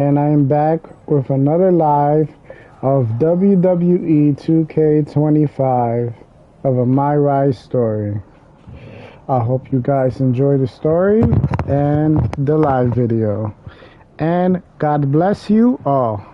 And I'm back with another live of WWE 2K25 of a My Rise story. I hope you guys enjoy the story and the live video. And God bless you all.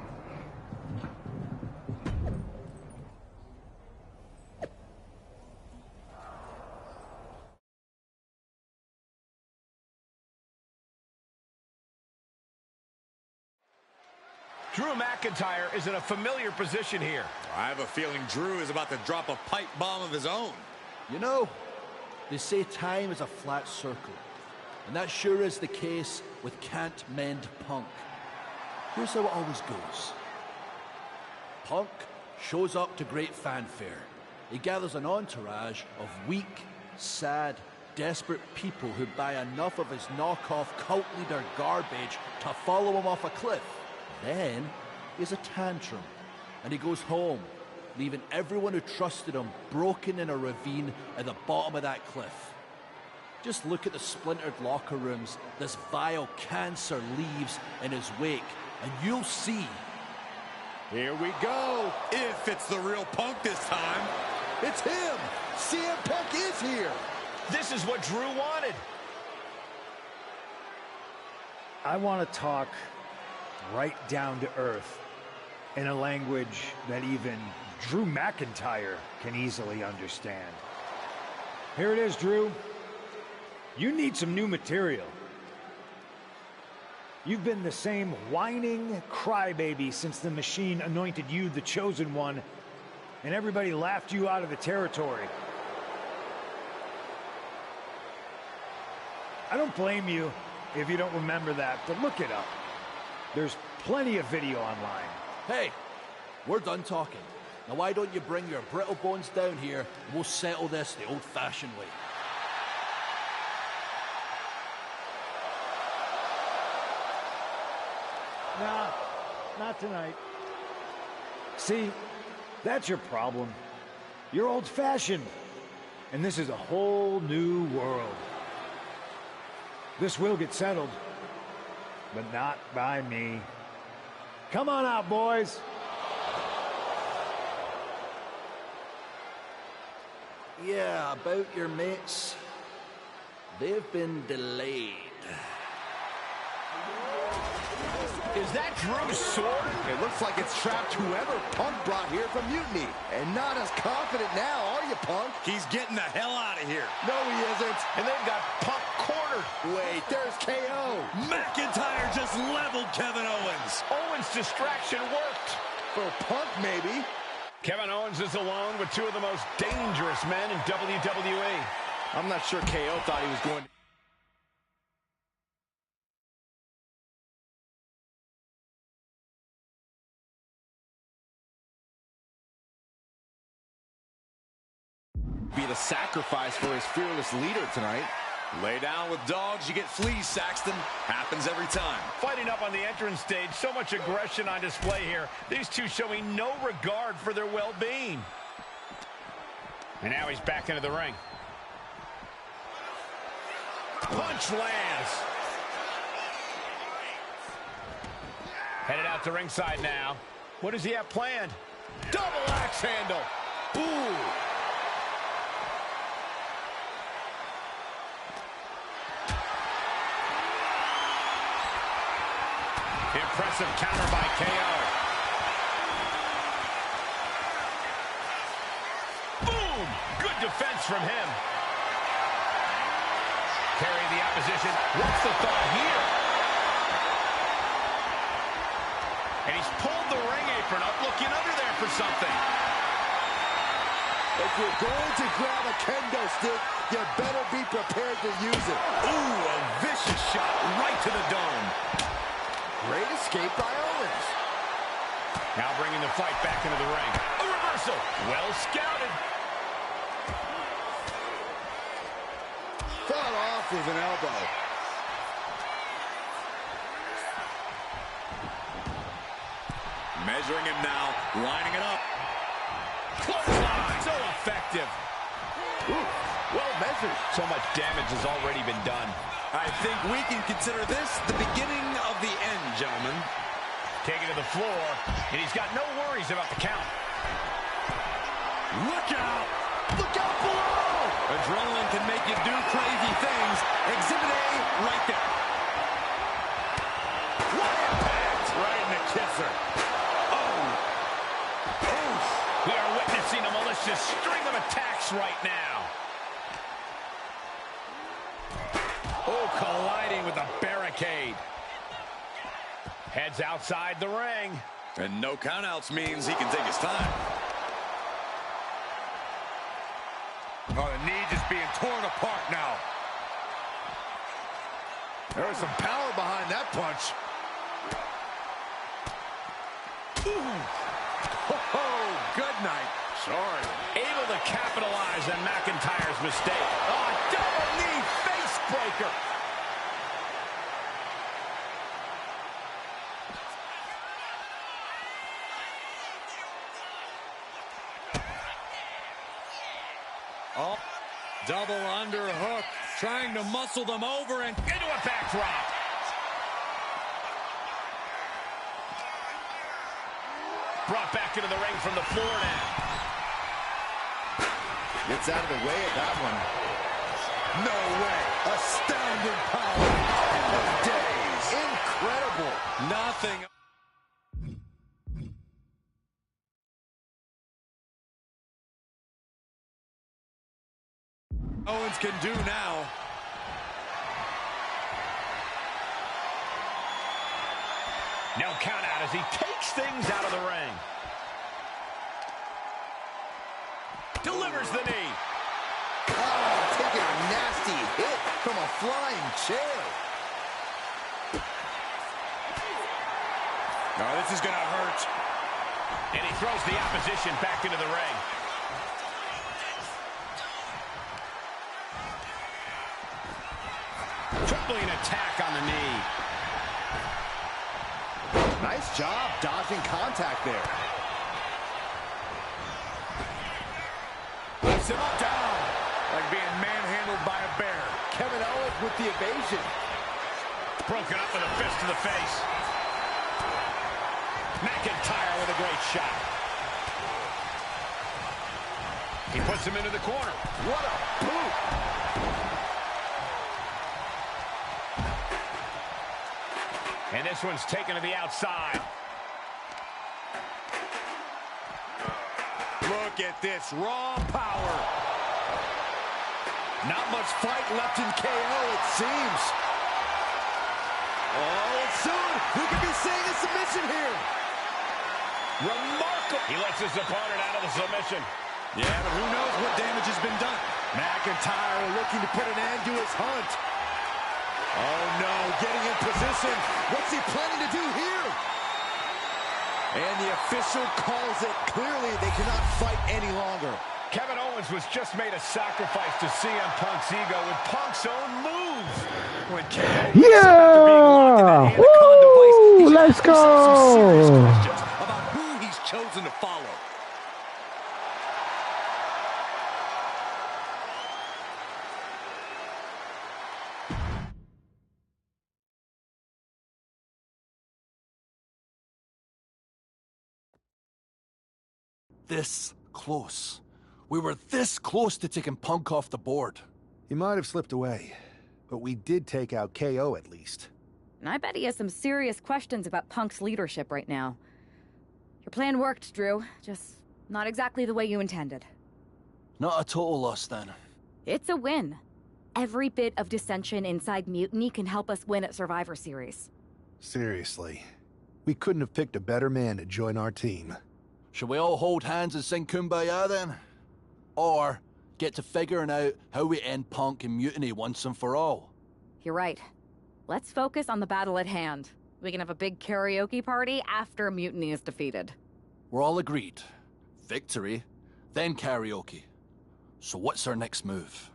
Drew McIntyre is in a familiar position here. I have a feeling Drew is about to drop a pipe bomb of his own. You know, they say time is a flat circle, and that sure is the case with Can't Mend Punk. Here's how it always goes. Punk shows up to great fanfare. He gathers an entourage of weak, sad, desperate people who buy enough of his knockoff cult leader garbage to follow him off a cliff. Then he has a tantrum, and he goes home, leaving everyone who trusted him broken in a ravine at the bottom of that cliff. Just look at the splintered locker rooms this vile cancer leaves in his wake, and you'll see. Here we go. If it's the real Punk this time. It's him. CM Punk is here. This is what Drew wanted. I want to talk right down to earth in a language that even Drew McIntyre can easily understand. Here it is, Drew. You need some new material. You've been the same whining crybaby since the Machine anointed you the chosen one, and everybody laughed you out of the territory. I don't blame you if you don't remember that, but look it up. There's plenty of video online. Hey, we're done talking. Now why don't you bring your brittle bones down here, and we'll settle this the old-fashioned way. Nah, not tonight. See, that's your problem. You're old-fashioned, and this is a whole new world. This will get settled, but not by me. Come on out, boys. Yeah, about your mates. They've been delayed. Is that Drew's sword? It looks like it's trapped whoever Punk brought here from Mutiny. And not as confident now, are you, Punk? He's getting the hell out of here. No, he isn't. And they've got Punk cornered. Wait, there's KO. McIntyre just leveled Kevin Owens. Owens' distraction worked. For Punk, maybe. Kevin Owens is alone with two of the most dangerous men in WWE. I'm not sure KO thought he was going to... be the sacrifice for his fearless leader tonight. Lay down with dogs, you get fleas, Saxton. Happens every time. Fighting up on the entrance stage, so much aggression on display here. These two showing no regard for their well-being. And now he's back into the ring. Punch lands. Headed out to ringside now. What does he have planned? Double axe handle. Ooh. Impressive counter by KO. Boom! Good defense from him. Carrying the opposition. What's the thought here? And he's pulled the ring apron up, looking under there for something. If you're going to grab a kendo stick, you better be prepared to use it. Ooh, a vicious shot right to the dome. Great escape by Owens. Now bringing the fight back into the ring. A reversal. Well scouted. Fought off with an elbow. Measuring him now. Lining it up. Clothesline. So effective. Ooh, well measured. So much damage has already been done. I think we can consider this the beginning of the end, gentlemen. Taken to the floor, and he's got no worries about the count. Look out! Look out below! Adrenaline can make you do crazy things. Exhibit A right there. What impact! Right in the kisser. Oh! Oof! We are witnessing a malicious string of attacks right now. Oh, colliding with a barricade. Heads outside the ring. And no countouts means he can take his time. Oh, the knee just being torn apart now. There was some power behind that punch. Ooh. Oh, good night. Sorry. Able to capitalize on McIntyre's mistake. Oh, double knee face breaker. Oh, double underhook, trying to muscle them over and Into a backdrop. Brought back into the ring from the floor now. gets out of the way of that one. No way. Astounding power. End of days. Incredible. Nothing. Owens can do now. No count out as he takes things out of the ring. Delivers the knee. Oh, taking a nasty hit from a flying chair. Oh, this is going to hurt. And he throws the opposition back into the ring. Tripling attack on the knee. Nice job dodging contact there. Puts him up down. Like being manhandled by a bear. Kevin Owens with the evasion. Broken up with a fist to the face. McIntyre with a great shot. He puts him into the corner. What a boot. And this one's taken to the outside. Look at this raw power. Not much fight left in KO, it seems. Oh, and soon we could be seeing a submission here. Remarkable. He lets his opponent out of the submission. Yeah, but who knows what damage has been done. McIntyre looking to put an end to his hunt. Oh, no, getting in position. What's he planning to do here? And the official calls it. Clearly, they cannot fight any longer. Kevin Owens was just made a sacrifice to CM Punk's ego with Punk's own move. When yeah! Woo! Let's go! About who he's chosen to follow. This close. We were this close to taking Punk off the board. He might have slipped away, but we did take out KO at least. And I bet he has some serious questions about Punk's leadership right now. Your plan worked, Drew. Just not exactly the way you intended. Not a total loss, then. It's a win. Every bit of dissension inside Mutiny can help us win at Survivor Series. Seriously. We couldn't have picked a better man to join our team. Shall we all hold hands and sing Kumbaya, then? Or get to figuring out how we end Punk and Mutiny once and for all? You're right. Let's focus on the battle at hand. We can have a big karaoke party after Mutiny is defeated. We're all agreed. Victory, then karaoke. So what's our next move?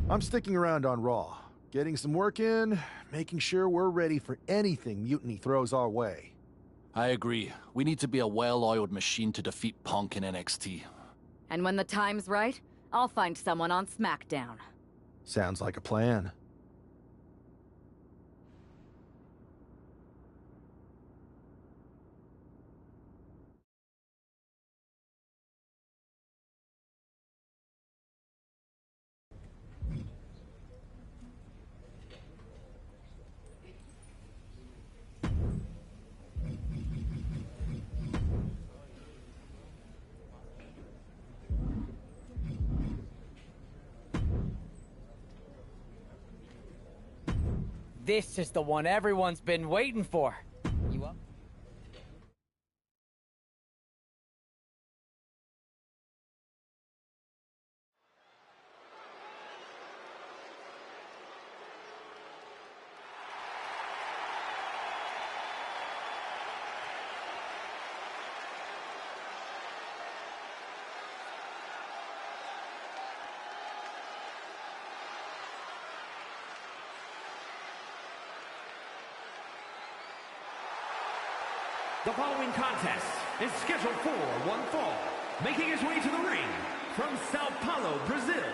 I'm sticking around on Raw, getting some work in, making sure we're ready for anything Mutiny throws our way. I agree. We need to be a well-oiled machine to defeat Punk in NXT. And when the time's right, I'll find someone on SmackDown. Sounds like a plan. This is the one everyone's been waiting for. You up? The following contest is scheduled for one fall. Making his way to the ring from Sao Paulo, Brazil,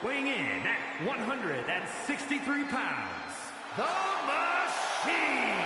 weighing in at 163 pounds, The Machine!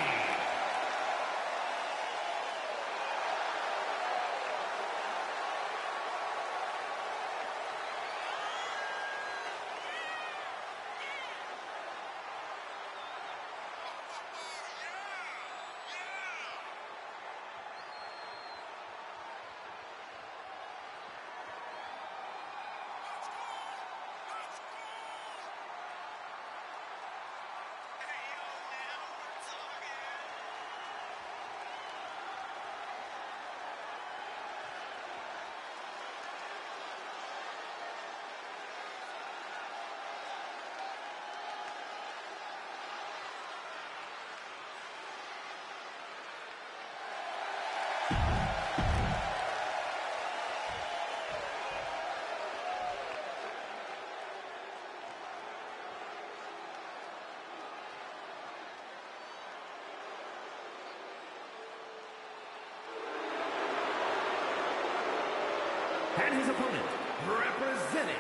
And his opponent, representing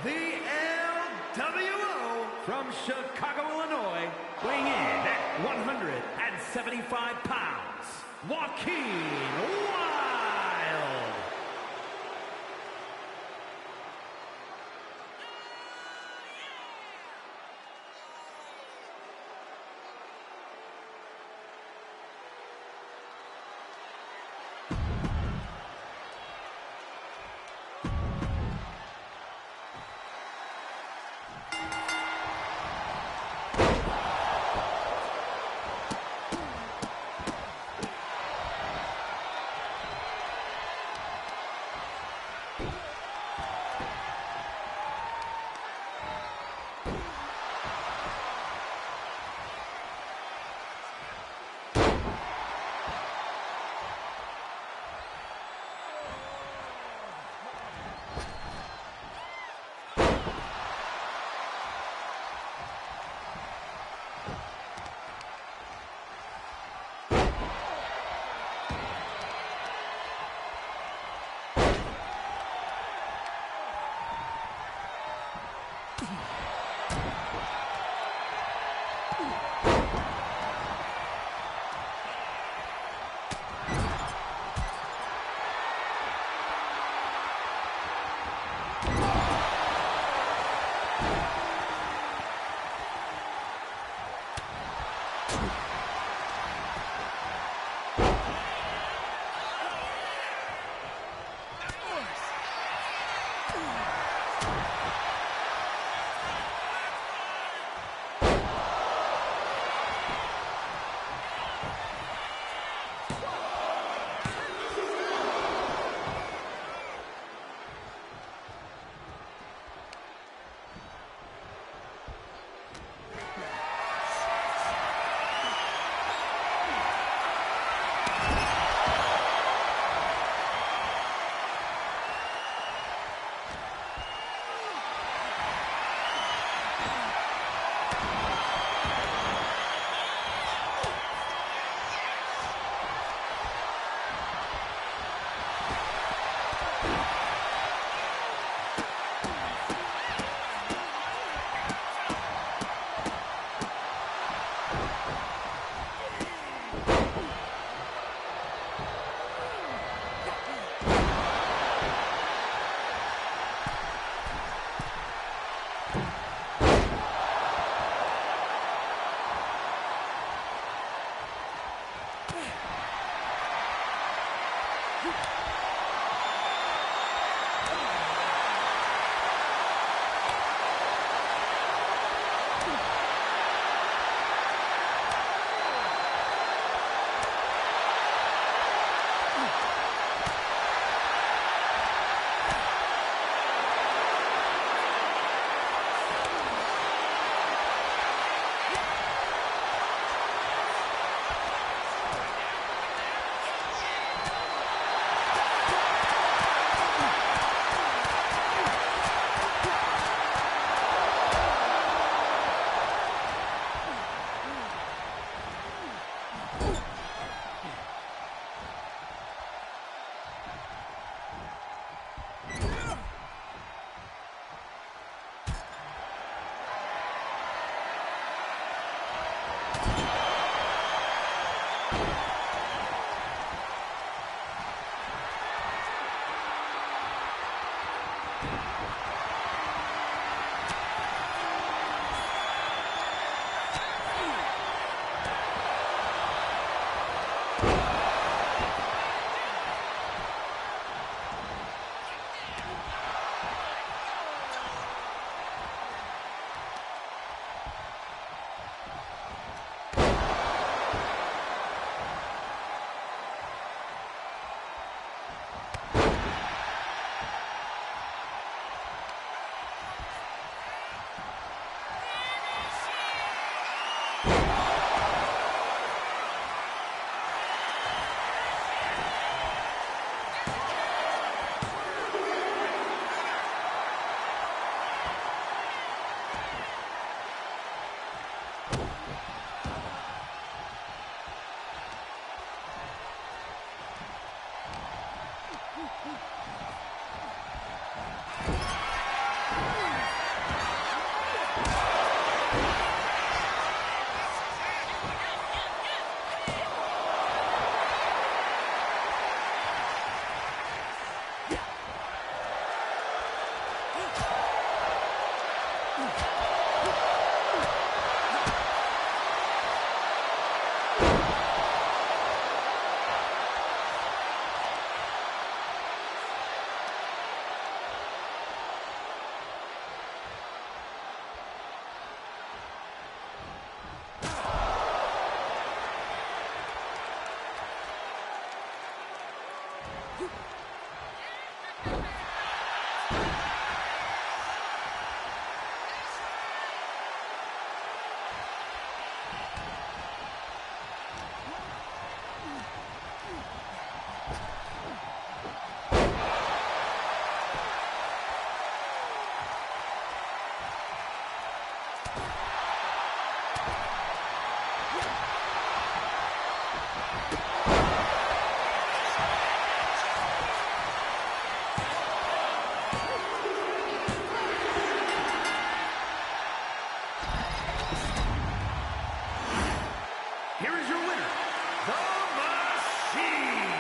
the LWO from Chicago, Illinois, weighing in at 175 pounds, Joaquin Wilde. Here is your winner, The Machine.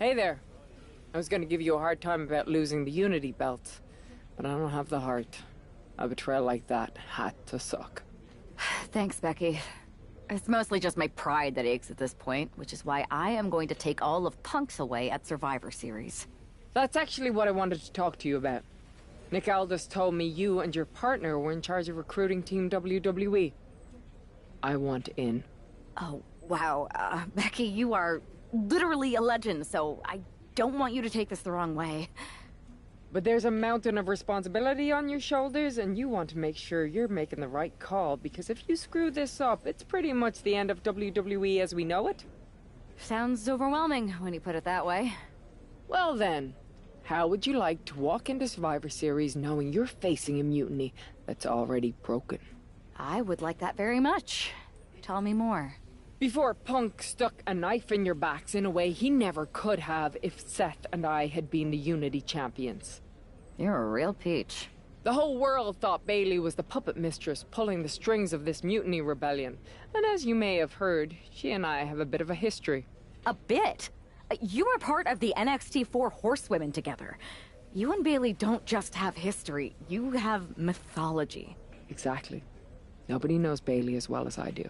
Hey there. I was gonna give you a hard time about losing the Unity belt, but I don't have the heart. A betrayal like that had to suck. Thanks, Becky. It's mostly just my pride that aches at this point, which is why I am going to take all of Punk's away at Survivor Series. That's actually what I wanted to talk to you about. Nick Aldis told me you and your partner were in charge of recruiting Team WWE. I want in. Oh, wow. Becky, you are literally a legend, so I don't want you to take this the wrong way. But there's a mountain of responsibility on your shoulders, and you want to make sure you're making the right call, because if you screw this up, it's pretty much the end of WWE as we know it. Sounds overwhelming when you put it that way. Well then, how would you like to walk into Survivor Series knowing you're facing a mutiny that's already broken? I would like that very much. Tell me more. Before Punk stuck a knife in your backs in a way he never could have if Seth and I had been the Unity champions. You're a real peach. The whole world thought Bayley was the puppet mistress pulling the strings of this mutiny rebellion. And as you may have heard, she and I have a bit of a history. A bit? You were part of the NXT 4 Horsewomen together. You and Bayley don't just have history, you have mythology. Exactly. Nobody knows Bayley as well as I do.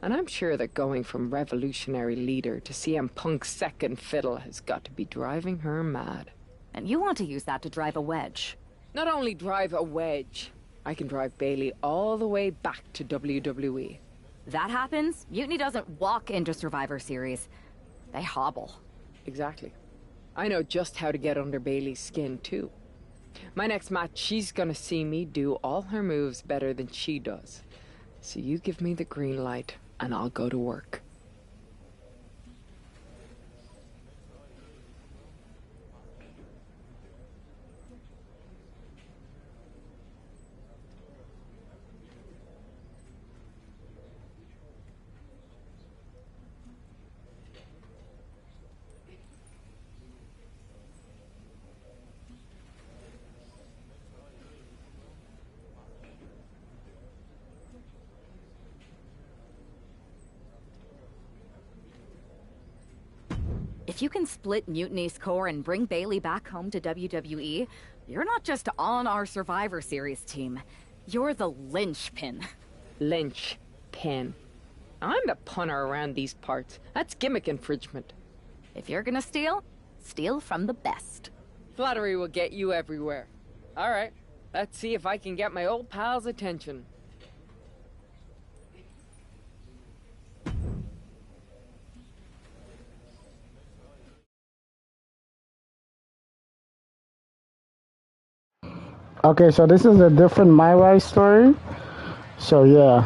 And I'm sure that going from revolutionary leader to CM Punk's second fiddle has got to be driving her mad. And you want to use that to drive a wedge. Not only drive a wedge, I can drive Bayley all the way back to WWE. That happens, Mutiny doesn't walk into Survivor Series. They hobble. Exactly. I know just how to get under Bayley's skin, too. My next match, she's gonna see me do all her moves better than she does. So you give me the green light, and I'll go to work. If you can split Mutiny's core and bring Bayley back home to WWE, you're not just on our Survivor Series team. You're the linchpin. Linchpin. I'm the punter around these parts. That's gimmick infringement. If you're gonna steal, steal from the best. Flattery will get you everywhere. All right, let's see if I can get my old pal's attention. Okay, so this is a different My Rise story. So yeah.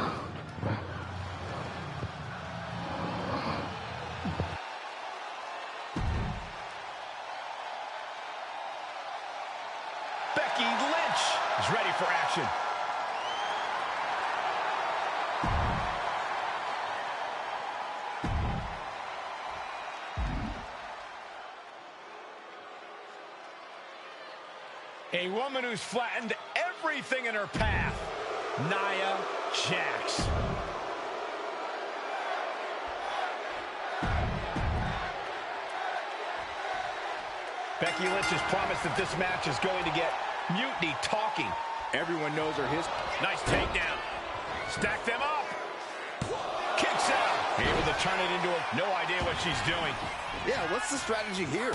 Becky Lynch is ready for action. A woman who's flattened everything in her path. Nia Jax. Becky Lynch has promised that this match is going to get Mutiny talking. Everyone knows her history. Nice takedown. Stack them up. Kicks out. Able to turn it into a... No idea what she's doing. Yeah, what's the strategy here?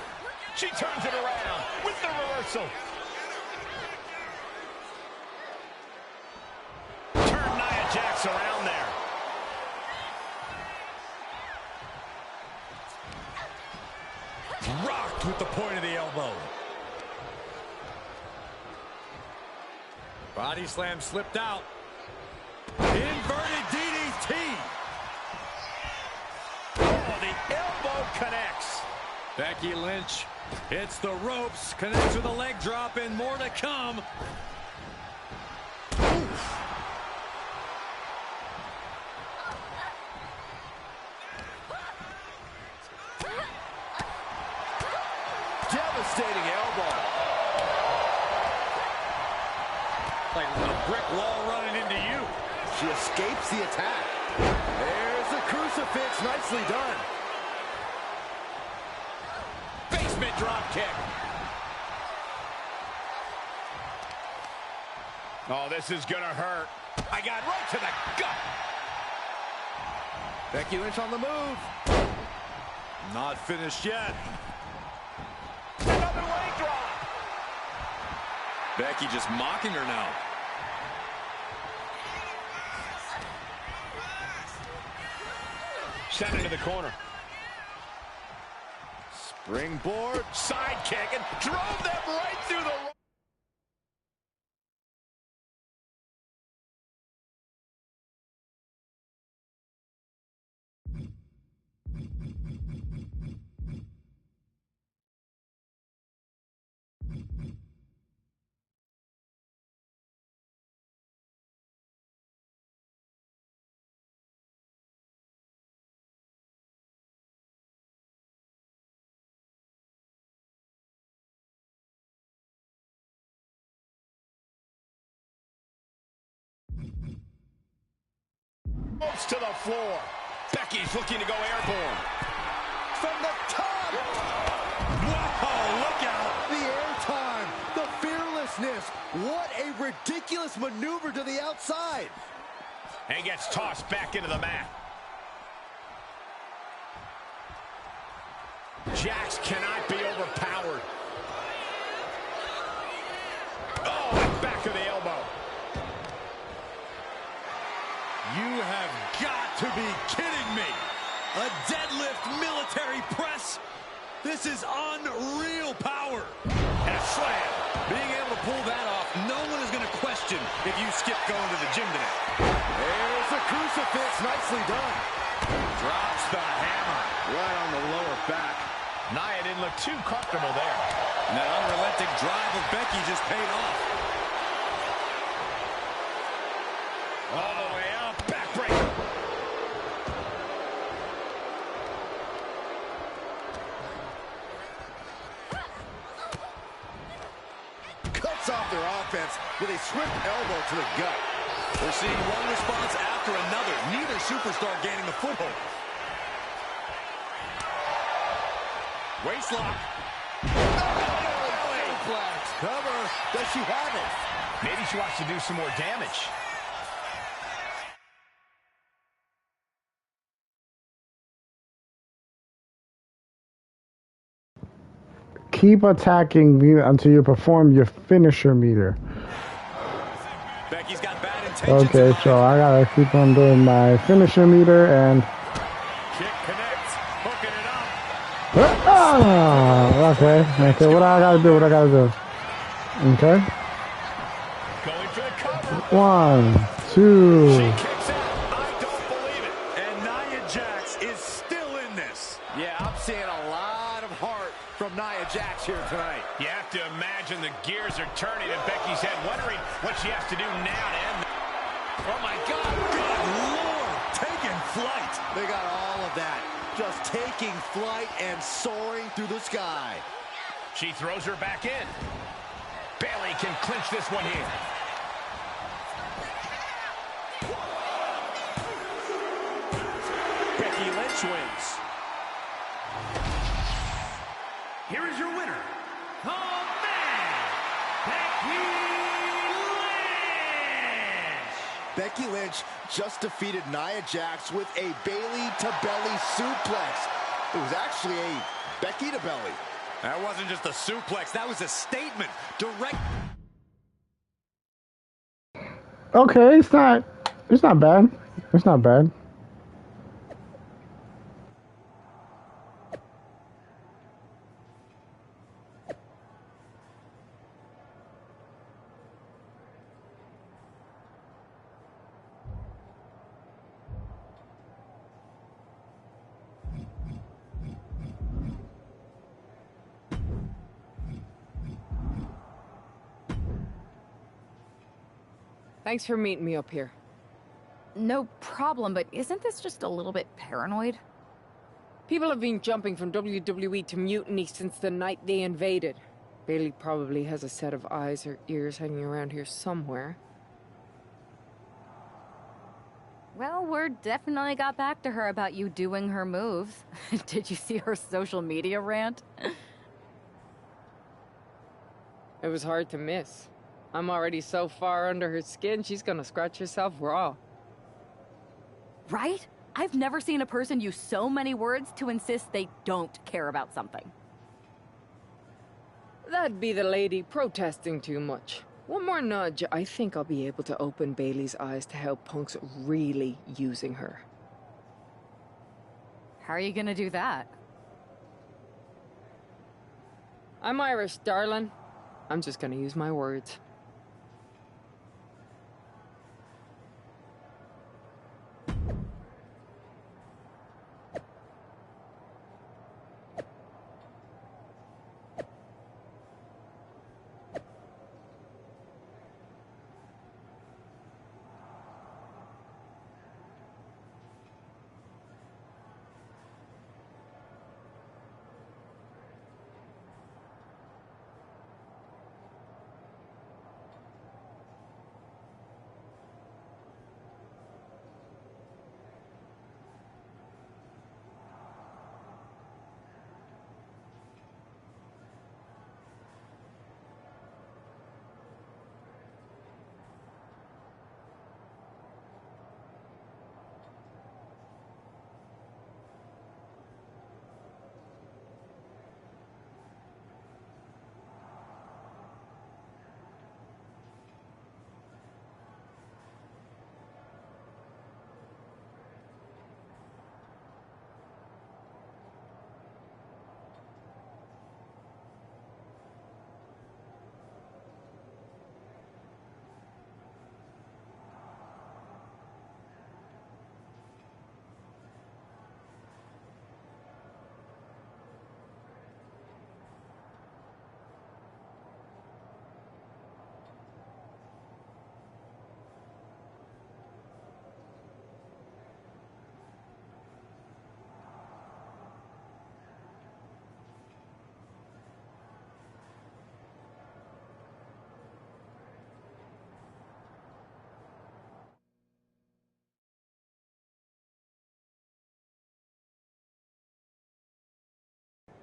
She turns it around with the reversal. Turn Nia Jax around there. Rocked with the point of the elbow. Body slam slipped out. Inverted DDT. Oh, the elbow connects. Becky Lynch hits the ropes, connects with a leg drop, and more to come. Oof. Devastating elbow. Like a brick wall running into you. She escapes the attack. There's the crucifix. Nicely done. Basement drop kick. Oh, this is gonna hurt. I got right to the gut. Becky Lynch on the move. Not finished yet. Another leg drop. Becky just mocking her now. Sent into the corner. Springboard. Side kick and drove them right through the... to the floor. Becky's looking to go airborne. From the top. Whoa, look out. The airtime, the fearlessness. What a ridiculous maneuver to the outside. And gets tossed back into the mat. Jax cannot be overpowered. Oh, back of the elbow. You have got to be kidding me. A deadlift military press. This is unreal power. And a slam. Being able to pull that off, no one is going to question if you skip going to the gym today. There's the crucifix. Nicely done. Drops the hammer right on the lower back. Nia didn't look too comfortable there. And that unrelenting drive of Becky just paid off. All the way up. Backbreaker. Cuts off their offense with a swift elbow to the gut. We're seeing one response after another. Neither superstar gaining a foothold. Waistlock. Cover. Does she have it? Maybe she wants to do some more damage. Keep attacking me until you perform your finisher meter. Becky's got bad intentions. Okay, so I gotta keep on doing my finisher meter and... Kick connects. Hooking it up. Okay, what I gotta do, Okay. Going for the cover. 1, 2... She kicks out. I don't believe it. And Nia Jax is still in this. Yeah, I'm seeing a lot of heart from Nia Jax here tonight. You have to imagine the gears are turning in Becky's head, wondering what she has to do now to end. Oh my God, good Lord, taking flight. They got all of that, just taking flight and soaring through the sky. She throws her back in. Bayley Bayley can clinch this one here. Becky Lynch wins. Here is your winner, the man, Becky Lynch. Becky Lynch just defeated Nia Jax with a Bayley to belly suplex. It was actually a Becky to belly. That wasn't just a suplex, that was a statement. Direct. Okay, it's not bad. It's not bad. Thanks for meeting me up here. No problem, but isn't this just a little bit paranoid? People have been jumping from WWE to Mutiny since the night they invaded. Bayley probably has a set of eyes or ears hanging around here somewhere. Well, word definitely got back to her about you doing her moves. Did you see her social media rant? It was hard to miss. I'm already so far under her skin, she's gonna scratch herself raw. Right? I've never seen a person use so many words to insist they don't care about something. That'd be the lady protesting too much. One more nudge, I think I'll be able to open Bayley's eyes to how Punk's really using her. How are you gonna do that? I'm Irish, darling. I'm just gonna use my words.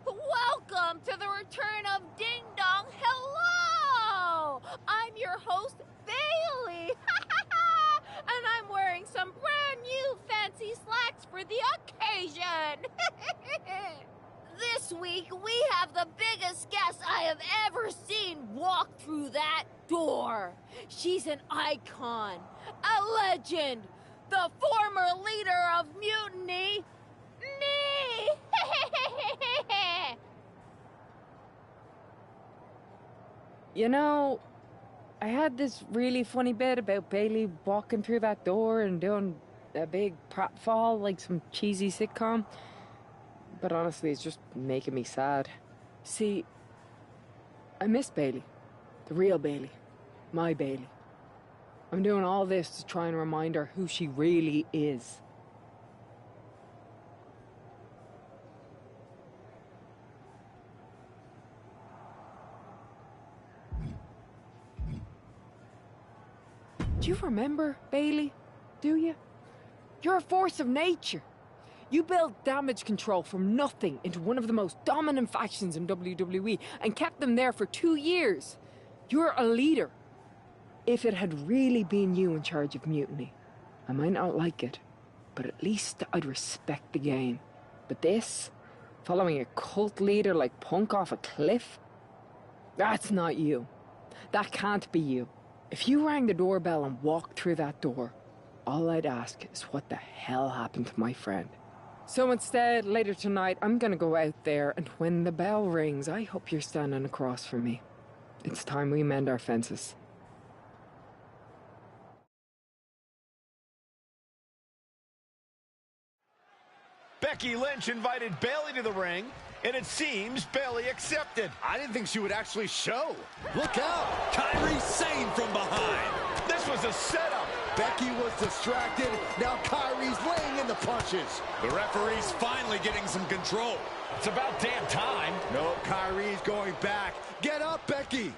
Welcome to the return of Ding Dong. Hello! I'm your host, Bayley. And I'm wearing some brand new fancy slacks for the occasion. This week, we have the biggest guest I have ever seen walk through that door. She's an icon, a legend, the former leader of Mutiny, me! You know, I had this really funny bit about Bayley walking through that door and doing a big pratfall like some cheesy sitcom. But honestly, it's just making me sad. See, I miss Bayley. The real Bayley. My Bayley. I'm doing all this to try and remind her who she really is. Do you remember, Bailey? Do you? You're a force of nature. You built Damage Control from nothing into one of the most dominant factions in WWE and kept them there for 2 years. You're a leader. If it had really been you in charge of Mutiny, I might not like it, but at least I'd respect the game. But this, following a cult leader like Punk off a cliff, that's not you. That can't be you. If you rang the doorbell and walked through that door, all I'd ask is what the hell happened to my friend. So instead, later tonight, I'm gonna go out there, and when the bell rings, I hope you're standing across from me. It's time we mend our fences. Becky Lynch invited Bayley to the ring, and it seems Bayley accepted. I didn't think she would actually show. Look out! Kairi Sane from behind. This was a setup. Becky was distracted. Now Kairi's laying in the punches. The referee's finally getting some control. It's about damn time. No, Kairi's going back. Get up, Becky.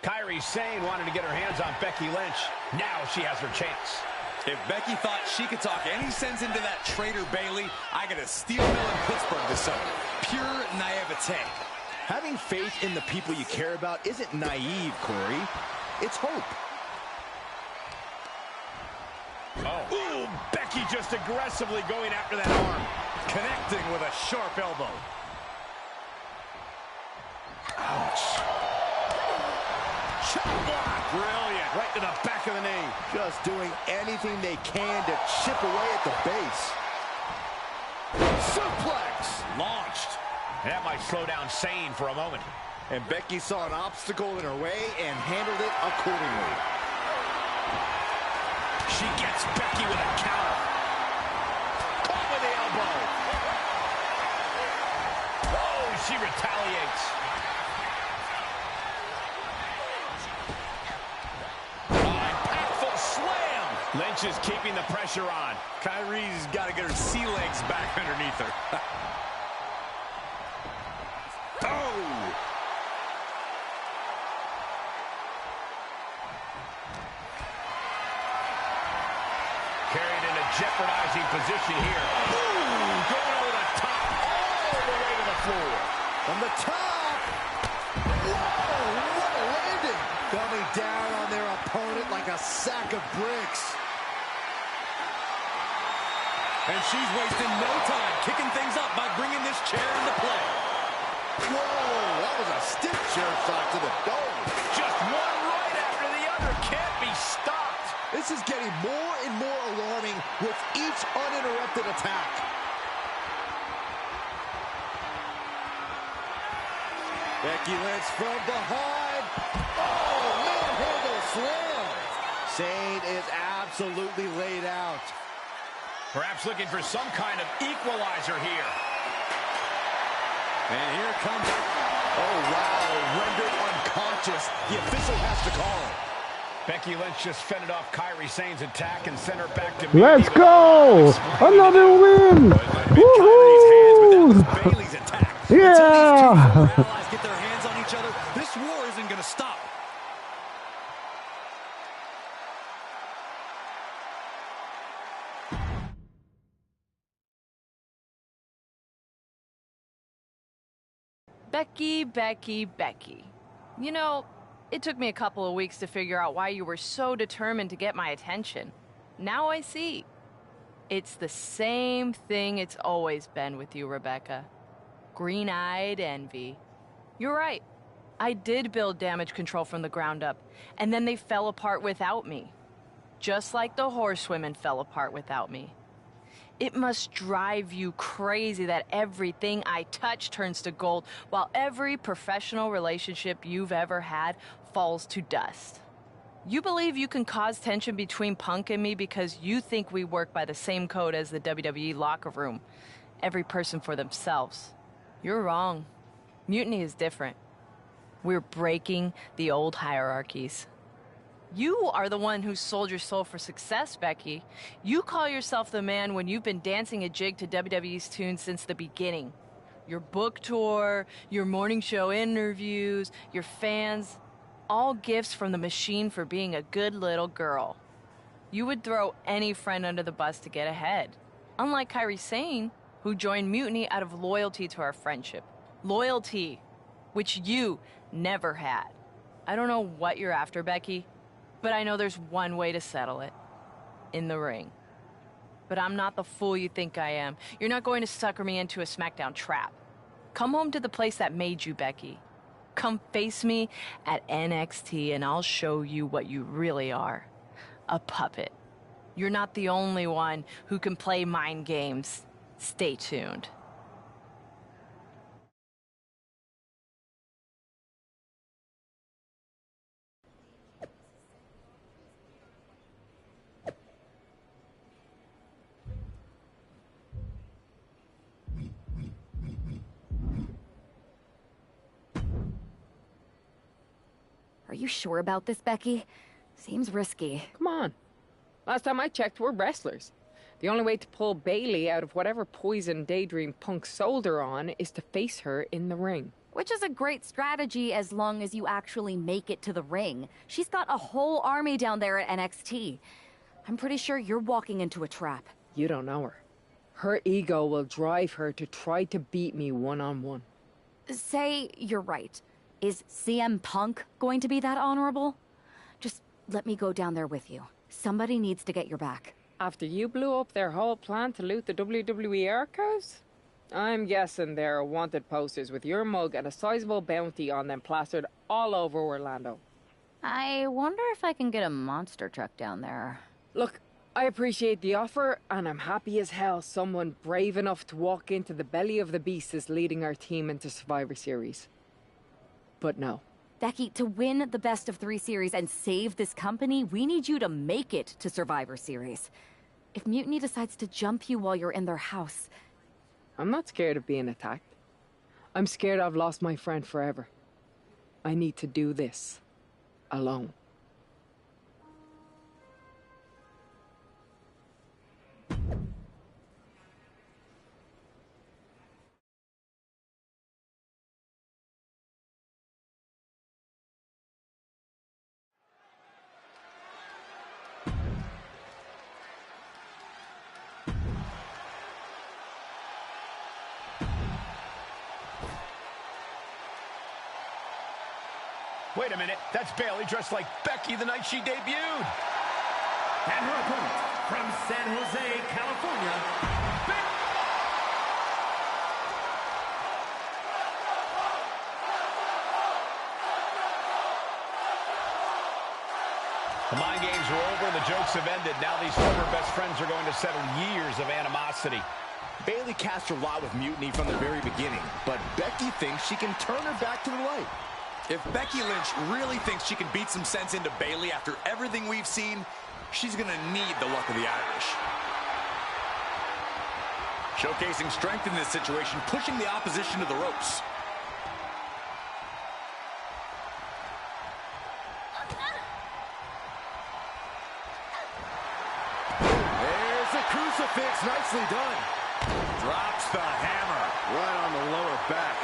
Kairi Sane wanted to get her hands on Becky Lynch. Now she has her chance. If Becky thought she could talk any sense into that traitor Bayley, I got a steel mill in Pittsburgh this summer. Pure naivete. Having faith in the people you care about isn't naive, Corey. It's hope. Oh. Ooh, Becky just aggressively going after that arm. Connecting with a sharp elbow. Ouch. Chop block. Brilliant. Right to the back of the knee. Just doing anything they can to chip away at the base. Suplex. Launched. That might slow down Sane for a moment. And Becky saw an obstacle in her way and handled it accordingly. She gets Becky with a counter. Caught with the elbow. Oh, she retaliates. Impactful slam. Lynch is keeping the pressure on. Kairi's got to get her sea legs back underneath her. Oh! Carried in a jeopardizing position here. Ooh, going over the top, all the way to the floor. From the top. Whoa, what a landing. Coming down on their opponent like a sack of bricks. And she's wasting no time kicking things up by bringing this chair into play. Whoa, that was a stiff chair shot to the dome. Just one right after the other. Can't be stopped. This is getting more and more alarming with each uninterrupted attack. Becky Lynch from behind. Oh, manhandle slam. Sane is absolutely laid out. Perhaps looking for some kind of equalizer here. And here comes, oh wow, rendered unconscious. The official has to call it. Becky Lynch just fended off Kairi Sane's attack and sent her back to Let's go! Another win! Woohoo! Bayley's attack. Yeah! Until these two allies get their hands on each other, this war isn't going to stop. Becky, Becky, Becky. You know, it took me a couple of weeks to figure out why you were so determined to get my attention. Now I see. It's the same thing it's always been with you, Rebecca. Green-eyed envy. You're right. I did build Damage Control from the ground up, and then they fell apart without me. Just like the horsewomen fell apart without me. It must drive you crazy that everything I touch turns to gold, while every professional relationship you've ever had falls to dust. You believe you can cause tension between Punk and me because you think we work by the same code as the WWE locker room. Every person for themselves. You're wrong. Mutiny is different. We're breaking the old hierarchies. You are the one who sold your soul for success, Becky. You call yourself the man when you've been dancing a jig to WWE's tune since the beginning. Your book tour, your morning show interviews, your fans, all gifts from the machine for being a good little girl. You would throw any friend under the bus to get ahead. Unlike Kairi Sane, who joined Mutiny out of loyalty to our friendship. Loyalty, which you never had. I don't know what you're after, Becky, but I know there's one way to settle it. In the ring. But I'm not the fool you think I am. You're not going to sucker me into a SmackDown trap. Come home to the place that made you, Becky. Come face me at NXT and I'll show you what you really are. A puppet. You're not the only one who can play mind games. Stay tuned. Are you sure about this, Becky? Seems risky. Come on. Last time I checked, we're wrestlers. The only way to pull Bayley out of whatever poison daydream Punk sold her on is to face her in the ring. Which is a great strategy as long as you actually make it to the ring. She's got a whole army down there at NXT. I'm pretty sure you're walking into a trap. You don't know her. Her ego will drive her to try to beat me one-on-one. Say you're right. Is CM Punk going to be that honorable? Just let me go down there with you. Somebody needs to get your back. After you blew up their whole plan to loot the WWE archives? I'm guessing there are wanted posters with your mug and a sizable bounty on them plastered all over Orlando. I wonder if I can get a monster truck down there. Look, I appreciate the offer, and I'm happy as hell someone brave enough to walk into the belly of the beast is leading our team into Survivor Series. But no. Becky, to win the best of 3 series and save this company, we need you to make it to Survivor Series. If Mutiny decides to jump you while you're in their house... I'm not scared of being attacked. I'm scared I've lost my friend forever. I need to do this. Alone. Wait a minute, that's Bayley dressed like Becky the night she debuted. And her opponent, from San Jose, California, Becky. The mind games are over, the jokes have ended. Now these former best friends are going to settle years of animosity. Bayley cast her lot with Mutiny from the very beginning, but Becky thinks she can turn her back to the light. If Becky Lynch really thinks she can beat some sense into Bayley after everything we've seen, she's gonna need the luck of the Irish. Showcasing strength in this situation, pushing the opposition to the ropes. There's the crucifix, nicely done. Drops the hammer. Right on the lower back.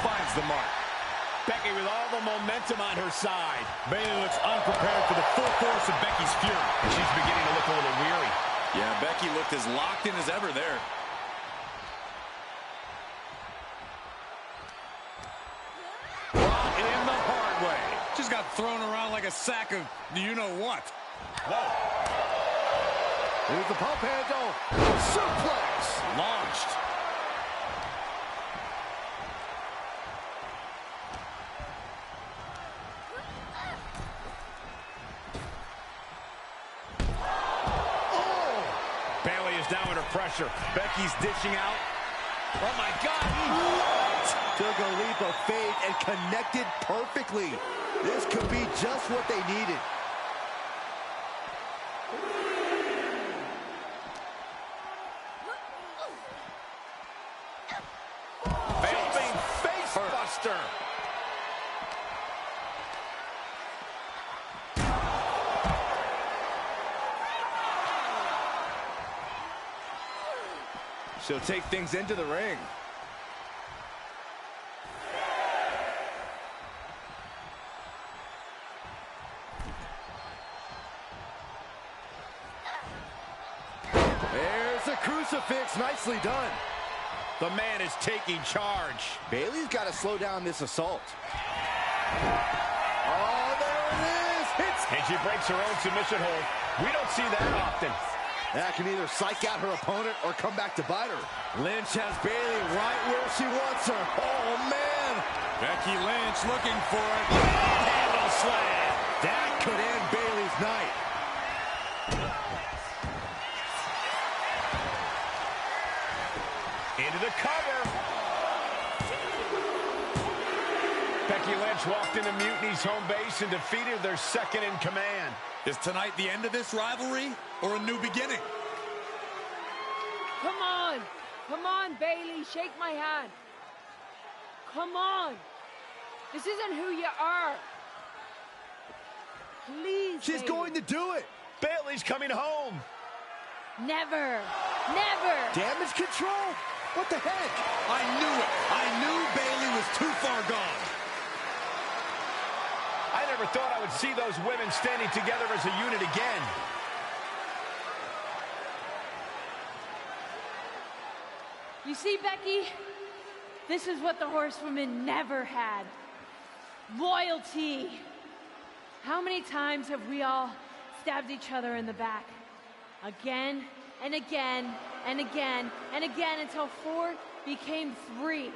Finds the mark. Becky with all the momentum on her side. Bayley looks unprepared for the full force of Becky's fury. And she's beginning to look a little weary. Yeah, Becky looked as locked in as ever there. Brought in the hard way. Just got thrown around like a sack of you-know-what. Whoa. Here's the pump handle. Suplex. Launched. Down under pressure. Becky's dishing out. Oh my God! What? Took a leap of faith and connected perfectly. This could be just what they needed. Jumping face buster. She'll take things into the ring. a crucifix. Nicely done. The man is taking charge. Bayley's got to slow down this assault. Oh, there it is. And she breaks her own submission hold. We don't see that often. That can either psych out her opponent or come back to bite her. Lynch has Bayley right where she wants her. Oh, man. Becky Lynch looking for it. Handle slam. That could end Bayley's night. Into the cover. Becky Lynch walked into Mutiny's home base and defeated their second in command. Is tonight the end of this rivalry or a new beginning? Come on. Come on, Bayley. Shake my hand. Come on. This isn't who you are. Please, She's Bayley. going to do it. Bayley's coming home. Never. Never. Damage control? What the heck? I knew it. I knew Bayley was too far gone. I never thought I would see those women standing together as a unit again. You see, Becky? This is what the horsewomen never had. Loyalty. How many times have we all stabbed each other in the back? Again and again and again and again until 4 became 3.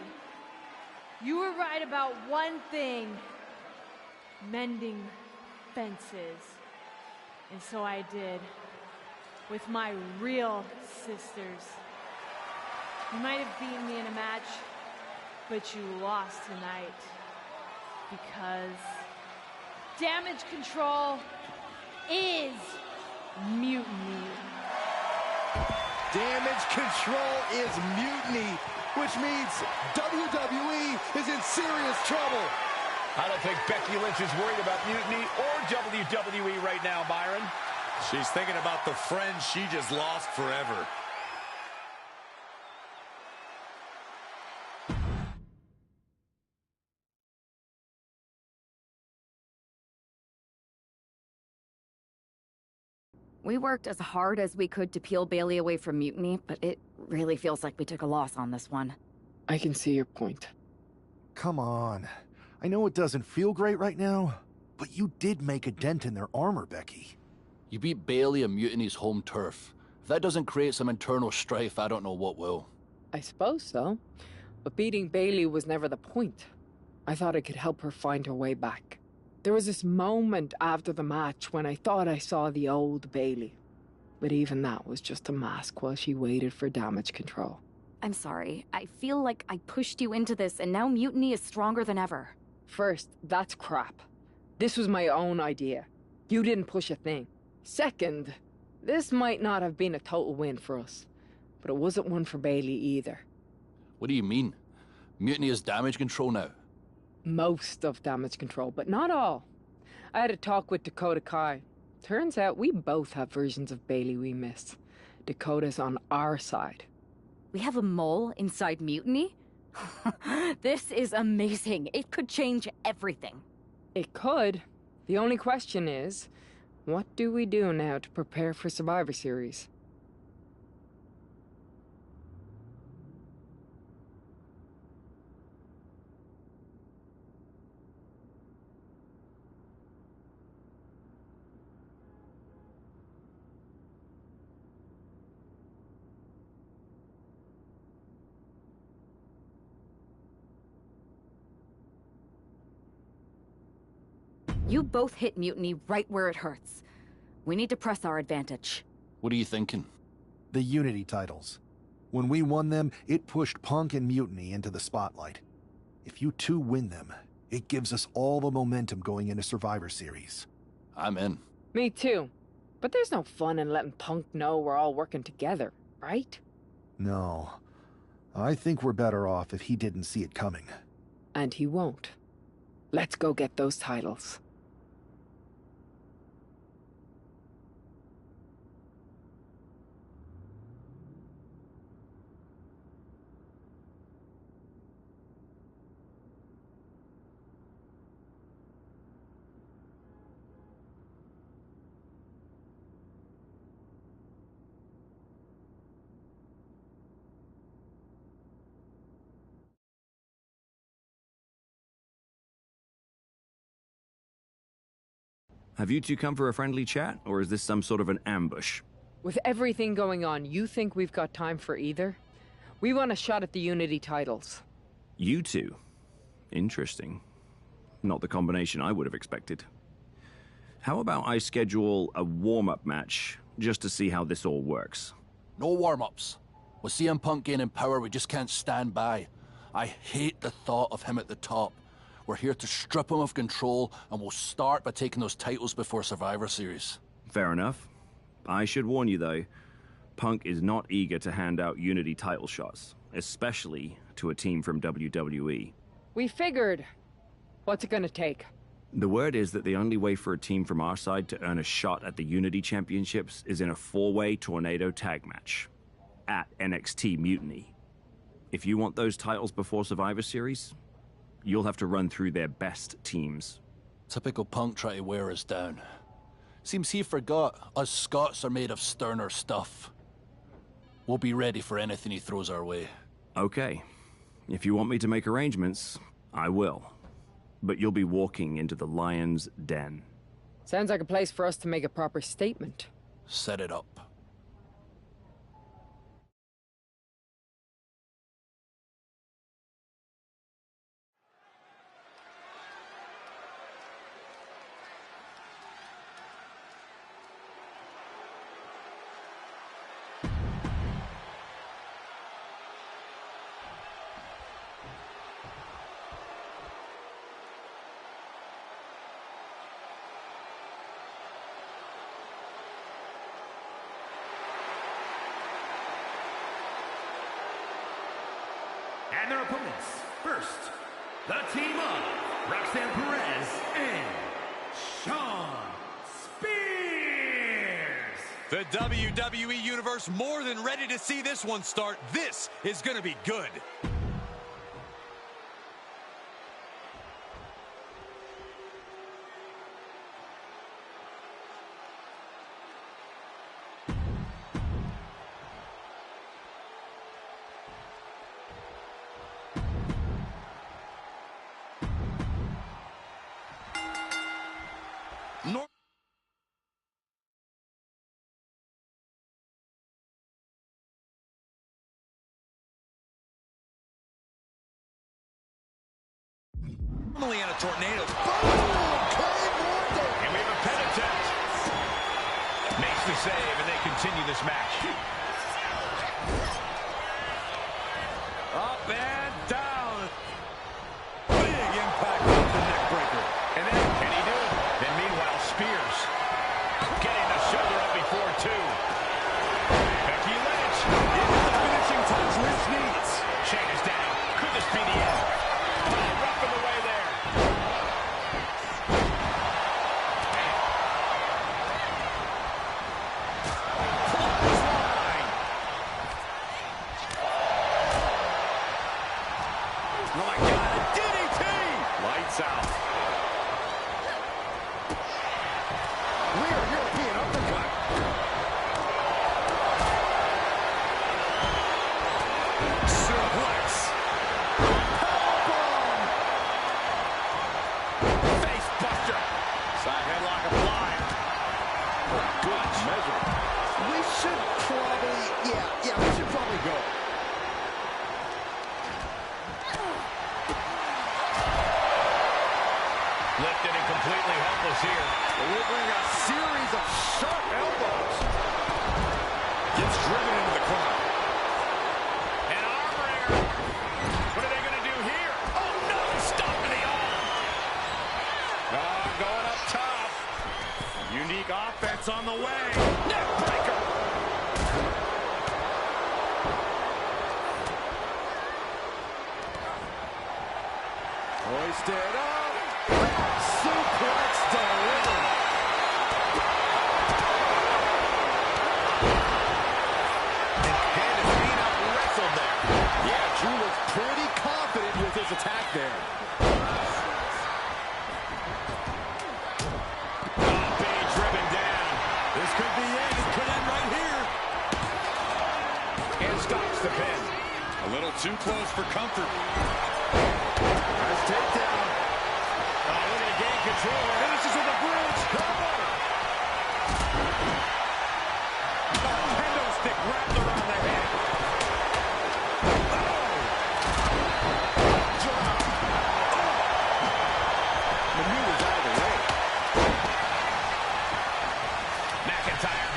You were right about one thing. Mending fences. And so I did. With my real sisters. You might have beaten me in a match, but you lost tonight. Because damage control is mutiny. Damage control is mutiny, which means WWE is in serious trouble. I don't think Becky Lynch is worried about mutiny or WWE right now, Byron. She's thinking about the friend she just lost forever. We worked as hard as we could to peel Bayley away from mutiny, but it really feels like we took a loss on this one. I can see your point. Come on. I know it doesn't feel great right now, but you did make a dent in their armor, Becky. You beat Bayley on Mutiny's home turf. If that doesn't create some internal strife, I don't know what will. I suppose so. But beating Bayley was never the point. I thought it could help her find her way back. There was this moment after the match when I thought I saw the old Bayley. But even that was just a mask while she waited for damage control. I'm sorry. I feel like I pushed you into this, and now mutiny is stronger than ever. First, that's crap. This was my own idea. You didn't push a thing. Second, this might not have been a total win for us. But it wasn't one for Bayley either. What do you mean? Mutiny has damage control now? Most of damage control, but not all. I had a talk with Dakota Kai. Turns out we both have versions of Bayley we miss. Dakota's on our side. We have a mole inside mutiny? This is amazing. It could change everything. It could. The only question is, what do we do now to prepare for Survivor Series? You both hit mutiny right where it hurts. We need to press our advantage. What are you thinking? The Unity titles. When we won them, it pushed Punk and Mutiny into the spotlight. If you two win them, it gives us all the momentum going into Survivor Series. I'm in. Me too. But there's no fun in letting Punk know we're all working together, right? No. I think we're better off if he didn't see it coming. And he won't. Let's go get those titles. Have you two come for a friendly chat, or is this some sort of an ambush? With everything going on, you think we've got time for either? We want a shot at the Unity titles. You two? Interesting. Not the combination I would have expected. How about I schedule a warm-up match, just to see how this all works? No warm-ups. With CM Punk gaining power, we just can't stand by. I hate the thought of him at the top. We're here to strip him of control, and we'll start by taking those titles before Survivor Series. Fair enough. I should warn you, though, Punk is not eager to hand out Unity title shots, especially to a team from WWE. We figured. What's it gonna take? The word is that the only way for a team from our side to earn a shot at the Unity Championships is in a 4-way tornado tag match at NXT Mutiny. If you want those titles before Survivor Series, you'll have to run through their best teams. Typical Punk try to wear us down. Seems he forgot us Scots are made of sterner stuff. We'll be ready for anything he throws our way. Okay. If you want me to make arrangements, I will. But you'll be walking into the Lion's Den. Sounds like a place for us to make a proper statement. Set it up. And their opponents, first, the team of Roxanne Perez and Shawn Spears. The WWE Universe more than ready to see this one start. This is going to be good. Normally in a tornado. And we have a pin attempt. Makes the save, and they continue this match. Up and down. Big impact with the neck breaker. And then, can he do it? Then meanwhile, Spears getting the shoulder up before two. Becky Lynch into the finishing touch Lynch needs. Shane is down. Could this be the end? Rough in the way there. Oh my God, a DDT! Lights out. Rear European uppercut. Suplex. Powerbomb. Face buster. Side headlock applied. Good measure. We should probably, yeah, we should probably go. Lifted and completely helpless here. Delivering a series of sharp elbows. Gets driven into the corner. An arm wringer. What are they going to do here? Oh, no, stop to the arm. Going up top. Unique offense on the way. Neck breaker. Hoisted up. Suplex delivered. And his feet up wrestled there. Yeah, Drew looks pretty confident with his attack there. Being driven down. This could be it. It could end right here. And stops the pin. A little too close for comfort. Nice takedown. Looking to gain control. Finishes with a bridge.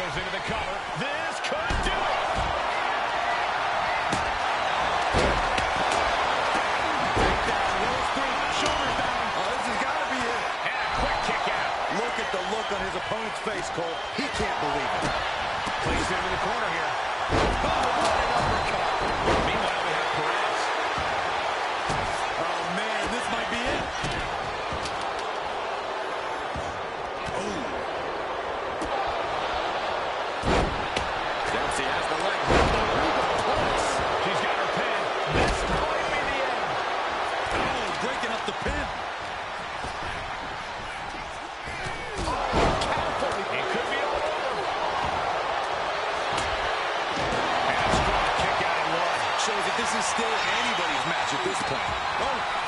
goes into the cover. This could do it. Takedown, rolls through, shoulders down. Oh, this has got to be it. And a quick kick out. Look at the look on his opponent's face, Cole. He can't believe it. Placed into the corner here. Oh, what an uppercut. Meanwhile, we have Perez. Oh, man, this might be it. Oh. Dempsey has the leg. She's got her pin. This might be the end. Oh, breaking up the pin. It could be all over. And a strong kick out in one. Shows that this is still anybody's match at this point. Oh.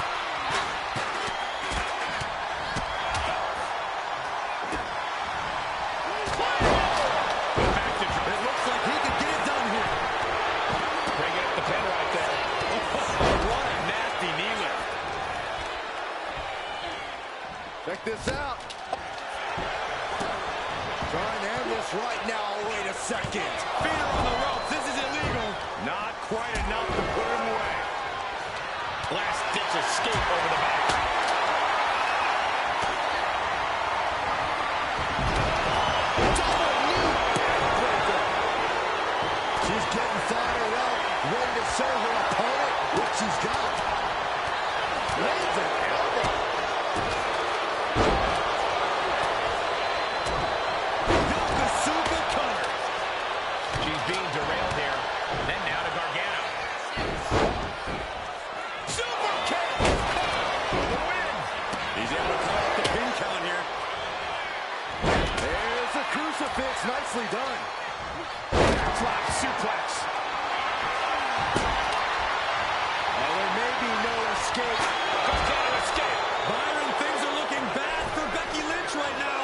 It looks like he could get it done here. Bringing up the pin right there. What a nasty knee lift. Check this out. Trying to end this right now. Wait a second. Finger on the ropes. This is illegal. Not quite enough to put him away. Last-ditch escape over the back. Double knee breaker. She's getting fired up, ready to show her opponent what she's got. Lands an elbow. Yokosuka cutter. She's being derailed here. Then now to Gargano. Super kick. For the win. He's able to call up the pin count here. There's a crucifix. Nicely done. Flop suplex. Well, there may be no escape. Gargano escape. Byron, things are looking bad for Becky Lynch right now.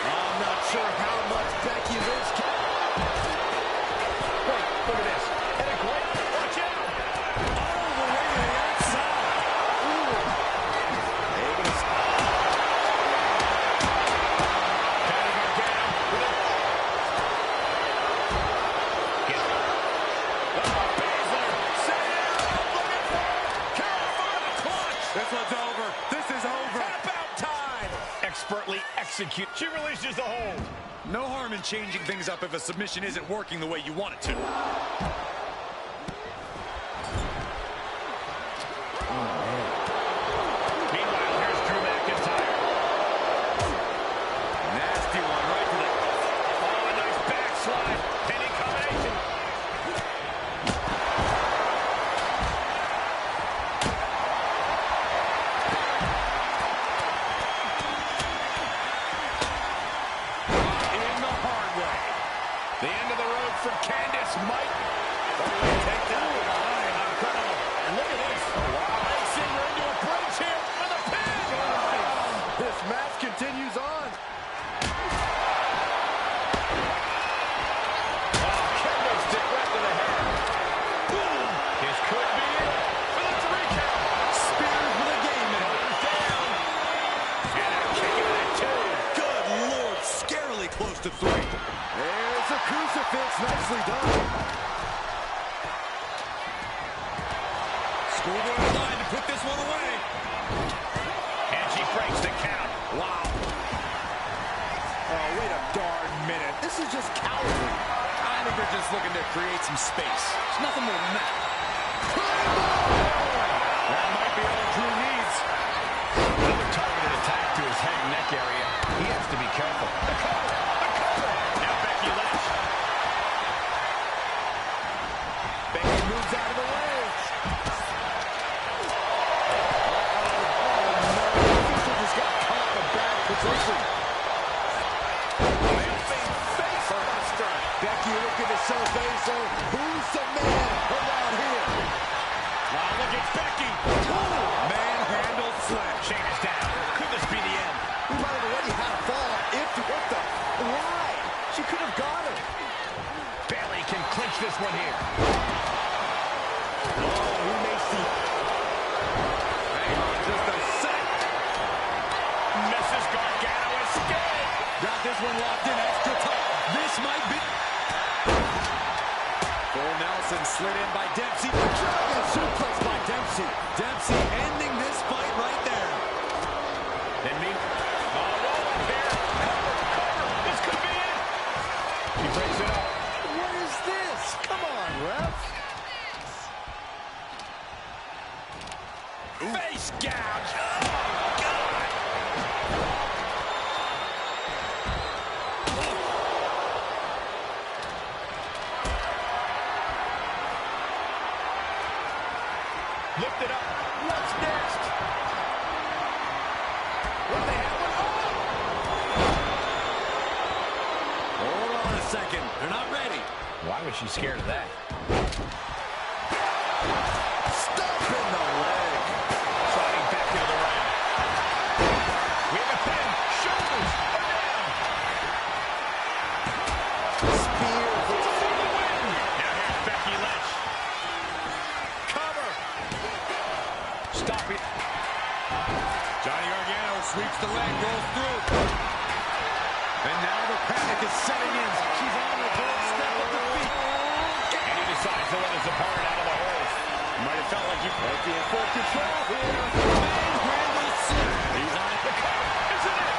I'm not sure how much Becky Lynch can... Wait, look at this. And a great... Watch out. Oh, the way to the outside. Ooh. Able to... Down to Gargano with a... Get it. Oh, Baszler. Set it up. Looking for California clutch. This one's over. This is over. Tap out time. Expertly execute. She releases the hold. No harm in changing things up if a submission isn't working the way you want it to. Meanwhile, here's Drew McIntyre. Nasty one right to the... Oh, a nice backslide. Pinning combination. In the hard way. The end of the road for Candice might. Take that behind. Incredible. And look at this. Wow. Placing her into a bridge here with a pin. This match continues on. Kendo stick right to the head. Boom. This could be it for the 3 count. Spears with a game in it. Down. And a kick out at 2. Good Lord, scarily close to 3. There's a crucifix, nicely done. Schoolboy line to put this one away. And she breaks the count. Wow. Oh, wait a darn minute. This is just cowardly. I think they're just looking to create some space. There's nothing more than that. That might be all Drew needs. Another targeted attack to his head and neck area. He has to be careful. The cover! The cover! Now Becky Lynch. Becky moves out of the way. Official just got caught in a bad position. Face buster. Becky looking to show Baszler who's the man around here. Wow, look at Becky. Manhandle slam. Shane is down. Could this be the end? We might have already had a fall. What the? Why? She could have got it. Bayley can clinch this one here. Oh, we may see. Hang on just a sec. Mrs. Gargano escape. Got this one locked in extra tight. This might be... Full Nelson slid in by Dempsey. Dragon suplex by Dempsey. Dempsey ending this fight right there. Then me. Oh, roll up here. Cover. This could be it. She breaks it up. What is this? Come on, ref. Face gouge. Oh, my God. Lift it up. What's next? What they have? Hold on a second. They're not ready. Why was she scared of that? Stop in the leg. Sliding back into the ring. We have a pin. Shoulders are down. Spear For the win. Now here's Becky Lynch. Cover. Stop it. Johnny Gargano sweeps the leg, rolls through. And now the panic is setting in. She's on the doorstep of defeat. And he decides to let his opponent out of the hole. Might have felt like he Becky in full control here. Manhandle slam. He's on the cover. Isn't it?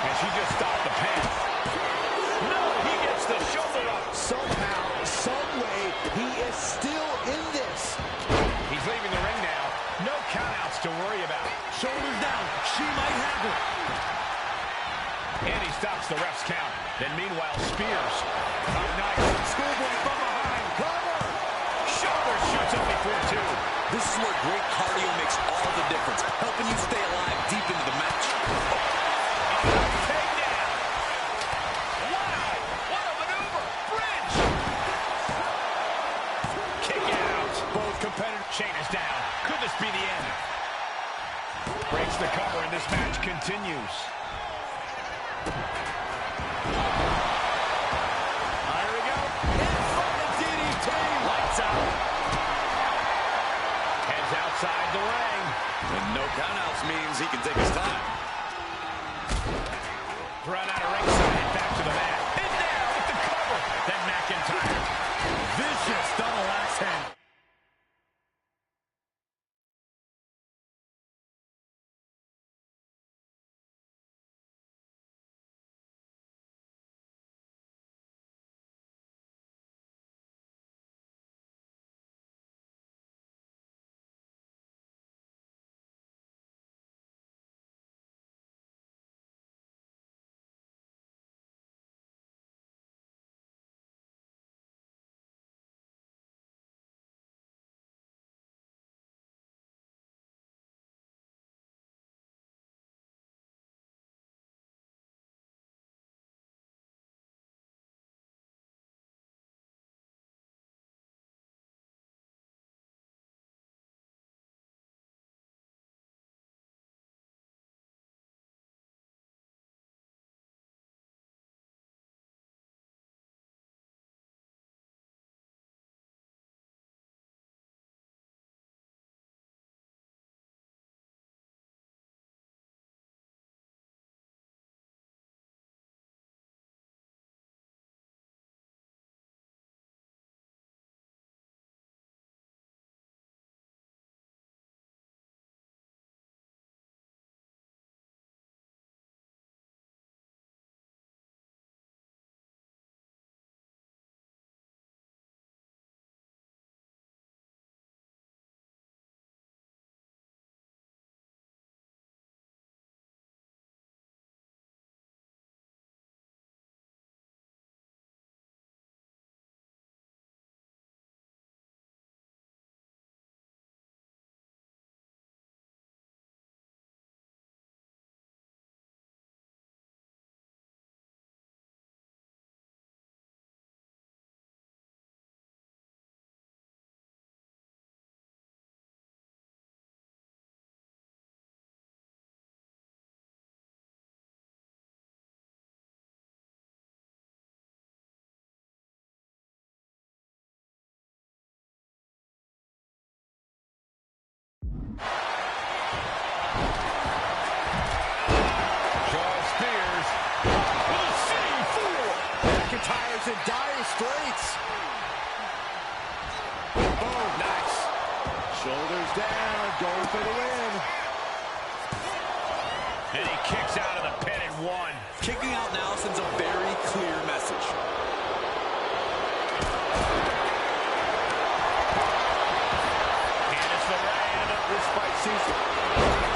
And she just stopped the pin. No, he gets the shoulder up. Somehow, some way, he is still in this. He's leaving the ring now. No countouts to worry about. Shoulders down. She might have it. And he stops the ref's count. Then meanwhile, Spears. Oh, nice. Schoolboy from behind. Cover. Shoulder shoots up before two. This is where great cardio makes all the difference, helping you stay alive deep into the match. Takedown. Wow. What a maneuver. Bridge. Kick out. Both competitors. Shane is down. Could this be the end? Breaks the cover and this match continues. Here we go. In front of DDT. Lights out. Heads outside the ring. And no countouts means he can take his time. Run out of ringside and back to the mat. In there with the cover. Then McIntyre. Vicious double axe handle. is in dire straits. Oh, nice. Shoulders down, going for the win. And he kicks out of the pin and one. Kicking out now sends a very clear message. Candice LeRae, this fight seems to...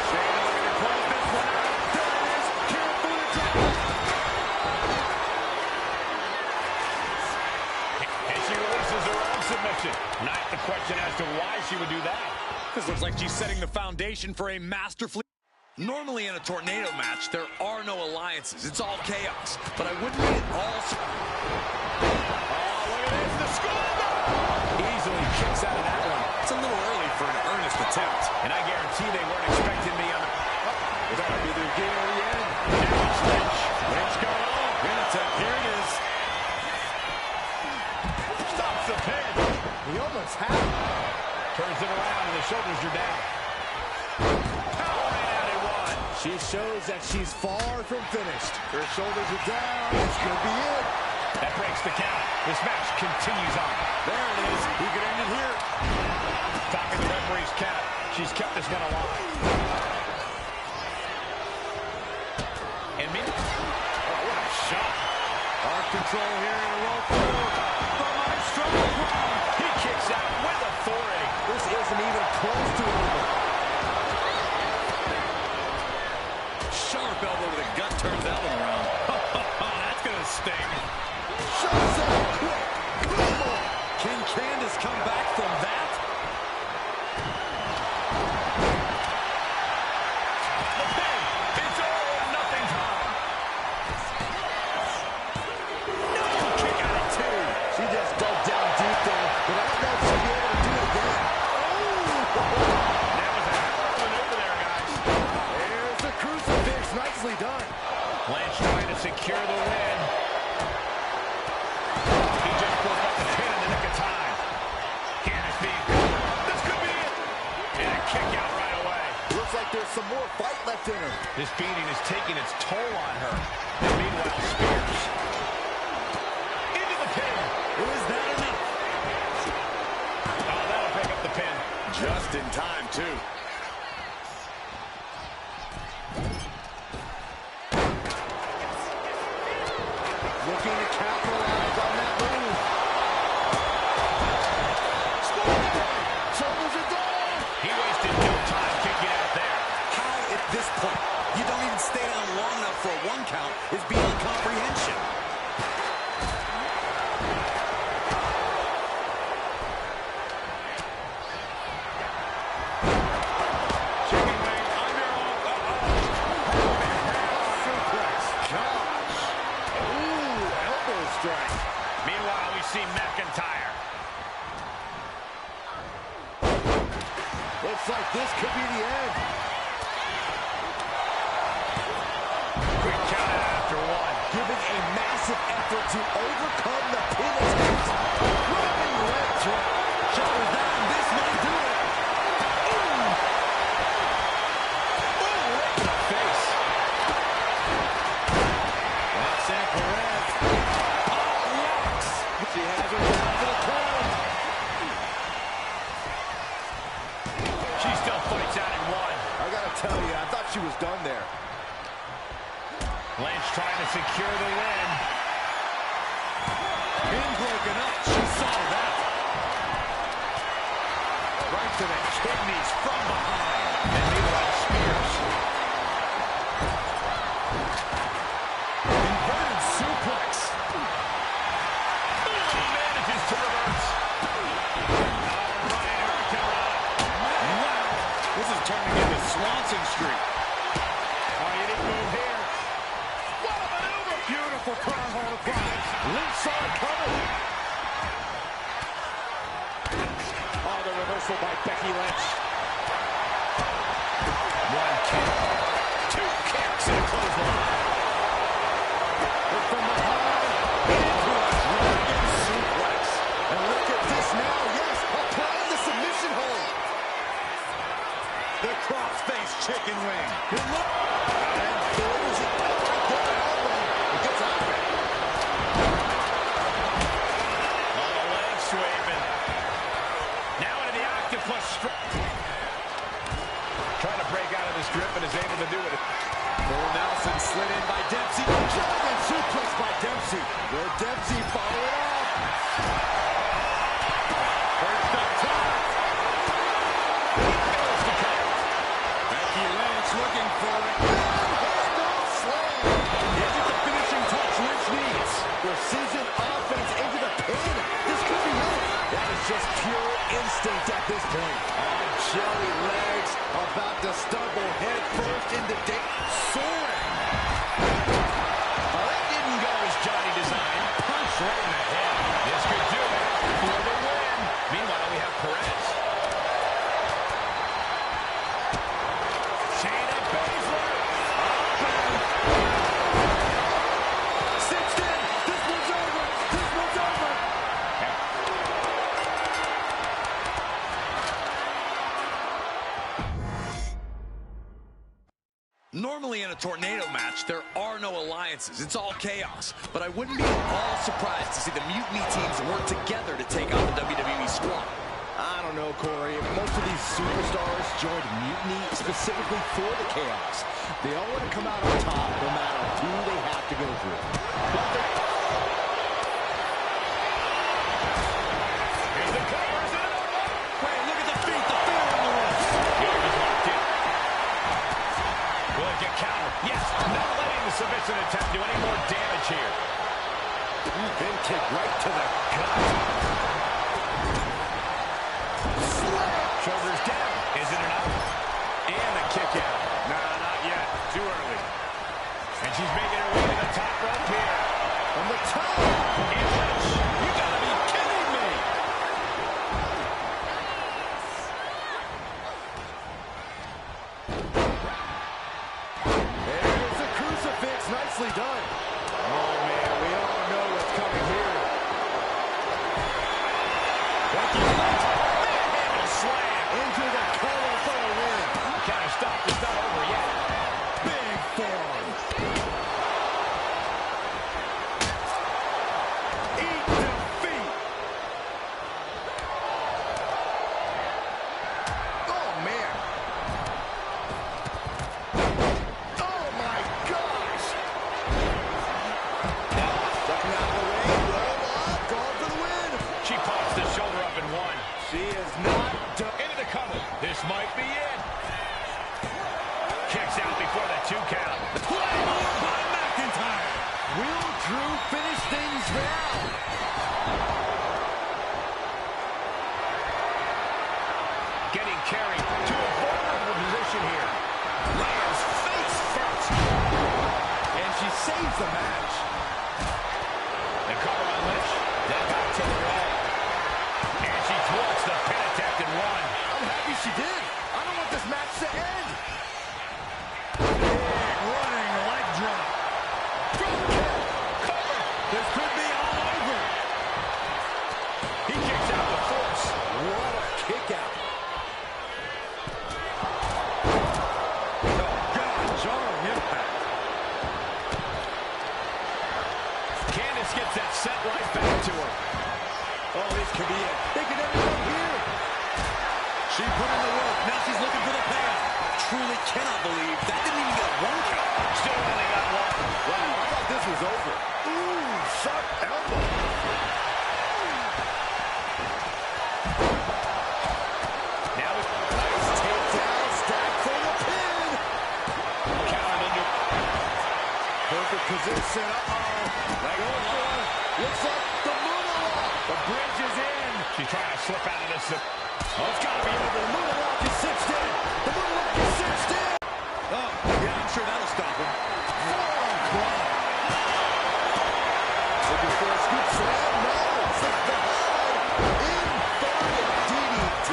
Shayna looking to close this one out. There it is. Kira through the drop. And she releases her own submission. Not the question as to why she would do that. This looks like she's setting the foundation for a masterfully... Normally in a tornado match, there are no alliances. It's all chaos. But I wouldn't be at all... Oh, look at this. The score! Easily kicks out of that one. It's a little early for an earnest attempt. And I guarantee they weren't expecting the other... That'll be the beginning of the end. Now it's Lynch. Lynch going on. Here it is. Stops the pin. He almost had it. Turns it around and the shoulders are down. She shows that she's far from finished. Her shoulders are down. This could be it. That breaks the count. This match continues on. There it is. He could end it here. Talking the referee's count. She's kept this one alive. And maybe... Oh, what a shot. Off control here in a low throw. The maestro. He kicks out with authority. This isn't even close to over. Sharp elbow to the gut turns that one around. That's going to sting. Shows up quick. Can Candice come back from that? The pin. It's all or nothing time. No. Kick out at two. She just dug down deep there, but I don't know if she'll be able to do it again. That was a hell of a maneuver there, guys. There's the crucifix. Nicely done. Lynch trying to secure the win. He just broke up the pin in the nick of time. Candice being covered. This could be it. And a kick out right away. Looks like there's some more fight left in her. This beating is taking its toll on her. And meanwhile, Spears into the pin. Is that enough? Oh, that'll pick up the pin. Just in time, too. Looking to capitalize on that move. Shoulders are down. He wasted no time kicking out there. How at this point you don't even stay down long enough for a one count is beyond comprehension. Chicken wing underhook. Suplex. Gosh. Ooh, elbow strike. Meanwhile, we see McIntyre. Looks like this could be the end. Quick count out after one. Giving a massive effort to overcome the pin attempt. Running leg drop. Shoulders down. This may do it. Ooh. Oh, right to the face. Roxanne Perez. Oh, yikes. She has her down for the count. She still fights out in one. I gotta tell you, I thought she was done there. Lynch trying to secure the win. Pin broken up. She saw that. Right to the kidneys from behind. And meanwhile, Spears. Inverted suplex. He manages to reverse. Right, Hurricane. Wow. This is turning into Swanson Street. Oh, you didn't move here. What a maneuver. Beautiful crown hold applied. Lynch saw it coming. Oh, the reversal by Becky Lynch. One kick. Two kicks and a clothesline. But from behind, into a dragon suplex. And look at this now. Yes, applying the submission hold. The cross-face chicken wing. Good look. And delivers it right there. It gets out of it. there are no alliances. It's all chaos. But I wouldn't be at all surprised to see the Mutiny teams work together to take on the WWE squad. I don't know, Corey. Most of these superstars joined Mutiny specifically for the chaos. They all want to come out on top no matter who they have to go through. Here's the cover. Is it over? Wait, look at the feet. The feet are on the wrist. Here he's locked in. Will it get countered? Yes. Not letting the submission attempt do any more damage here. Big kick right to the gut. Shoulders down. Is it enough? And the kick out. Nah, not yet. Too early. And she's making her way to the top rope here. From the top. And Lynch, you gotta be kidding me. There's a crucifix. Nicely done. Oh, man, we all know what's coming here. Becky Lynch. Manhandle slam. Into the collar for a win. Counter stop is not over yet. Big forearm. Eat defeat. Oh, man. Oh, my gosh. Stepping out of the way. Roll up. Going for the win. She pops the shoulder up and one. She is not done. Into the cover. This might be it. Kicks out before the 2 count. Claymore by McIntyre. Will Drew finish things now? Getting carried to a vulnerable position here. Lands face first. And she saves the match. The cover on Lynch. Then back to the right. And she thwarts the pin attempt and one. I'm happy she did. I don't want this match to end. Big running leg drop. Drop kick. Cover. This could be all over. He kicks out the force. What a kick out. Oh, God, jarring impact. Candice gets that set right back to her. Oh, this could be it. They could never come here. She put in the work. Now she's looking for the payoff. Truly cannot believe that didn't even get 1 count. Still only got 1. Wow, I thought this was over. Ooh, sharp elbow. Now it's Nice takedown, stack for the pin. countered into. Perfect position. Uh-oh. Leg over. Looks like the moonwalk. The bridge is in. She's trying to slip out of this. Oh, it's got to be over. The moonwalk is cinched in. The moonwalk is cinched in. Oh, yeah, I'm sure that'll stop him. Forearm club. Looking for a scoop slam. No. Slips behind. Inverted DDT.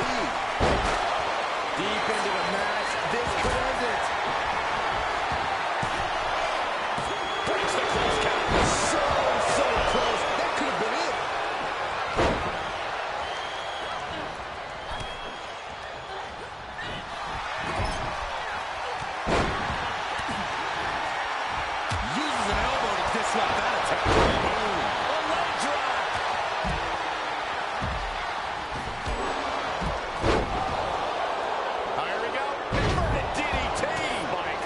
Deep into the match. This could end it. Breaks the close count. So close. That could have been it. Uses an elbow to disrupt that attack. Boom. A leg drop. Here we go. Inverted DDT. Mike.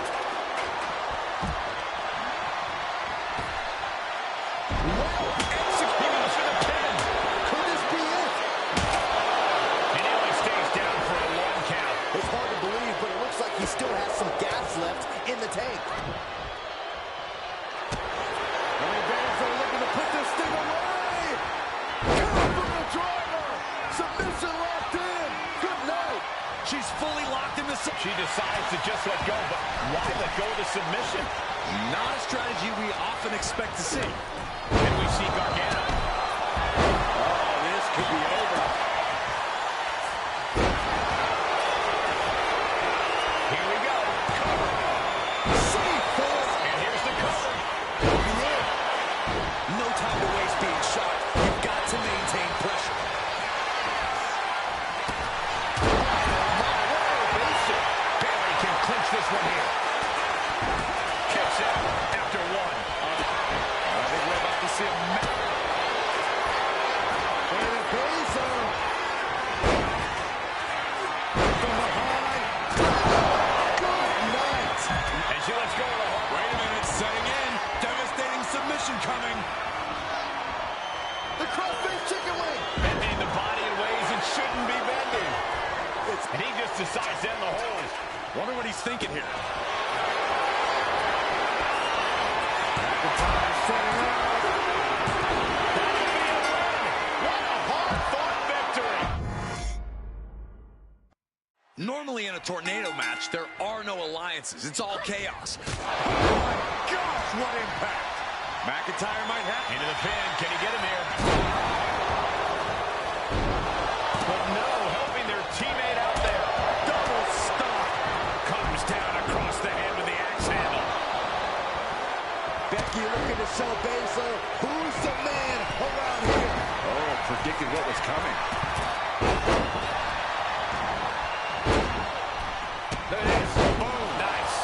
Executed for the pin. Could this be it? And he only stays down for a 1 count. It's hard to believe, but it looks like he still has some gas left in the tank. Ray Bands are looking to put this thing away. Count for the driver. Submission locked in. Good night. She's fully locked in the... She decides to just let go, but why let go of the submission? Not a strategy we often expect to see. And we see Gargano. Oh, this could be over. Here we go. Cover. C4. And here's the cover. Could be it. No time to waste being shot. You've got to maintain pressure. Bailey can clinch this one here. Kicks out. see a and a baser. From behind. Good night. And she lets go of the hook. Wait a minute, setting in. Devastating submission coming. The crossface chicken wing. Bending the body in ways it shouldn't be bending. And he just decides to end the hold. Wonder what he's thinking here. McIntyre setting up. What a hard-fought victory. Normally in a tornado match, there are no alliances. It's all chaos. Oh my gosh, what impact. McIntyre might have Into the pin. Can he get him here? But no, helping their teammate out there. Double stop. Comes down across the head with the axe handle. Becky looking to show Baszler who's the man around here. Oh, predicted what was coming. There it is. Boom. Nice.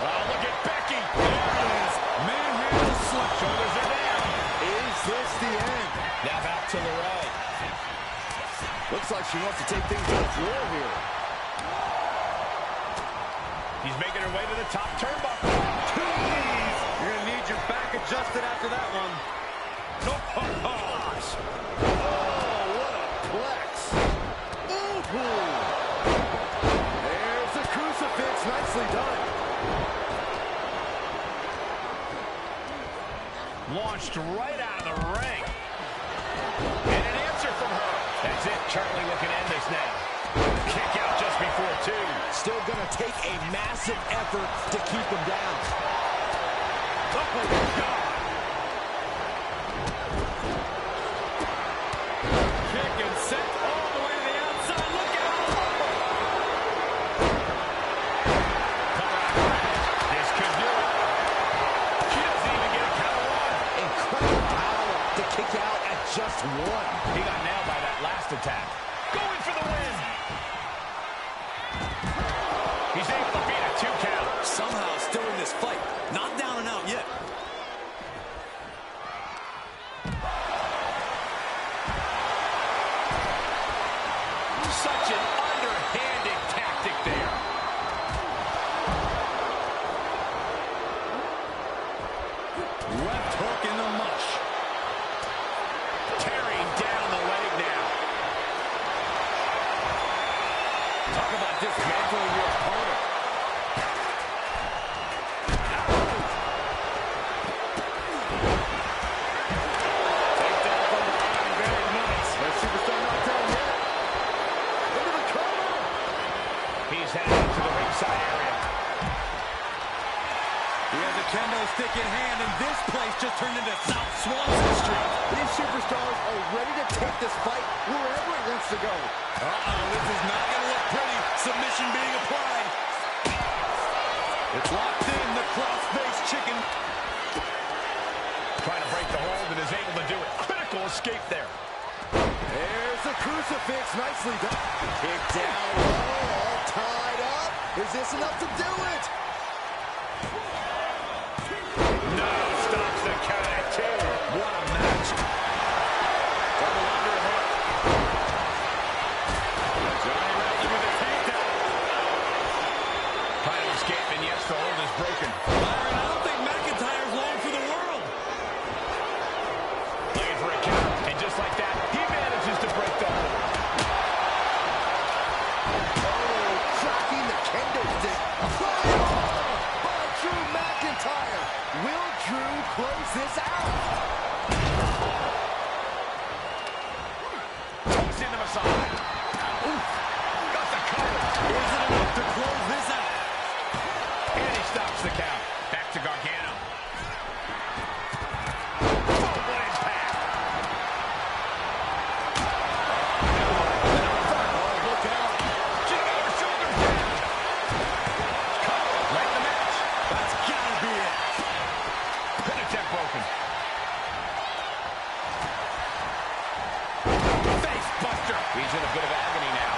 Oh, look at Becky. There it is. Manhandle slip. Shoulders are down. Is this the end? Now back to the right. Looks like she wants to take things to the floor here. He's making her way to the top turnbuckle. Two knees. You're going to need your back adjusted after that one. Oh, gosh. Oh, what a plex. Ooh. There's the crucifix. Nicely done. Launched right out of the ring. And an answer from her. That's it. Charlie looking to end this now. Kick out just before two. Still going to take a massive effort to keep him down. Oh, my God. Kick and set all the way to the outside. Look out. This could do it. She doesn't even get a count of one. Incredible power to kick out at just one. He got nailed by that last attack. Going for the win. He's able to beat a 2 count. Somehow still in this fight. Not down and out yet. Such an underhanded tactic there. Left hook in the mush. Tearing down the leg now. Talk about dismantling your opponent. Takedown from behind, very nice. That superstar not done yet. Into the cover. He's headed to the ringside area. He has a kendo stick in hand, and this place just turned into South Swanson Street. These superstars are ready to take this fight wherever it wants to go. This is not going to look pretty. Submission being applied. It's locked in, the cross-face chicken. Trying to break the hold and is able to do it. Critical escape there. There's the crucifix, nicely done. Kick down low, all tied up. Is this enough to do it? No, stops the count at 2. What a match. Double underhook. Johnny Rather with a takedown. Trying to escape, and yes, the hold is broken. Byron, I don't think McIntyre's long for the world. Looking for a count, and just like that, he manages to break the hold. Oh, tracking the kendo stick. By Drew McIntyre. Will Drew close this out? Tossed into the side. Oof. Got the cover. Is it enough to close this out? And he stops the count. Back to Gargano. Oh, what impact. Oh, look out. She got her shoulders down. Cover. Late in the match. That's gotta be it. Pin attempt broken. Face buster. He's in a bit of agony now.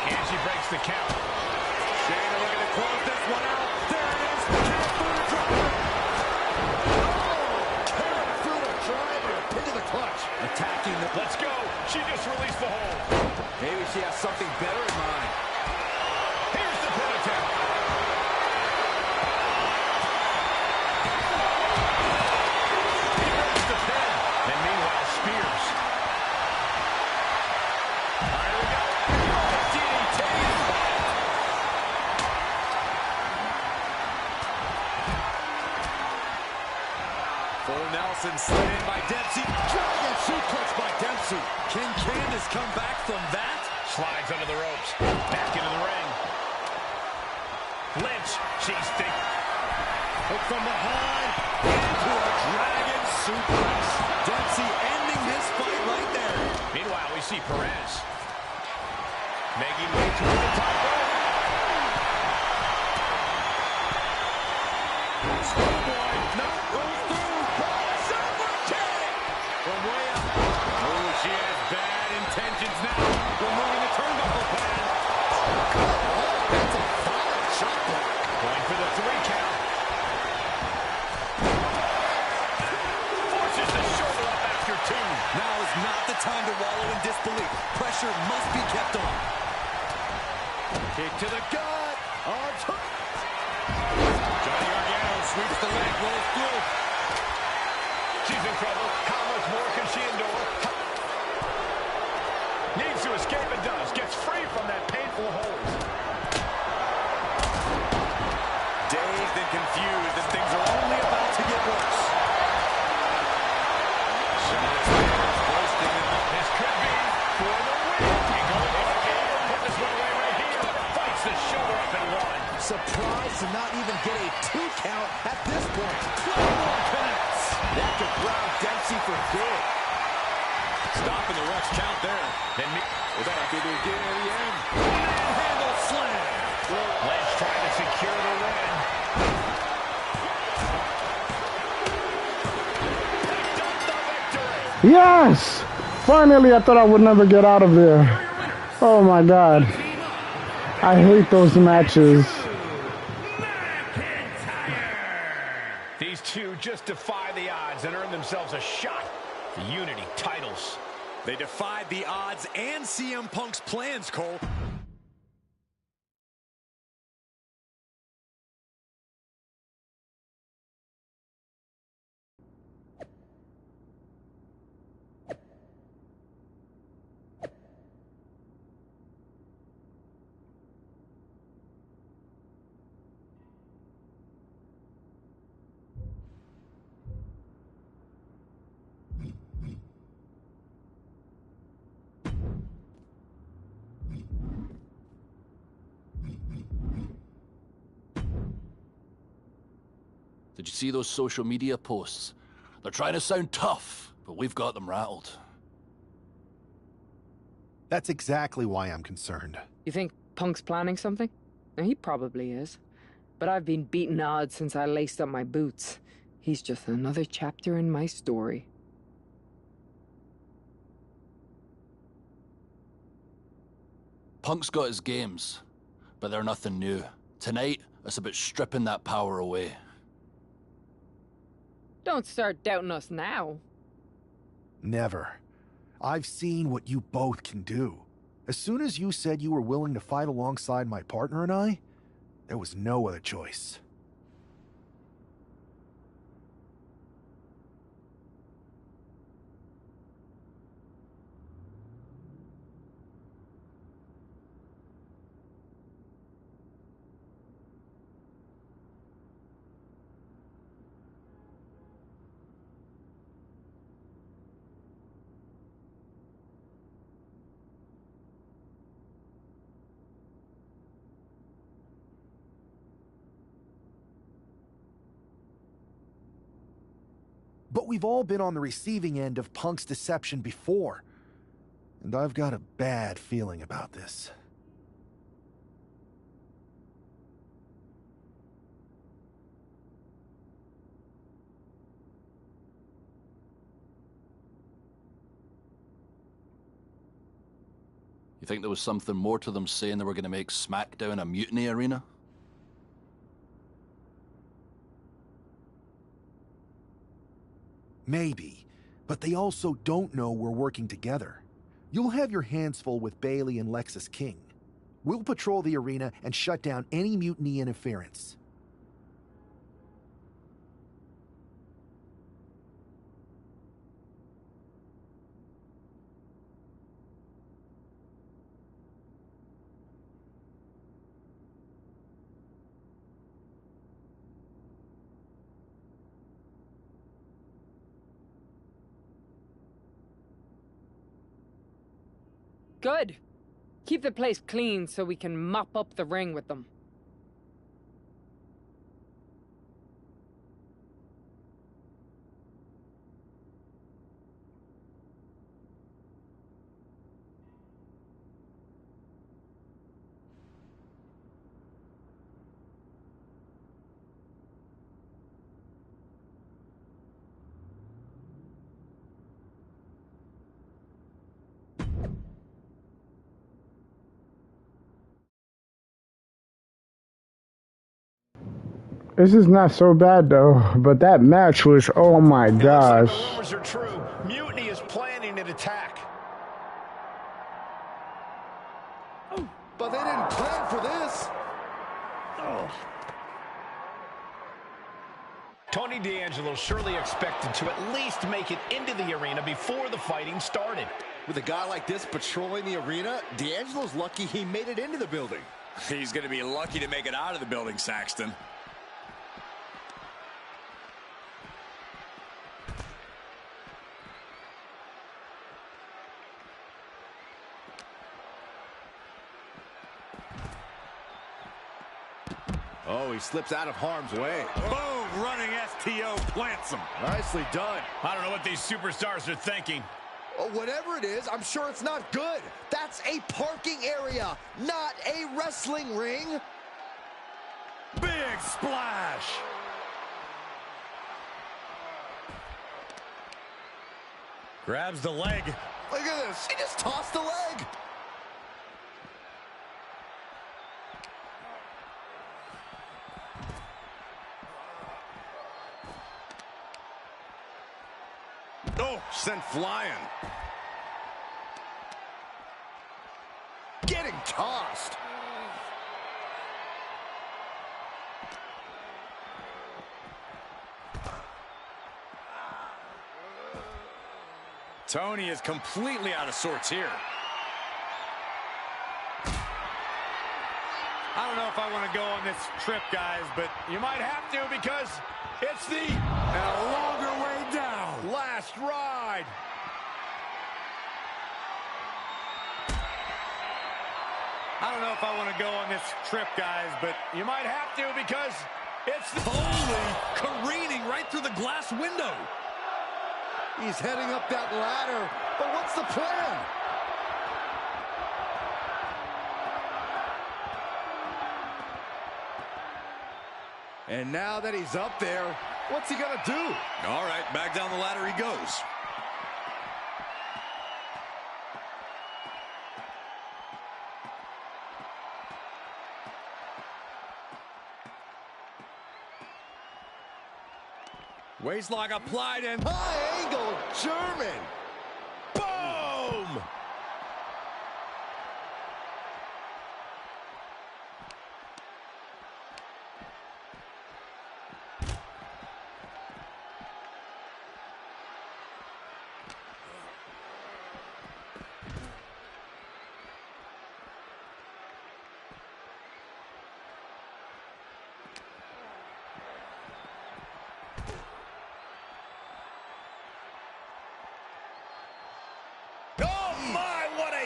And she breaks the count. Shayna looking to close this one out. There it is. Can't foot a driver. Full Nelson slid in by Dempsey. Dragon suplex by Dempsey. Can Candice come back from that? Slides under the ropes. Back into the ring. Lynch. She's thick. Hook from behind. Into a dragon suplex. Dempsey ending this fight right there. Meanwhile, we see Perez making way toward the top rope. Schoolboy, not goes through. Super kick from way up. Oh, she has bad intentions now. Removing the turnbuckle pad. That's a fire shot block. Going for the 3 count. Forces the shoulder up after 2. Now is not the time to wallow in disbelief. Pressure must be kept on. Kick to the gut. Johnny Gargano Sweeps the leg, rolls through. She's in trouble. How much more can she endure? Needs to escape and does. Gets free from that painful hold. Dazed and confused, and things are only about to get worse. This could be for the win. He goes again. Put this one away right here. Fights the shoulder up and 1. Surprised to not even get a 2 count at this point. Claymore connects. That could ground Dempsey for good. Stopping the ref's count there. Then that could begin at the end. Manhandle slam. Lynch trying to secure the win. Picked up the victory. Yes! Finally, I thought I would never get out of there. Oh my God. I hate those matches. These two just defy the odds and earn themselves a shot. The Unity titles. They defied the odds and CM Punk's plans, Cole. Did you see those social media posts? They're trying to sound tough, but we've got them rattled. That's exactly why I'm concerned. You think Punk's planning something? Now, he probably is. But I've been beating odds since I laced up my boots. He's just another chapter in my story. Punk's got his games, but they're nothing new. Tonight, it's about stripping that power away. Don't start doubting us now. Never. I've seen what you both can do. As soon as you said you were willing to fight alongside my partner and I, there was no other choice. But we've all been on the receiving end of Punk's deception before. And I've got a bad feeling about this. You think there was something more to them saying they were going to make SmackDown a mutiny arena? Maybe, but they also don't know we're working together. You'll have your hands full with Bayley and Lexis King. We'll patrol the arena and shut down any mutiny interference. Good. Keep the place clean so we can mop up the ring with them. This is not so bad though, but that match was, oh my gosh. The rumors are true. Mutiny is planning an attack. But they didn't plan for this. Tony D'Angelo surely expected to at least make it into the arena before the fighting started. With a guy like this patrolling the arena, D'Angelo's lucky he made it into the building. He's going to be lucky to make it out of the building, Saxton. Oh, he slips out of harm's way. Boom! Running STO plants him. Nicely done. I don't know what these superstars are thinking. Whatever it is, I'm sure it's not good. That's a parking area, not a wrestling ring. Big splash! Grabs the leg. Look at this. He just tossed the leg. Oh, sent flying. Getting tossed. Tony is completely out of sorts here. I don't know if I want to go on this trip, guys, but you might have to because it's the longer way down. Last ride. I don't know if I want to go on this trip, guys, but you might have to because it's the... Holy, careening right through the glass window. He's heading up that ladder, but what's the plan? And now that he's up there, what's he gonna do? All right, back down the ladder he goes. Waistlock applied and high angle German. boom!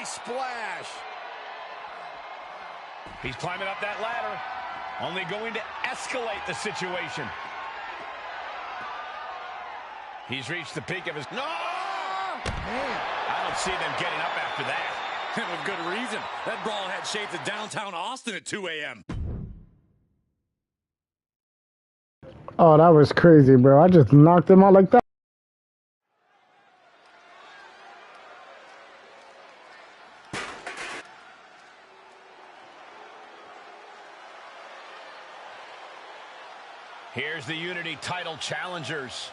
Splash. He's climbing up that ladder, only going to escalate the situation. He's reached the peak of his... No! Man. I don't see them getting up after that. And with good reason. That brawl had shades of downtown Austin at 2 a.m. Oh, that was crazy, bro. I just knocked him out like that. Here's the Unity title challengers.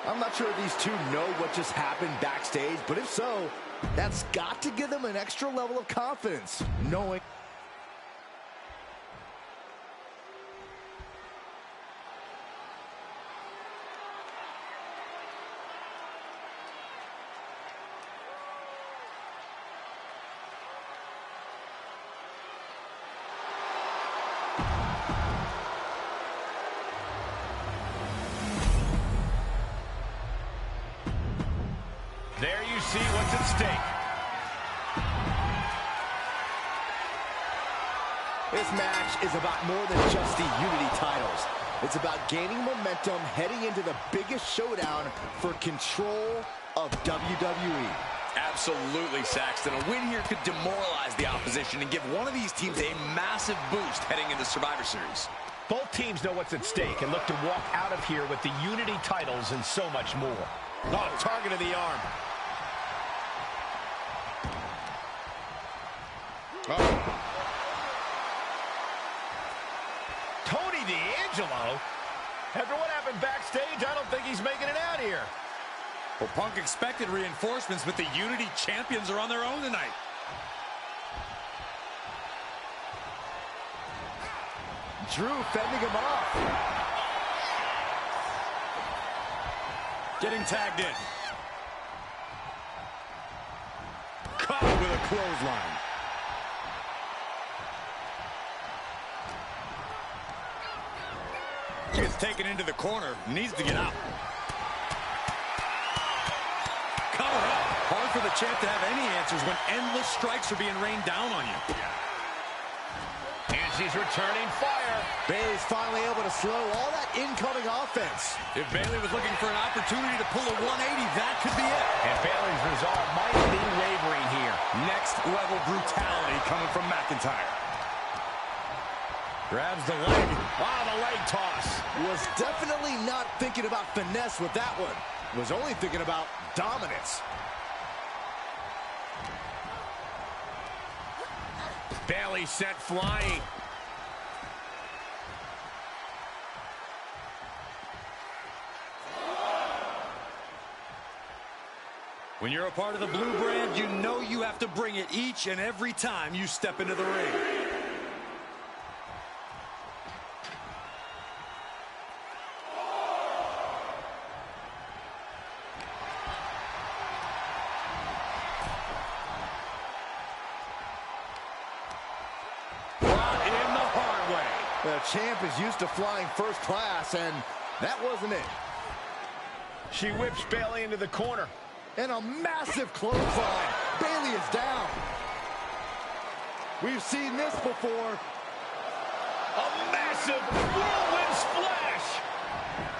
I'm not sure these two know what just happened backstage, but if so, that's got to give them an extra level of confidence, knowing... There you see what's at stake. This match is about more than just the Unity titles. It's about gaining momentum heading into the biggest showdown for control of WWE. Absolutely, Saxton. A win here could demoralize the opposition and give one of these teams a massive boost heading into Survivor Series. Both teams know what's at stake and look to walk out of here with the Unity titles and so much more. Oh, target of the arm. Oh. Tony D'Angelo? After what happened backstage, I don't think he's making it out here. Well, Punk expected reinforcements, but the Unity champions are on their own tonight. Drew fending him off. Getting tagged in. Caught with a clothesline. Gets taken into the corner. Needs to get out. Cover up. Hard for the champ to have any answers when endless strikes are being rained down on you. And she's returning fire. Bayley's finally able to slow all that incoming offense. If Bayley was looking for an opportunity to pull a 180, that could be it. And Bayley's resolve might be wavering here. Next level brutality coming from McIntyre. Grabs the leg. Wow, the leg toss. Was definitely not thinking about finesse with that one. Was only thinking about dominance. Bayley sent flying. When you're a part of the blue brand, you know you have to bring it each and every time you step into the ring. The champ is used to flying first class, and that wasn't it. She whips Bayley into the corner. And a massive clothesline. Bayley is down. We've seen this before. A massive whirlwind splash.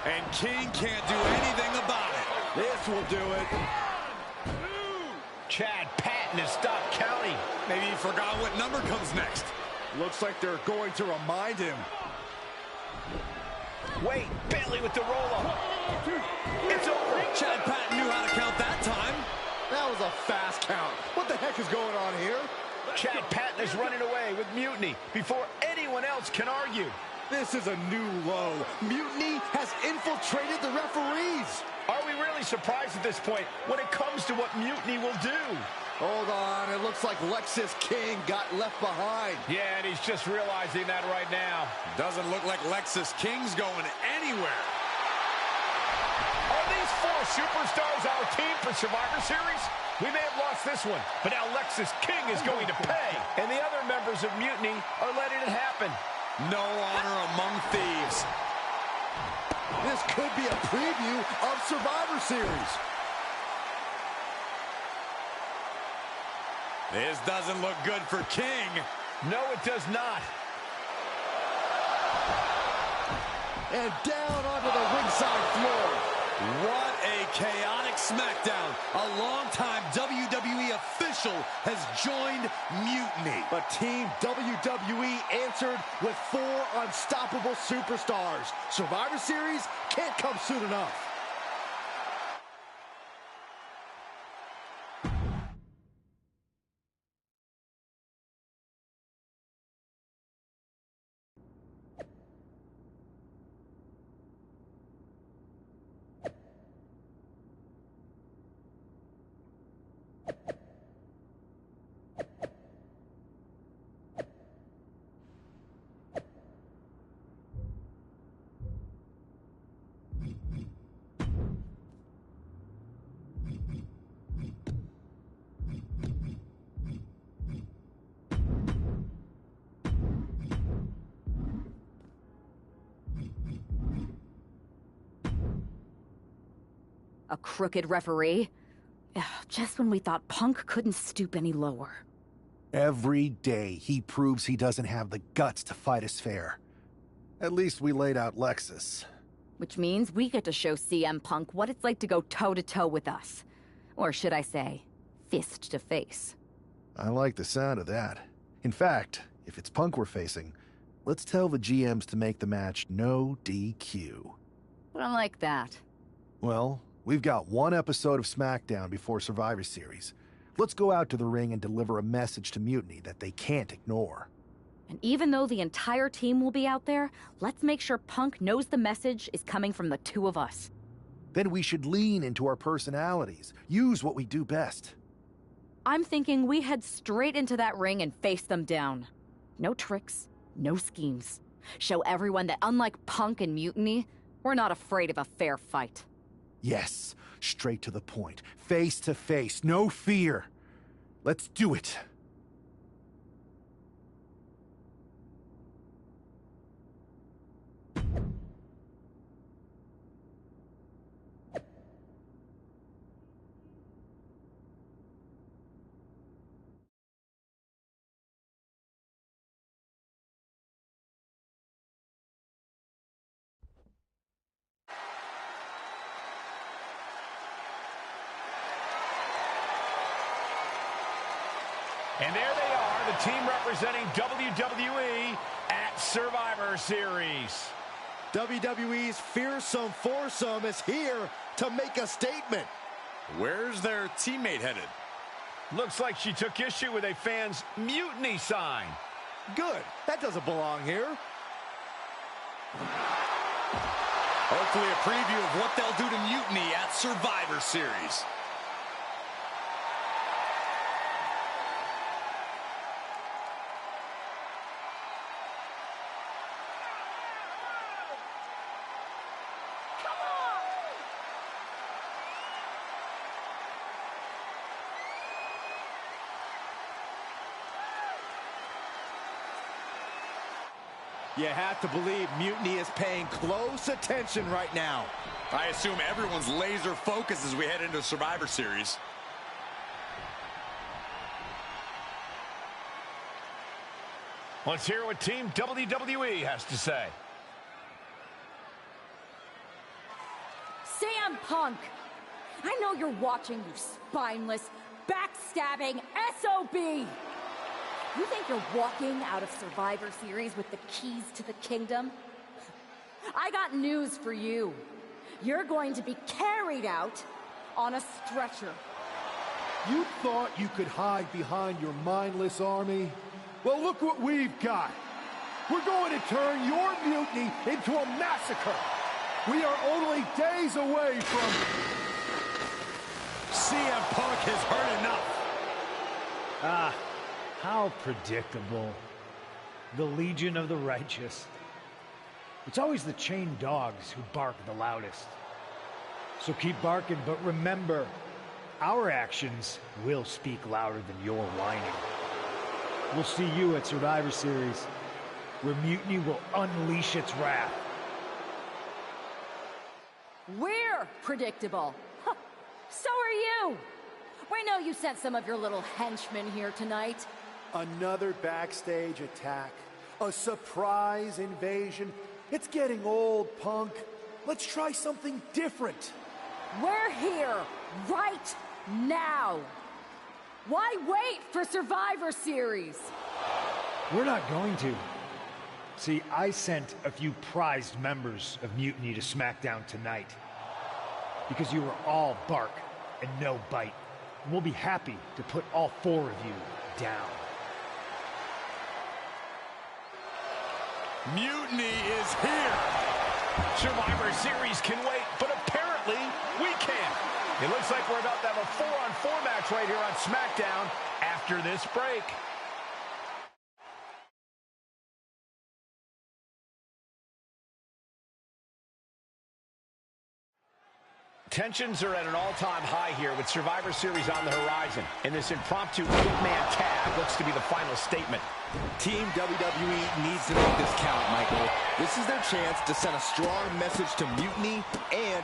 And King can't do anything about it. This will do it. Chad Patton has stopped counting. Maybe he forgot what number comes next. Looks like they're going to remind him. Wait, Bayley with the roll-up. It's over. Chad Patton knew how to count that time. That was a fast count. What the heck is going on here? Chad Patton is running away with Mutiny before anyone else can argue. This is a new low. Mutiny has infiltrated the referees. Are we really surprised at this point when it comes to what Mutiny will do? Hold on, it looks like Lexis King got left behind. Yeah, and he's just realizing that right now. Doesn't look like Lexis King's going anywhere. Are these four superstars our team for Survivor Series? We may have lost this one, but now Lexis King is going to pay. And the other members of Mutiny are letting it happen. No honor among thieves. This could be a preview of Survivor Series. This doesn't look good for King. No, it does not. And down onto the ringside floor. What a chaotic SmackDown. A longtime WWE official has joined Mutiny. But Team WWE answered with 4 unstoppable superstars. Survivor Series can't come soon enough. A crooked referee? Ugh, just when we thought Punk couldn't stoop any lower. Every day, he proves he doesn't have the guts to fight us fair. At least we laid out Lexus. Which means we get to show CM Punk what it's like to go toe-to-toe with us. Or should I say, fist to face. I like the sound of that. In fact, if it's Punk we're facing, let's tell the GMs to make the match no DQ. I like that. Well, we've got one episode of SmackDown before Survivor Series. Let's go out to the ring and deliver a message to Mutiny that they can't ignore. And even though the entire team will be out there, let's make sure Punk knows the message is coming from the two of us. Then we should lean into our personalities, use what we do best. I'm thinking we head straight into that ring and face them down. No tricks, no schemes. Show everyone that unlike Punk and Mutiny, we're not afraid of a fair fight. Yes, straight to the point, face to face, no fear. Let's do it. And there they are, the team representing WWE at Survivor Series. WWE's fearsome foursome is here to make a statement. Where's their teammate headed? Looks like she took issue with a fan's mutiny sign. Good. That doesn't belong here. Hopefully a preview of what they'll do to Mutiny at Survivor Series. You have to believe Mutiny is paying close attention right now. I assume everyone's laser focused as we head into Survivor Series. Let's hear what Team WWE has to say. CM Punk, I know you're watching, you spineless, backstabbing SOB. You think you're walking out of Survivor Series with the keys to the kingdom? I got news for you. You're going to be carried out on a stretcher. You thought you could hide behind your mindless army? Well, look what we've got. We're going to turn your mutiny into a massacre. We are only days away from... CM Punk has heard enough. How predictable. The Legion of the Righteous. It's always the chained dogs who bark the loudest. So keep barking, but remember, our actions will speak louder than your whining. We'll see you at Survivor Series, where Mutiny will unleash its wrath. We're predictable. Huh. So are you. We know you sent some of your little henchmen here tonight. Another backstage attack. A surprise invasion. It's getting old, Punk. Let's try something different. We're here right now. Why wait for Survivor Series? We're not going to. See, I sent a few prized members of Mutiny to SmackDown tonight. Because you were all bark and no bite. And we'll be happy to put all four of you down. Mutiny is here. Survivor Series can wait, but apparently we can't. It looks like we're about to have a 4-on-4 match right here on SmackDown after this break. Tensions are at an all-time high here with Survivor Series on the horizon. And this impromptu 8-man tag looks to be the final statement. Team WWE needs to make this count, Michael. This is their chance to send a strong message to Mutiny and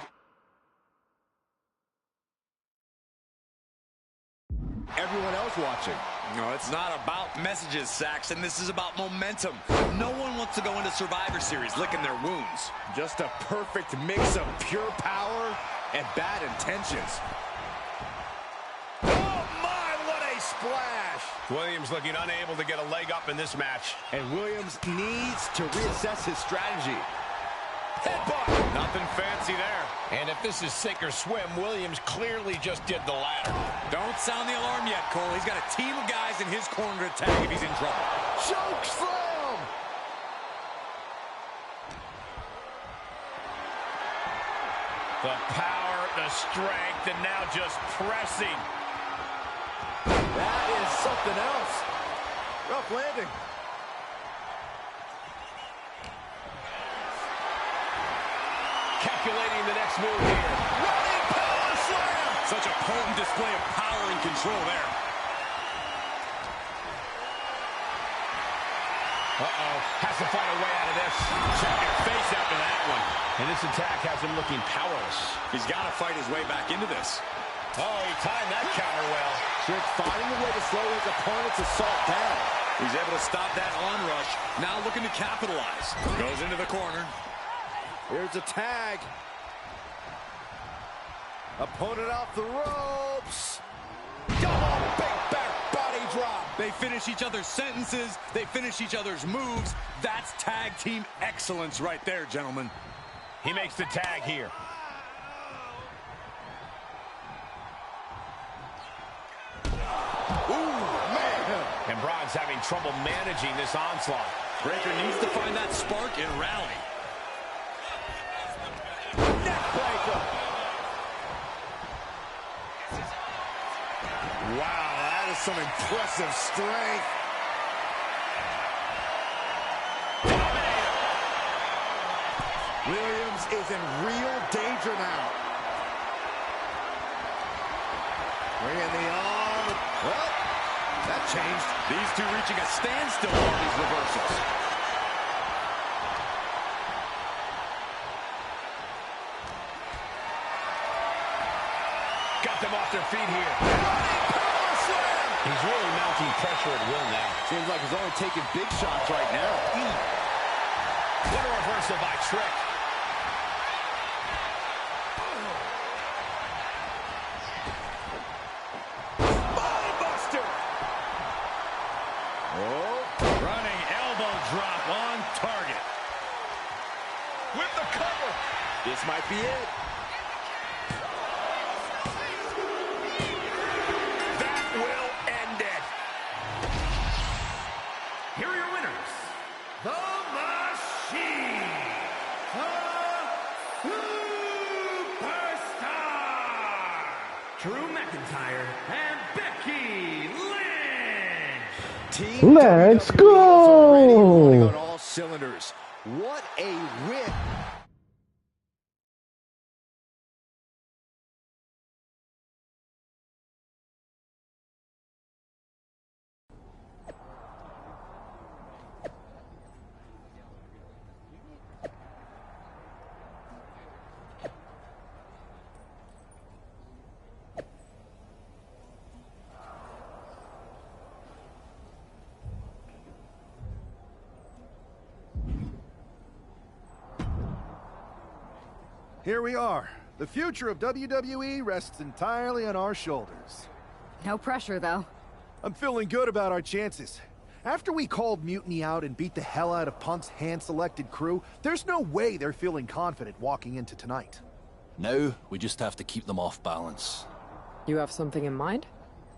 everyone else watching. No, it's not about messages, Saxon. This is about momentum. No one wants to go into Survivor Series licking their wounds. Just a perfect mix of pure power and bad intentions. Oh, my, what a splash. Williams looking unable to get a leg up in this match. And Williams needs to reassess his strategy. Headbutt. Nothing fancy there. And if this is sink or swim, Williams clearly just did the latter. Don't sound the alarm yet, Cole. He's got a team of guys in his corner to tag if he's in trouble. Choke slam. The power, the strength, and now just pressing. That is something else. Rough landing. Calculating the next move here. Running power slam. Such a potent display of power and control there. Uh-oh. Has to find a way out of this. Check your face after that one. And this attack has him looking powerless. He's got to fight his way back into this. Oh, he timed that counter well. Trick finding a way to slow his opponent's assault down. He's able to stop that onrush. Now looking to capitalize. Goes into the corner. Here's a tag. Opponent off the ropes. Oh, big back body drop. They finish each other's sentences. They finish each other's moves. That's tag team excellence right there, gentlemen. He makes the tag here. Ooh, man. And Braun's having trouble managing this onslaught. Breaker needs to find that spark and rally. Neckbreaker. Wow, that is some impressive strength. Williams is in real danger now. Bringing the arm. Well, that changed. These two reaching a standstill on these reversals. Got them off their feet here. He's really mounting pressure at will now. Seems like he's only taking big shots right now. What a reversal by Trick. Spinebuster. Oh, Running elbow drop on target. with the cover. This might be it. That will end it. Here are your winners. The Machine. The Superstar. Drew McIntyre and Becky Lynch. Let's go! Running on all cylinders. What a win. Here we are. The future of WWE rests entirely on our shoulders. No pressure, though. I'm feeling good about our chances. After we called Mutiny out and beat the hell out of Punk's hand-selected crew, there's no way they're feeling confident walking into tonight. Now, we just have to keep them off balance. You have something in mind?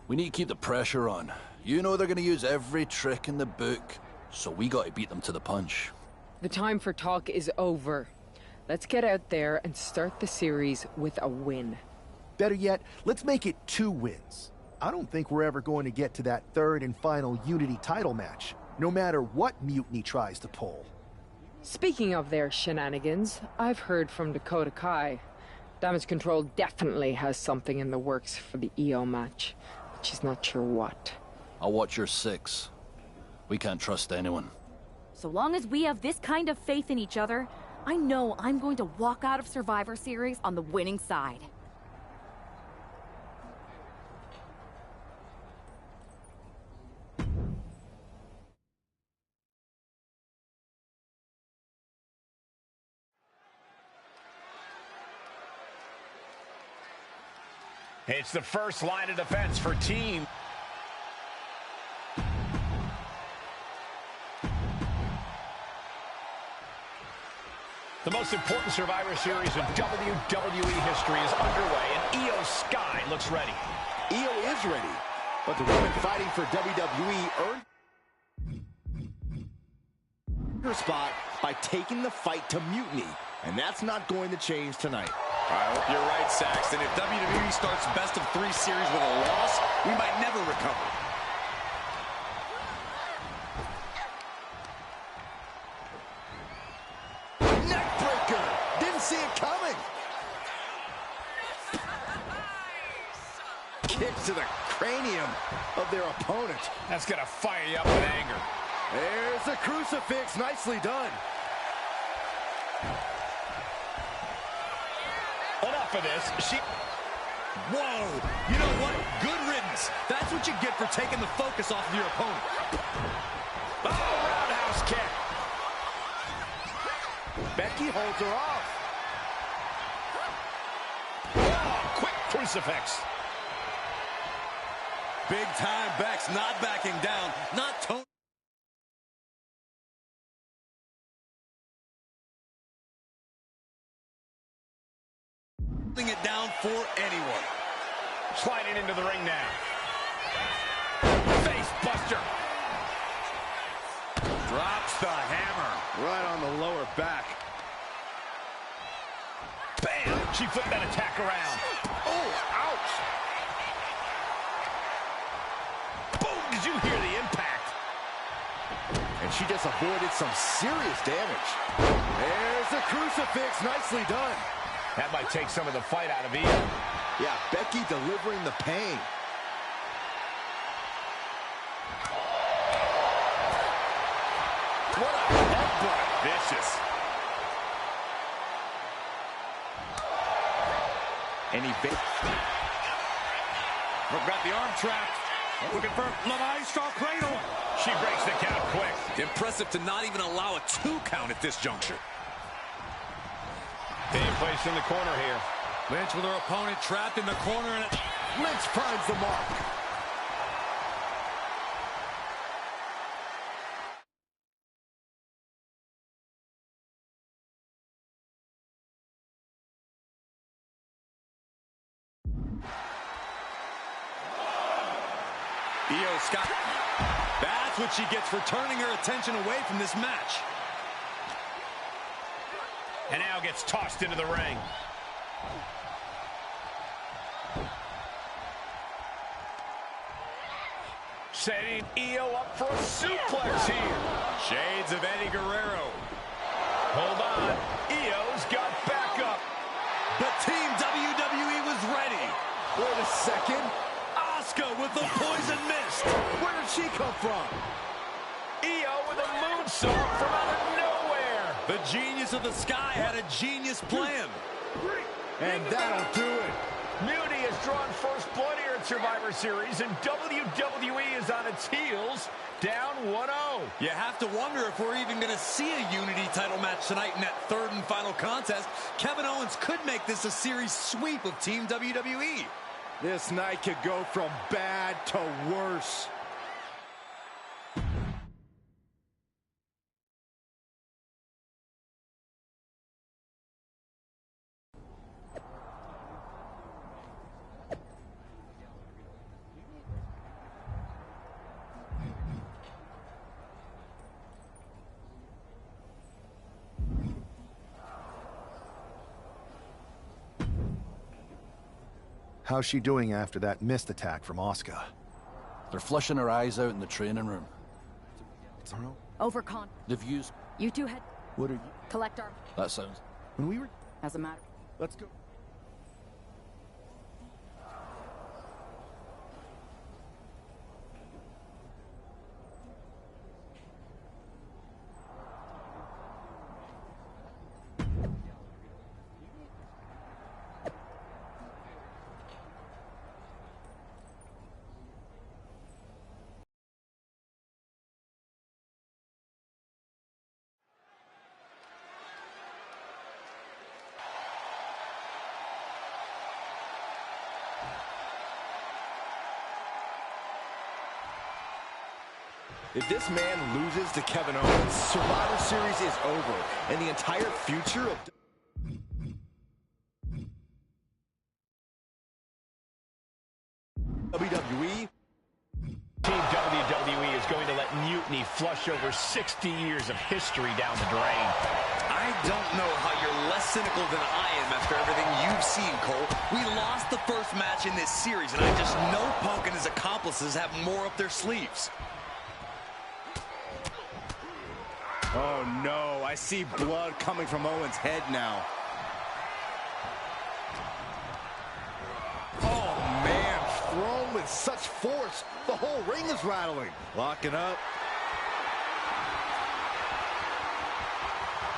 We need to keep the pressure on. You know they're gonna use every trick in the book, so we gotta beat them to the punch. The time for talk is over. Let's get out there and start the series with a win. Better yet, let's make it 2 wins. I don't think we're ever going to get to that third and final Unity title match, no matter what Mutiny tries to pull. Speaking of their shenanigans, I've heard from Dakota Kai. Damage Control definitely has something in the works for the EO match, but she's not sure what. I'll watch your 6. We can't trust anyone. So long as we have this kind of faith in each other, I know I'm going to walk out of Survivor Series on the winning side. It's the first line of defense for team. The most important Survivor Series in WWE history is underway, and Io Sky looks ready. Io is ready, but the woman fighting for WWE earned her spot by taking the fight to Mutiny, and that's not going to change tonight. I hope you're right, Saxton. If WWE starts best of 3 series with a loss, we might never recover. Neckbreaker! Didn't see it coming. Kick to the cranium of their opponent. That's going to fire you up with anger. There's the crucifix. Nicely done. Enough of this. Whoa! You know what? Good riddance. That's what you get for taking the focus off of your opponent. Oh, roundhouse kick. Becky holds her off. Oh, quick crucifix. Big time Beck's not backing down. Not Tony. It down for anyone. Sliding into the ring now. Face buster. Drops the hammer. Right on the lower back. Bam! She flipped that attack around. Oh, ouch. Boom! Did you hear the impact? And she just avoided some serious damage. There's the crucifix. Nicely done. That might take some of the fight out of Io. Yeah, Becky delivering the pain. What a headbutt. Vicious. And he got the arm trapped. Looking for La Maestro Cradle. She breaks the count quick. Impressive to not even allow a 2 count at this juncture. Being placed in the corner here. Lynch with her opponent trapped in the corner. And Lynch finds the mark. Io Sky. That's what she gets for turning her attention away from this match. And now gets tossed into the ring. Setting Io up for a suplex here. Shades of Eddie Guerrero. Hold on. Io's got backup. But Team WWE was ready. Wait a second. Asuka with the poison mist. Where did she come from? Io with a moonsault from out of nowhere. The genius of the Sky had a genius plan. And that'll do it. Mutiny has drawn first blood here at Survivor Series, and WWE is on its heels, down 1-0. You have to wonder if we're even going to see a Unity title match tonight in that third and final contest. Kevin Owens could make this a series sweep of Team WWE. This night could go from bad to worse. How's she doing after that missed attack from Asuka? They're flushing her eyes out in the training room. Overcon. They've used... You two head. What are you... Collect our... That sounds... When we were... As a matter. Let's go. If this man loses to Kevin Owens, Survivor Series is over, and the entire future of WWE. Team WWE is going to let mutiny flush over 60 years of history down the drain. I don't know how you're less cynical than I am after everything you've seen, Cole. We lost the first match in this series, and I just know Punk and his accomplices have more up their sleeves. Oh no, I see blood coming from Owens' head now. Oh man, thrown with such force, the whole ring is rattling. Locking up.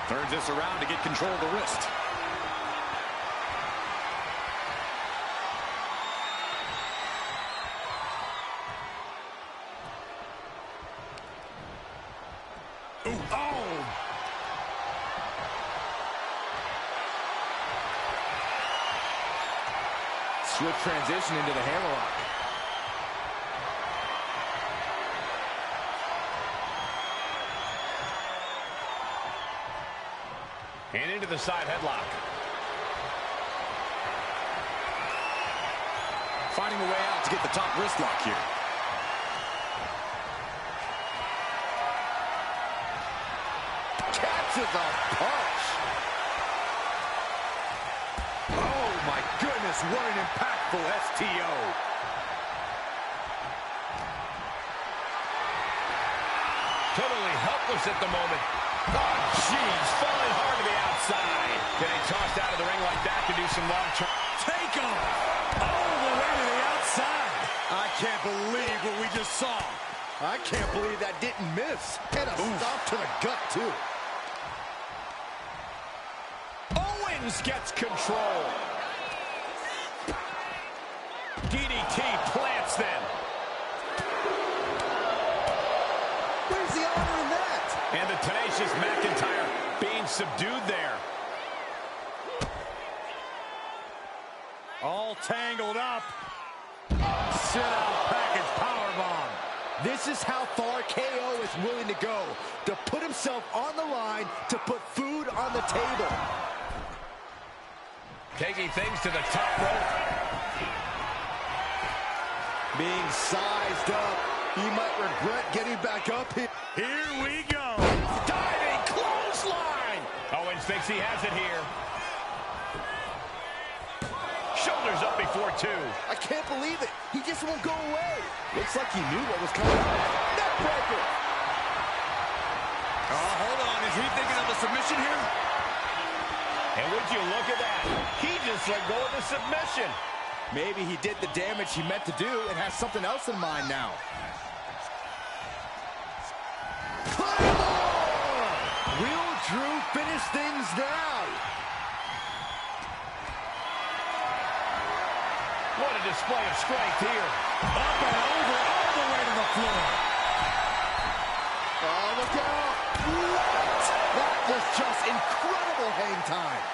Turns this around to get control of the wrist. Ooh, oh! Swift transition into the hammerlock. And into the side headlock. Finding a way out to get the top wrist lock here. Catches a punch. Oh my goodness, what an impactful STO. Totally helpless at the moment. Oh, jeez, falling hard to the outside. Getting tossed out of the ring like that to do some long-term. Take him all the way to the outside. I can't believe what we just saw. I can't believe that didn't miss. And a stop to the gut, too. Owens gets control. DDT plants them. Where's the honor in that? And the tenacious McIntyre being subdued there. All tangled up. Sit-out package powerbomb. This is how far KO is willing to go. To put himself on the line, to put food on the table. Taking things to the top rope. Being sized up. He might regret getting back up here. Here we go. Diving clothesline. Owens thinks he has it here. Shoulders up before two. I can't believe it. He just won't go away. Looks like he knew what was coming up. Neckbreaker. Oh, hold on. Is he thinking of a submission here? And would you look at that? He just let go of the submission. Maybe he did the damage he meant to do and has something else in mind now. Will Drew finish things now? What a display of strength here. Up and over, all the way to the floor. Oh, look out. What? That was just incredible hang time.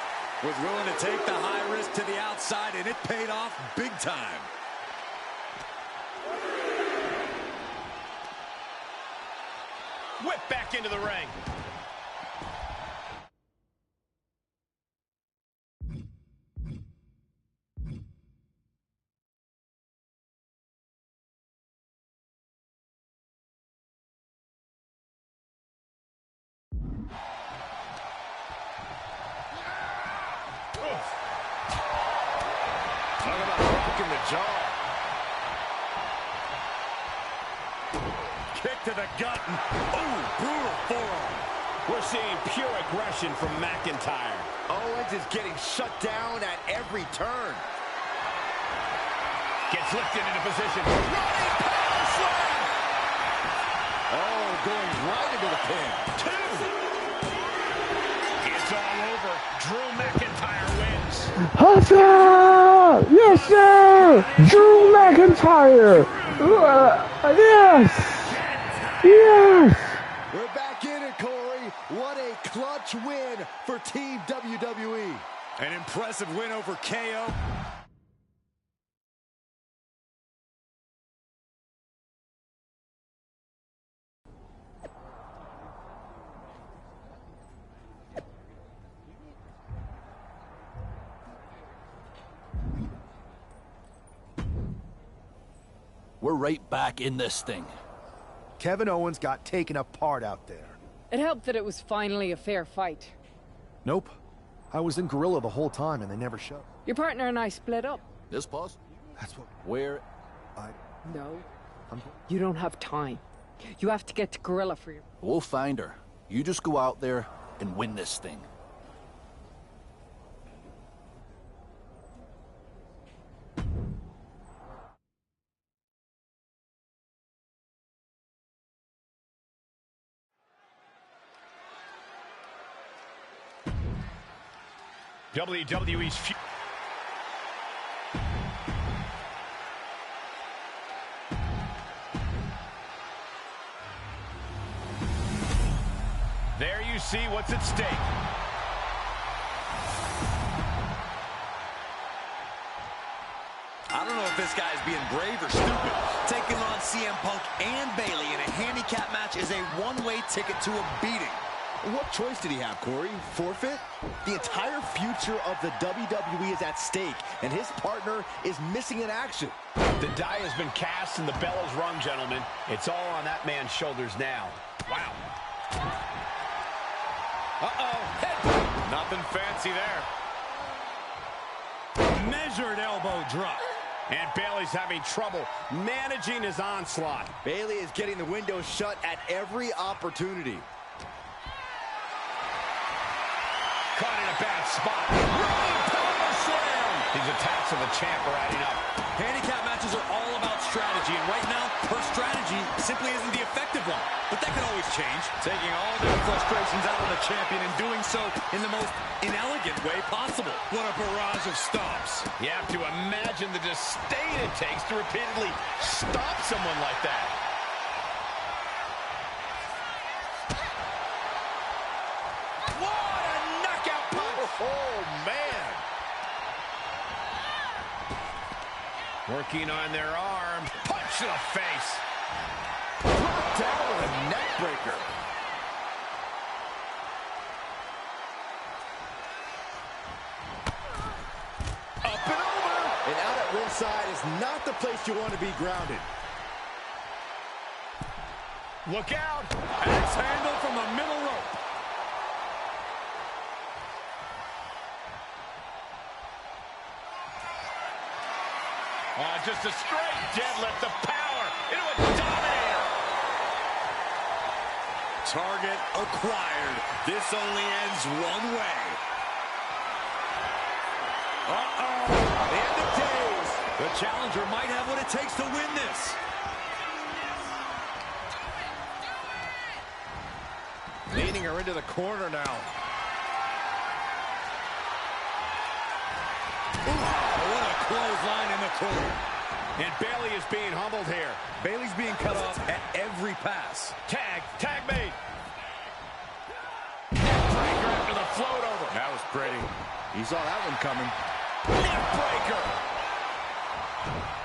Was willing to take the high risk to the outside, and it paid off big time. Whip back into the ring. Talk about rocking the jaw. Kick to the gut. Ooh, brutal forearm. We're seeing pure aggression from McIntyre. Owens is getting shut down at every turn. Gets lifted into position. Running power slam. Oh, going right into the pin. Two. It's all over. Drew McIntyre wins. Huzzah! Yes, sir! Drew McIntyre! Yes! Yes! We're back in it, Corey. What a clutch win for Team WWE. An impressive win over KO. We're right back in this thing. Kevin Owens got taken apart out there. It helped that it was finally a fair fight. Nope. I was in Gorilla the whole time and they never showed. Your partner and I split up. This pause? That's what... Where? No. You don't have time. You have to get to Gorilla for your... We'll find her. You just go out there and win this thing. WWE's There you see what's at stake. I don't know if this guy's being brave or stupid. Taking on CM Punk and Bayley in a handicap match is a one-way ticket to a beating. What choice did he have, Corey? Forfeit? The entire future of the WWE is at stake, and his partner is missing in action. The die has been cast and the bell is rung, gentlemen. It's all on that man's shoulders now. Wow. Uh-oh. Head. Nothing fancy there. Measured elbow drop. And Bayley's having trouble managing his onslaught. Bayley is getting the window shut at every opportunity. Caught in a bad spot. Running power slam. These attacks of the champ are adding up. Handicap matches are all about strategy, and right now, her strategy simply isn't the effective one. But that can always change. Taking all their frustrations out on the champion and doing so in the most Inelegant way possible. What a barrage of stomps. You have to imagine the disdain it takes to repeatedly stomp someone like that. What a knockout punch. Oh, man. Working on their arm. Punch to the face. Drop down with a neck breaker. Up and over. And out at ringside is not the place you want to be grounded. Look out. Axe handle from the middle rope. Just a straight deadlift of power into a dominator. Target acquired. This only ends one way. Uh-oh. The end of days. The challenger might have what it takes to win this. Leading her into the corner now. What a clothesline in the corner. And Bayley is being humbled here. Bayley's being cut off at every pass. Tag made. Neckbreaker after the float over. That was pretty. He saw that one coming. Neckbreaker.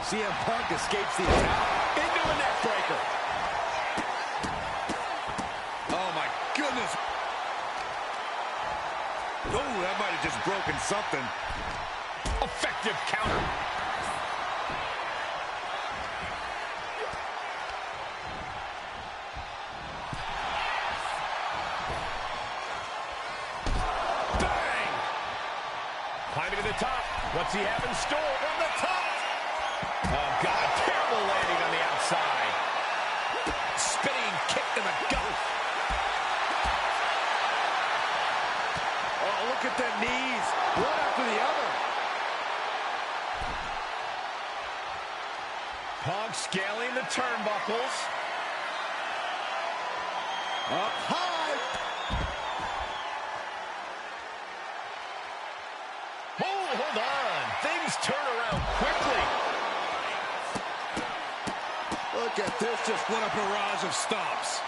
CM Punk escapes the attack. Into a neckbreaker. Oh, my goodness. Oh, that might have just broken something. Effective counter. Bang! Climbing to the top. What's he have in store from the top? Oh, God, a terrible landing on the outside. Spinning kick to the gut. Oh, look at the knees. One after the other. Punk scaling the turnbuckles. Up high. Oh, hold on. Things turn around quickly. Look at this. Just what a barrage of stomps.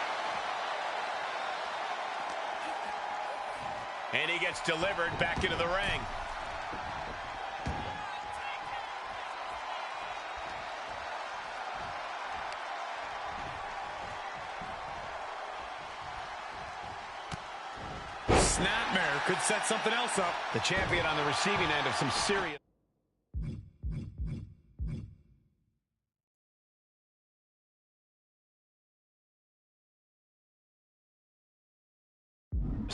And he gets delivered back into the ring. Snapmare could set something else up. The champion on the receiving end of some serious...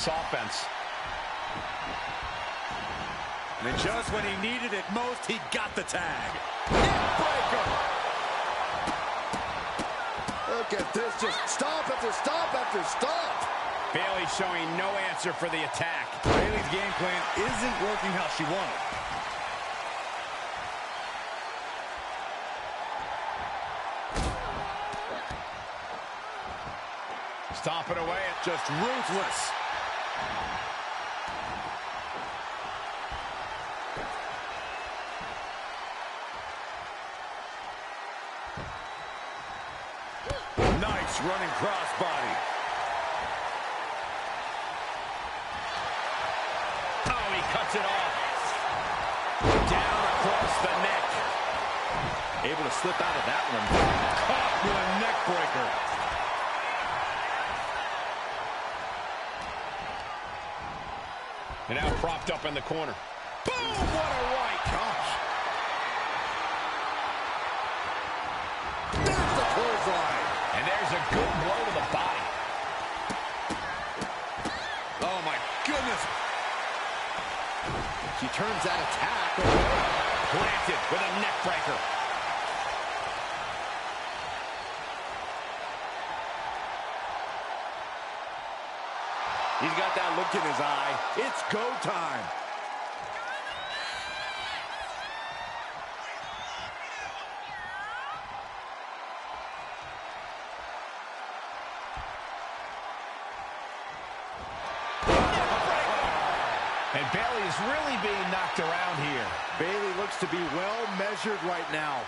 Offense. And just when he needed it most, he got the tag. Neckbreaker. Look at this, just stop after stop after stop. Bayley showing no answer for the attack. Bayley's game plan isn't working how she wanted. Stomping away, just ruthless. Nice running crossbody. Oh, he cuts it off. Down across the neck. Able to slip out of that one. Caught with a neck breaker. And now propped up in the corner. Boom! What a right. Gosh. There's the clothesline. And there's a good blow to the body. Oh, my goodness. She turns that attack away. Planted with a neck breaker. He's got that look in his eye. It's go time. And Bayley is really being knocked around here. Bayley looks to be well measured right now.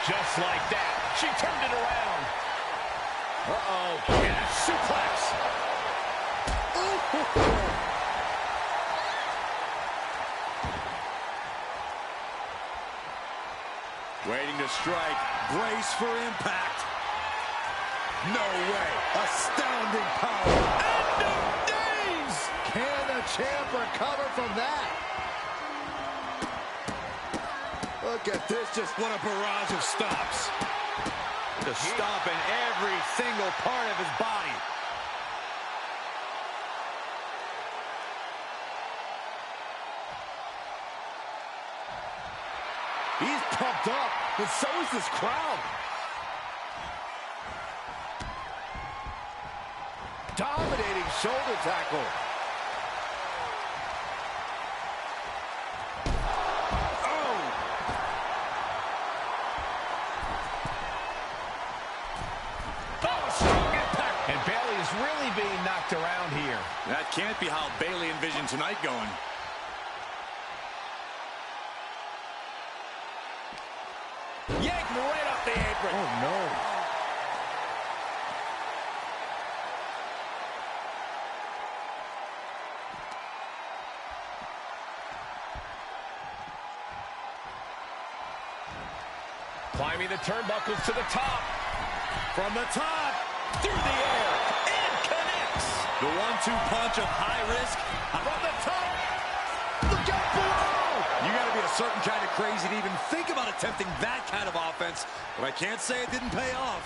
Just like that. She turned it around. Uh-oh. And a suplex. Waiting to strike. Brace for impact. No way. Astounding power. End of days. Can the champ recover from that? Look at this, just what a barrage of stops. Just stomping every single part of his body. He's pumped up, and so is this crowd. Dominating shoulder tackle. Really being knocked around here. That can't be how Bayley envisioned tonight going. Yanked right off the apron. Oh, no. Climbing the turnbuckles to the top. From the top, through the air. The 1-2 punch of high risk. From the top. Look out below. You got to be a certain kind of crazy to even think about attempting that kind of offense. But I can't say it didn't pay off.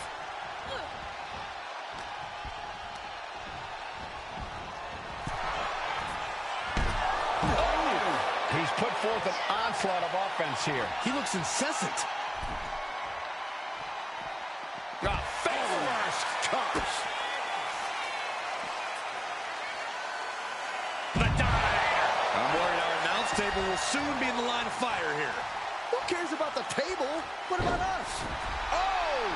Oh, he's put forth an onslaught of offense here. He looks incessant. Face first. Gosh. Table will soon be in the line of fire here. Who cares about the table? What about us? Oh!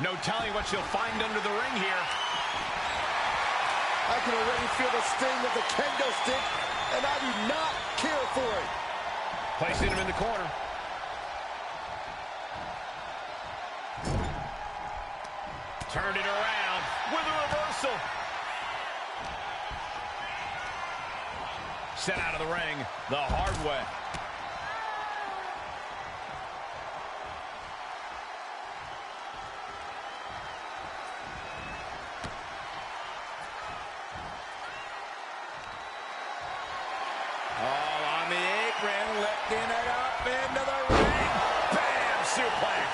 No telling what she'll find under the ring here. I can already feel the sting of the kendo stick, and I do not care for it. Placing him in the corner. Turned it around with a reversal. Sent out of the ring the hard way. into the ring. Bam! Suplex.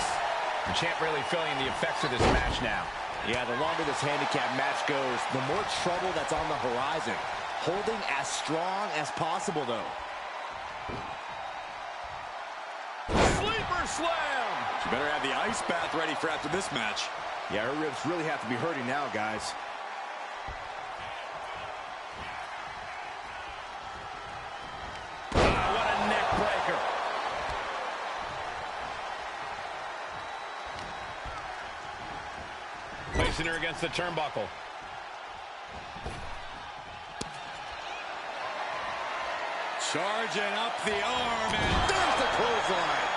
The champ really feeling the effects of this match now. Yeah, the longer this handicap match goes, the more trouble that's on the horizon. Holding as strong as possible, though. Sleeper slam! She better have the ice bath ready for after this match. Yeah, her ribs really have to be hurting now, guys. What a neck breaker. Placing her against the turnbuckle. Charging up the arm, and there's the clothesline.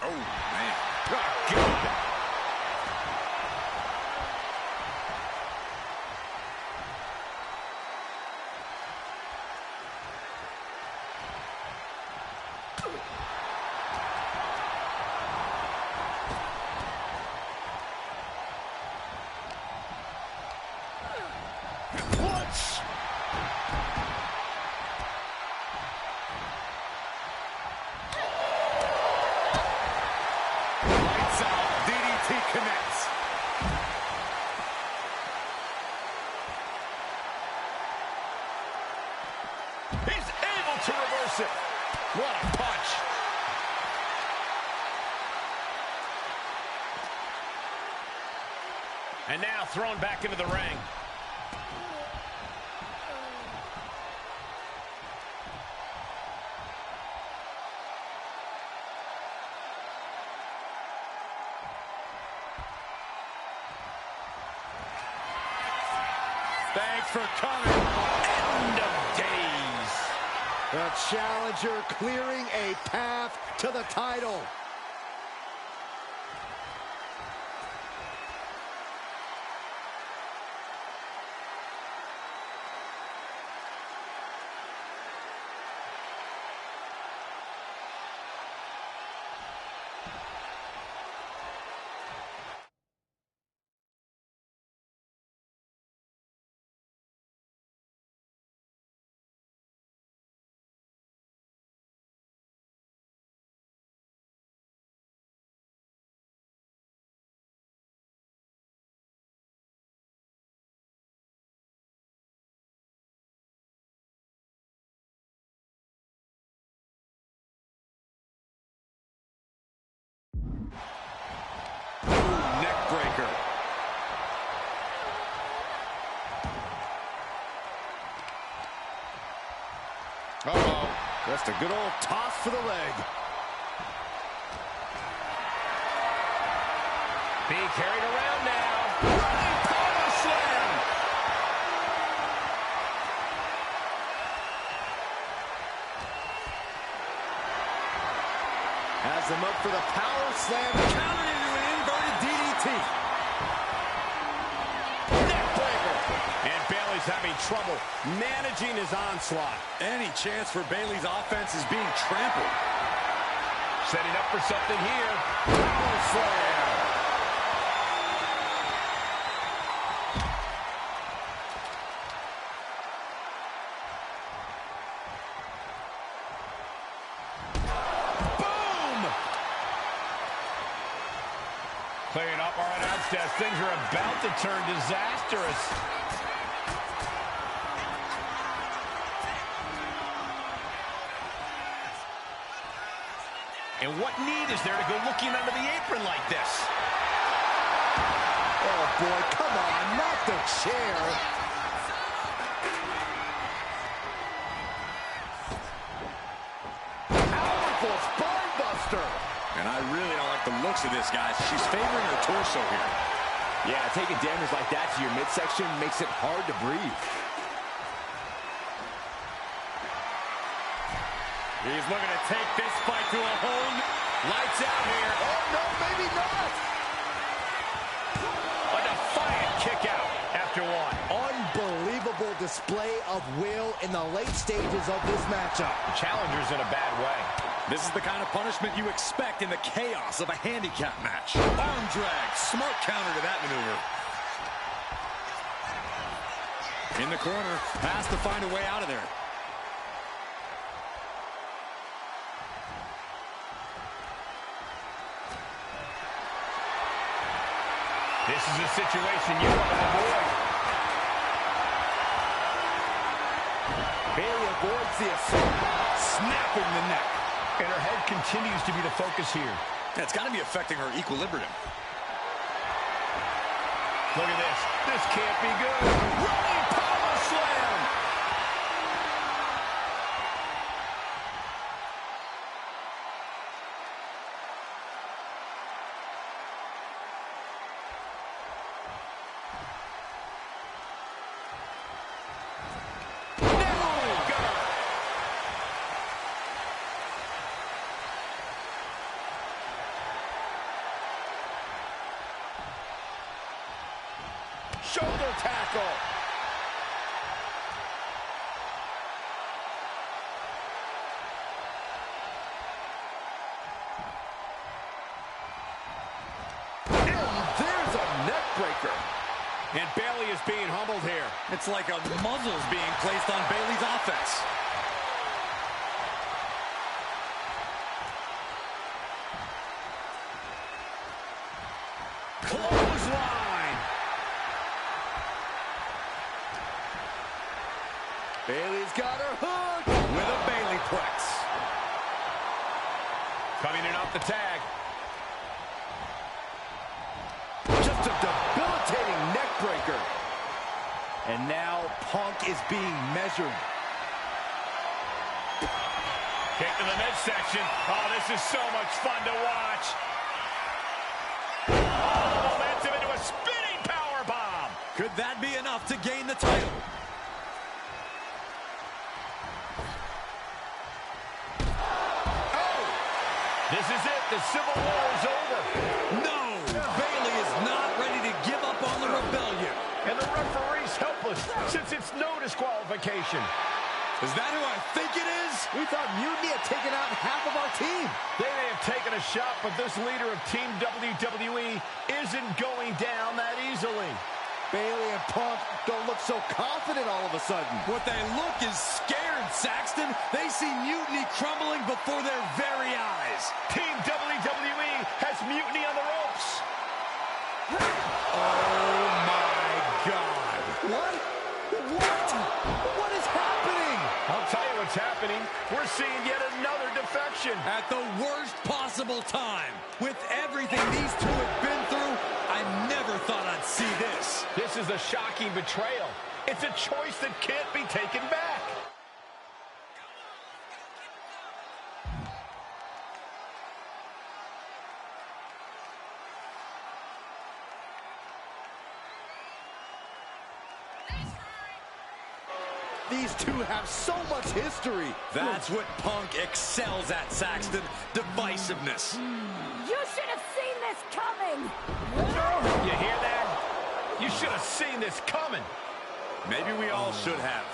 Oh, man. Oh, God. Punch! Lights out. DDT connects. He's able to reverse it. What a punch. And now thrown back into the ring. Thanks for coming. End of days. The challenger clearing a path to the title. Neck breaker. Uh-oh. Just a good old toss for the leg. Being carried around now. Running power slam. Has them up for the power slam. Countered into an inverted DDT. Neck breaker. And Bayley's having trouble Managing his onslaught. Any chance for Bayley's offense is being trampled. setting up for something here. Power slam. Clearing up our announce desk. Things are about to turn disastrous. And what need is there to go looking under the apron like this? Oh, boy, come on, not the chair. Powerful spinebuster. And I really don't like the looks of this, guys. She's favoring her torso here. Yeah, taking damage like that to your midsection makes it hard to breathe. He's looking to take this fight to a whole lights out here. Oh, no, maybe not. A defiant kick out after one. Unbelievable display of will in the late stages of this matchup. The challenger's in a bad way. This is the kind of punishment you expect in the chaos of a handicap match. Arm drag, smart counter to that maneuver. In the corner, has to find a way out of there. This is a situation you want to avoid. Bayley avoids the assault, snapping the neck. And her head continues to be the focus here. That's got to be affecting her equilibrium. Look at this. This can't be good. Running power slam. Shoulder tackle. And there's a neck breaker. And Bayley is being humbled here. It's like a muzzle's being placed on Bayley's offense. Clothesline. Bayley's got her hooked with a Bayley plex. Coming in off the tag. Just a debilitating neck breaker. And now Punk is being measured. Kick to the midsection. Oh, this is so much fun to watch. Oh, momentum into a spinning powerbomb. Could that be enough to gain the title? This is it. The Civil War is over. No! Bayley is not ready to give up on the rebellion. And the referee's helpless since it's no disqualification. Is that who I think it is? We thought Mutiny had taken out half of our team. They may have taken a shot, but this leader of Team WWE isn't going down that easily. Bayley and Punk don't look so confident all of a sudden. What they look is scared, Saxton. They see Mutiny crumbling before their very eyes. Team WWE has Mutiny on the ropes. Oh, my God. What? What is happening? I'll tell you what's happening. We're seeing yet another defection. At the worst possible time. With everything these two have been through, I never thought I'd see this. This is a shocking betrayal. It's a choice that can't be taken back. These two have so much history. That's what Punk excels at, Saxton. Divisiveness. You should have seen this coming! You hear that? You should have seen this coming. Maybe we all should have.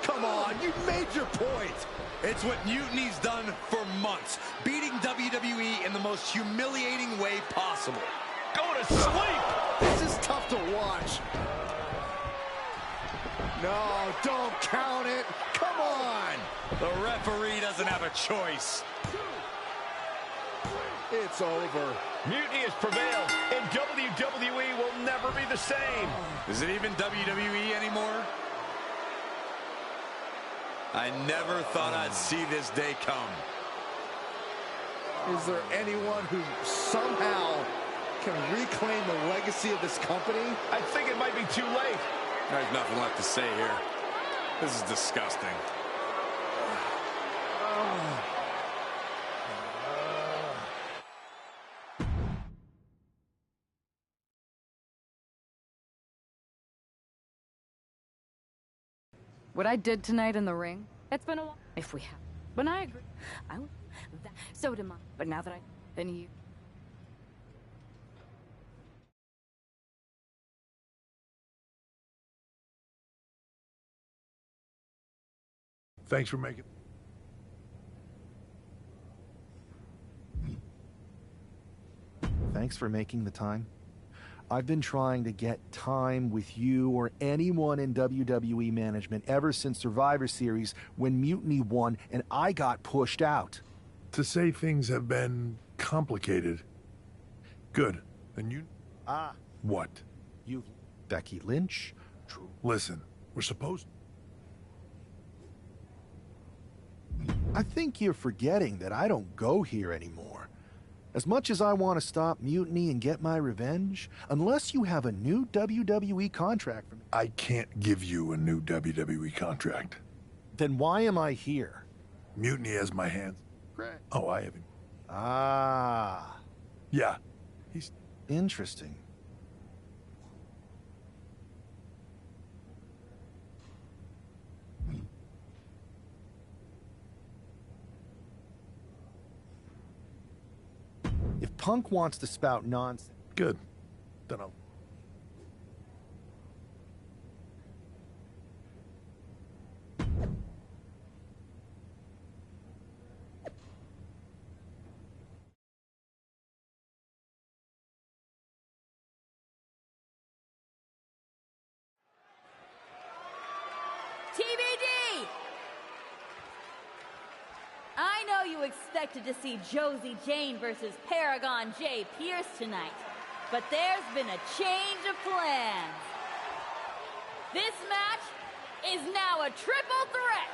Come on, you made your point. It's what Mutiny's done for months, beating WWE in the most humiliating way possible. Go to sleep! This is tough to watch. No, don't count it. Come on. The referee doesn't have a choice. It's over. Mutiny has prevailed, and WWE will never be the same. Is it even WWE anymore? I never thought I'd see this day come. Is there anyone who somehow can reclaim the legacy of this company? I think it might be too late. There's nothing left to say here. This is disgusting. What I did tonight in the ring, it's been a while. If we have. But I agree. So did mine. But now that then you. Thanks for making... Thanks for making the time. I've been trying to get time with you or anyone in WWE management ever since Survivor Series when Mutiny won and I got pushed out. To say things have been complicated. Good. Then you... What? You... Becky Lynch? True. Listen, we're supposed... I think you're forgetting that I don't go here anymore. As much as I want to stop Mutiny and get my revenge, unless you have a new WWE contract for me... I can't give you a new WWE contract. Then why am I here? Mutiny has my hands. Oh, I haven't. Ah. Yeah. He's... Interesting. If Punk wants to spout nonsense... Good. Then I'll... TBD! I know you expected to see Josie Jane versus Paragon J. Pierce tonight, but there's been a change of plans. This match is now a triple threat.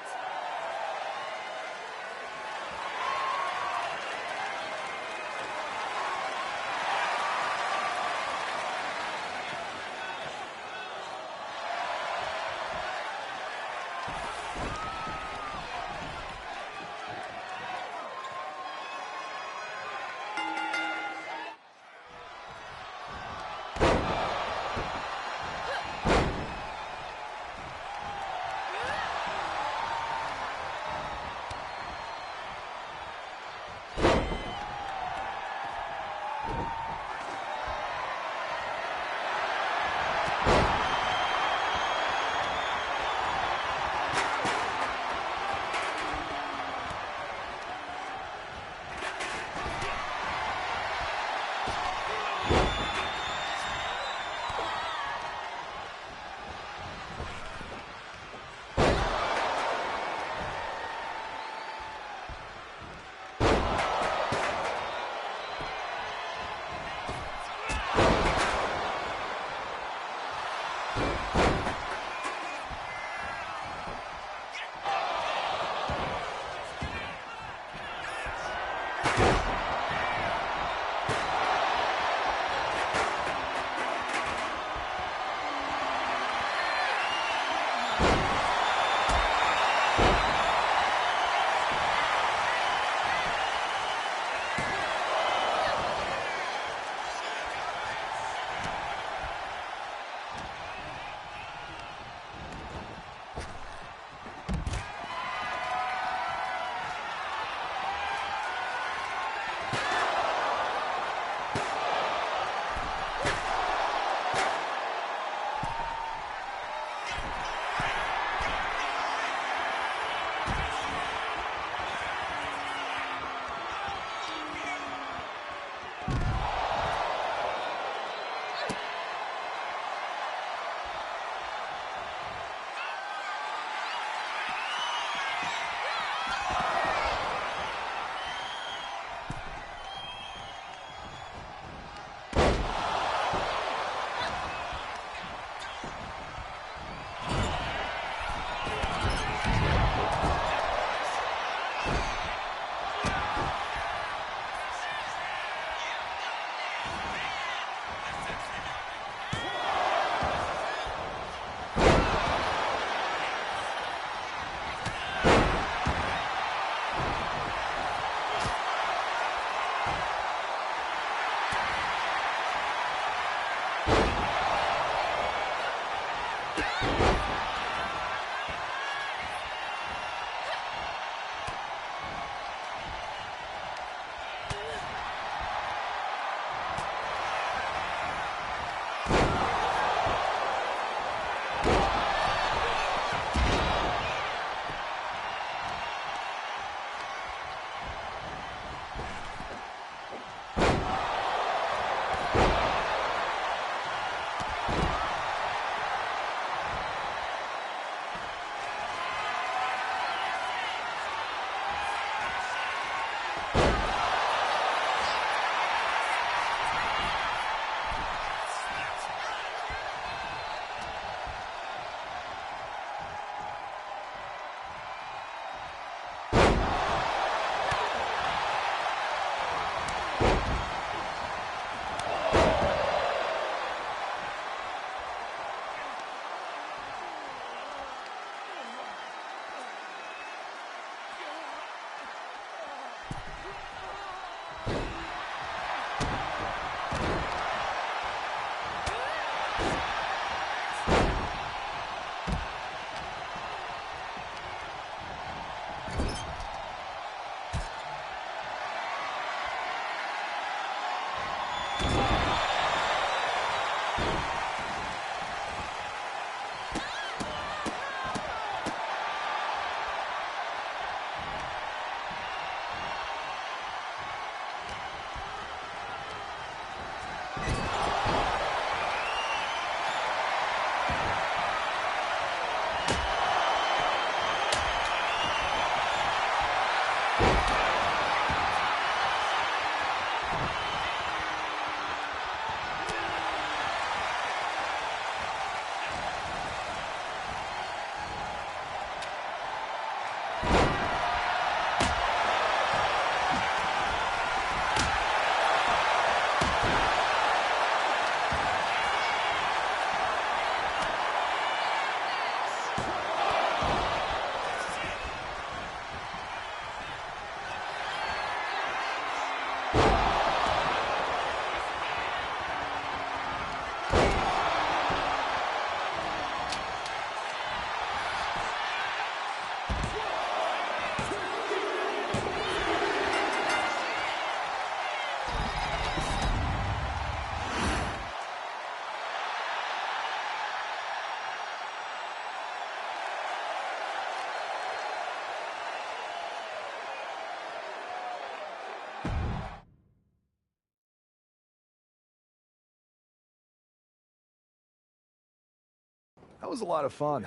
That was a lot of fun.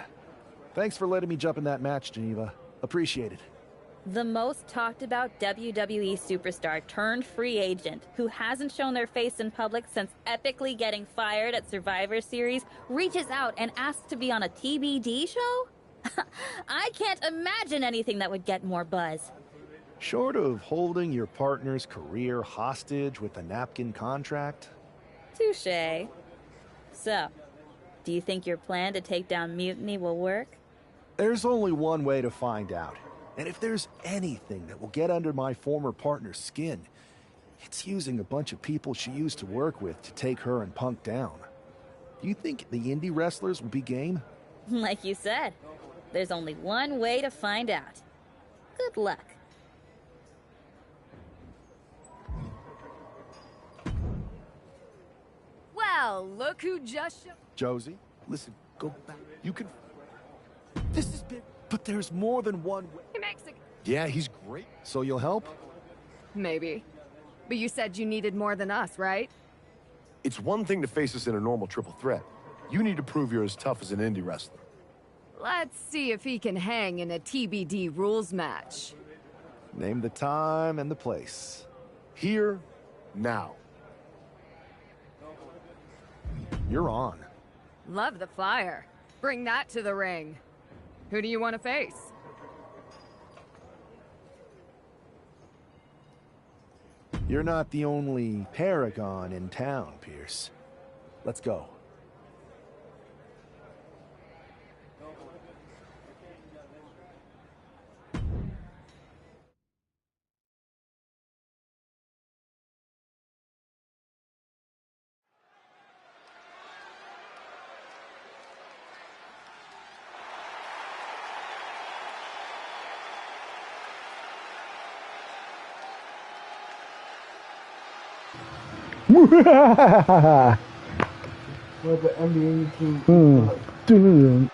Thanks for letting me jump in that match, Geneva. Appreciate it. The most talked about WWE superstar turned free agent who hasn't shown their face in public since epically getting fired at Survivor Series reaches out and asks to be on a TBD show? I can't imagine anything that would get more buzz. Short of holding your partner's career hostage with a napkin contract? Touché. So, do you think your plan to take down Mutiny will work? There's only one way to find out. And if there's anything that will get under my former partner's skin, it's using a bunch of people she used to work with to take her and Punk down. Do you think the indie wrestlers will be game? Like you said, there's only one way to find out. Good luck. Well, look who just showed. Josie, listen, go back. You can... This is big, but there's more than one way. Mexican. Yeah, he's great. So you'll help? Maybe. But you said you needed more than us, right? It's one thing to face us in a normal triple threat. You need to prove you're as tough as an indie wrestler. Let's see if he can hang in a TBD rules match. Name the time and the place. Here, now. You're on. Love the fire. Bring that to the ring. Who do you want to face? You're not the only paragon in town, Pierce. Let's go. What the NBA team.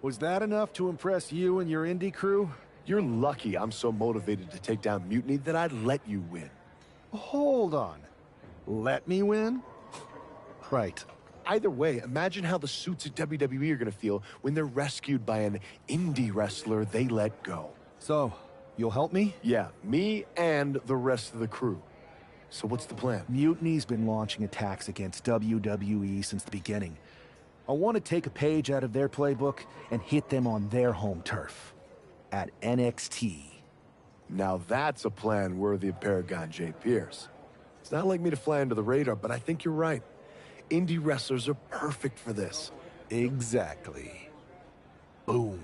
Was that enough to impress you and your indie crew? You're lucky I'm so motivated to take down Mutiny that I'd let you win. Hold on. Let me win? Right. Either way, imagine how the suits at WWE are going to feel when they're rescued by an indie wrestler they let go. So, you'll help me? Yeah, me and the rest of the crew. So what's the plan? Mutiny's been launching attacks against WWE since the beginning. I want to take a page out of their playbook and hit them on their home turf. At NXT. Now that's a plan worthy of Paragon J. Pierce. It's not like me to fly under the radar, but I think you're right. Indie wrestlers are perfect for this. Exactly. Boom.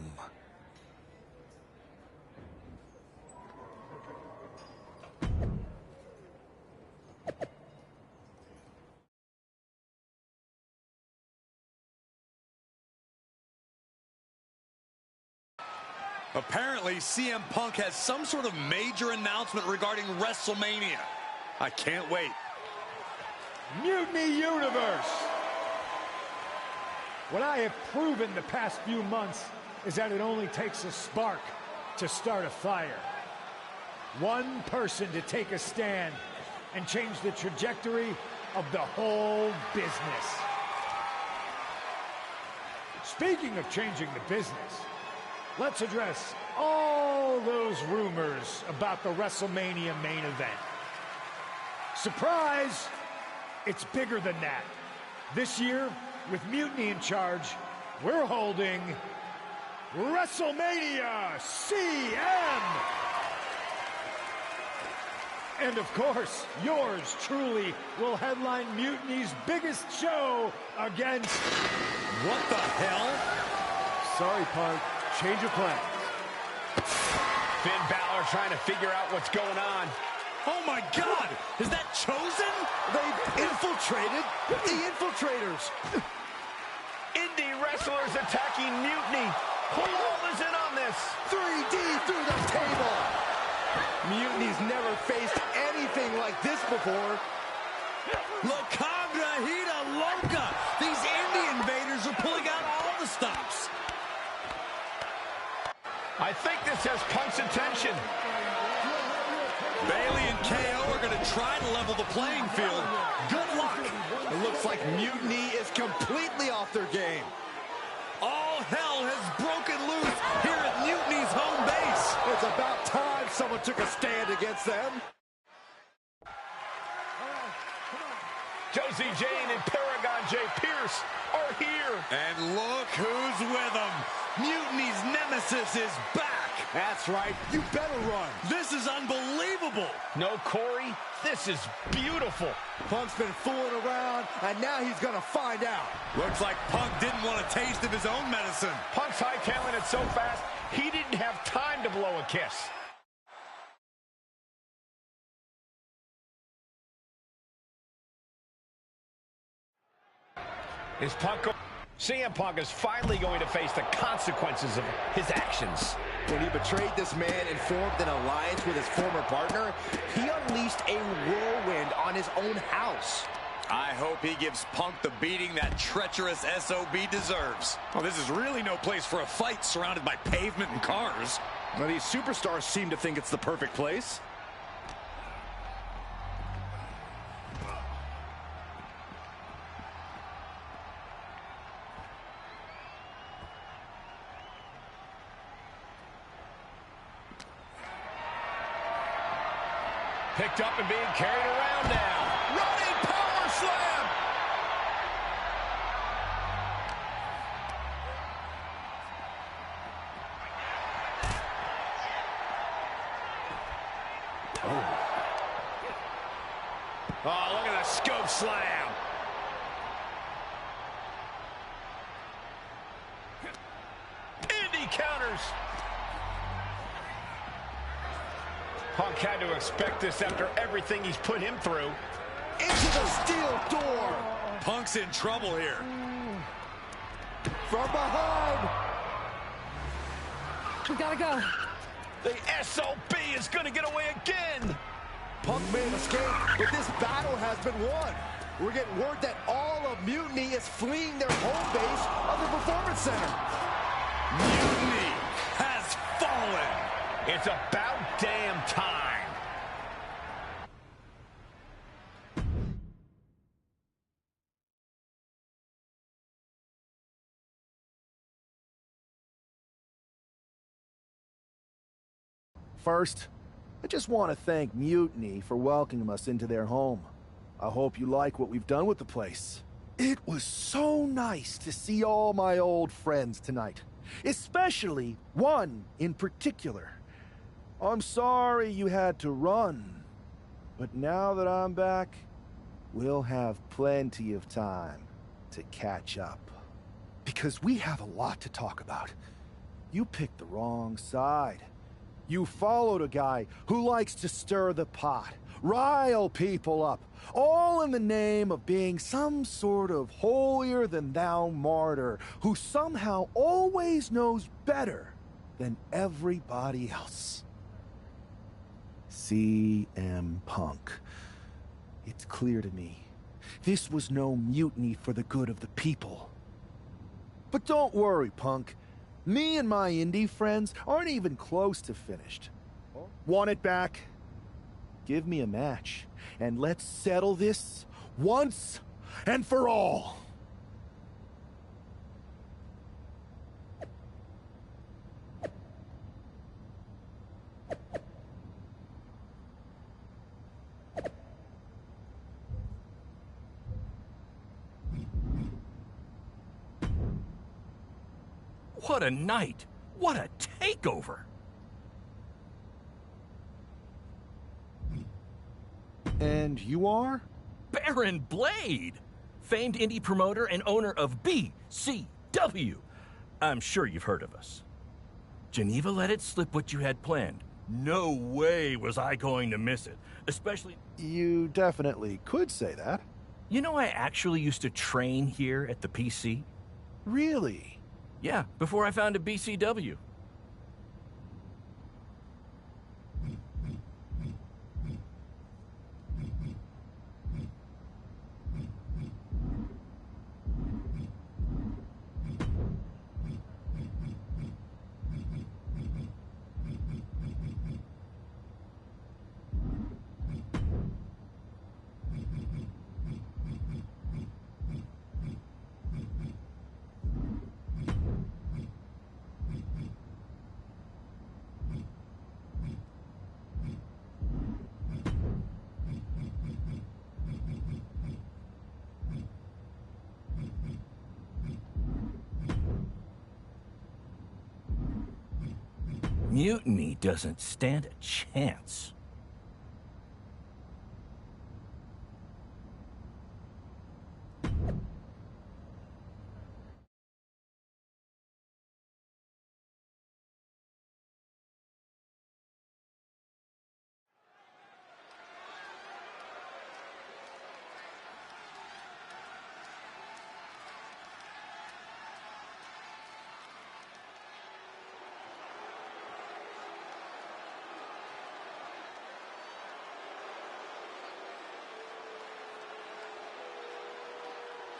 Apparently, CM Punk has some sort of major announcement regarding WrestleMania. I can't wait. Mutiny Universe! What I have proven the past few months is that it only takes a spark to start a fire. One person to take a stand and change the trajectory of the whole business. Speaking of changing the business, let's address all those rumors about the WrestleMania main event. Surprise! It's bigger than that. This year, with Mutiny in charge, we're holding WrestleMania CM! And of course, yours truly will headline Mutiny's biggest show against... What the hell? Sorry, Punk. Change of plans. Finn Balor trying to figure out what's going on. Oh my God! Is that Chosen? They've infiltrated the infiltrators. Indie wrestlers attacking Mutiny. Who all is in on this? 3D through the table. Mutiny's never faced anything like this before. La Conga Hita Loca! These indie invaders are pulling out all the stops. I think this has Punk's attention. Bayley and KO are going to try to level the playing field. Good luck. It looks like Mutiny is completely off their game. All hell has broken loose here at Mutiny's home base. It's about time someone took a stand against them. Josie Jane and Paragon J. Pierce are here. And look who's with them. Mutiny's nemesis is back. That's right. You better run. This is unbelievable. No, Corey, this is beautiful. Punk's been fooling around, and now he's going to find out. Looks like Punk didn't want a taste of his own medicine. Punk's hightailing it so fast, he didn't have time to blow a kiss. Is Punk... CM Punk is finally going to face the consequences of his actions. When he betrayed this man and formed an alliance with his former partner, he unleashed a whirlwind on his own house. I hope he gives Punk the beating that treacherous SOB deserves. Well, this is really no place for a fight surrounded by pavement and cars. Well, these superstars seem to think it's the perfect place. Picked up and being carried around now. Running power slam. Oh, look at the scope slam. Indy counters. Punk had to expect this after everything he's put him through. Into the steel door. Punk's in trouble here. From behind. We gotta go. The SOB is going to get away again. Punk made a mistake, but this battle has been won. We're getting word that all of Mutiny is fleeing their home base of the Performance Center. Mutiny has fallen. It's about damn time. First, I just want to thank Mutiny for welcoming us into their home. I hope you like what we've done with the place. It was so nice to see all my old friends tonight, especially one in particular. I'm sorry you had to run, but now that I'm back, we'll have plenty of time to catch up. Because we have a lot to talk about. You picked the wrong side. You followed a guy who likes to stir the pot, rile people up, all in the name of being some sort of holier-than-thou martyr who somehow always knows better than everybody else. CM Punk. It's clear to me, this was no mutiny for the good of the people. But don't worry, Punk. Me and my indie friends aren't even close to finished. Want it back? Give me a match, and let's settle this once and for all. What a night! What a takeover! And you are? Baron Blade! Famed indie promoter and owner of BCW. I'm sure you've heard of us. Geneva let it slip what you had planned. No way was I going to miss it, especially... You definitely could say that. You know, I actually used to train here at the PC. Really? Yeah, before I founded BCW. Mutiny doesn't stand a chance.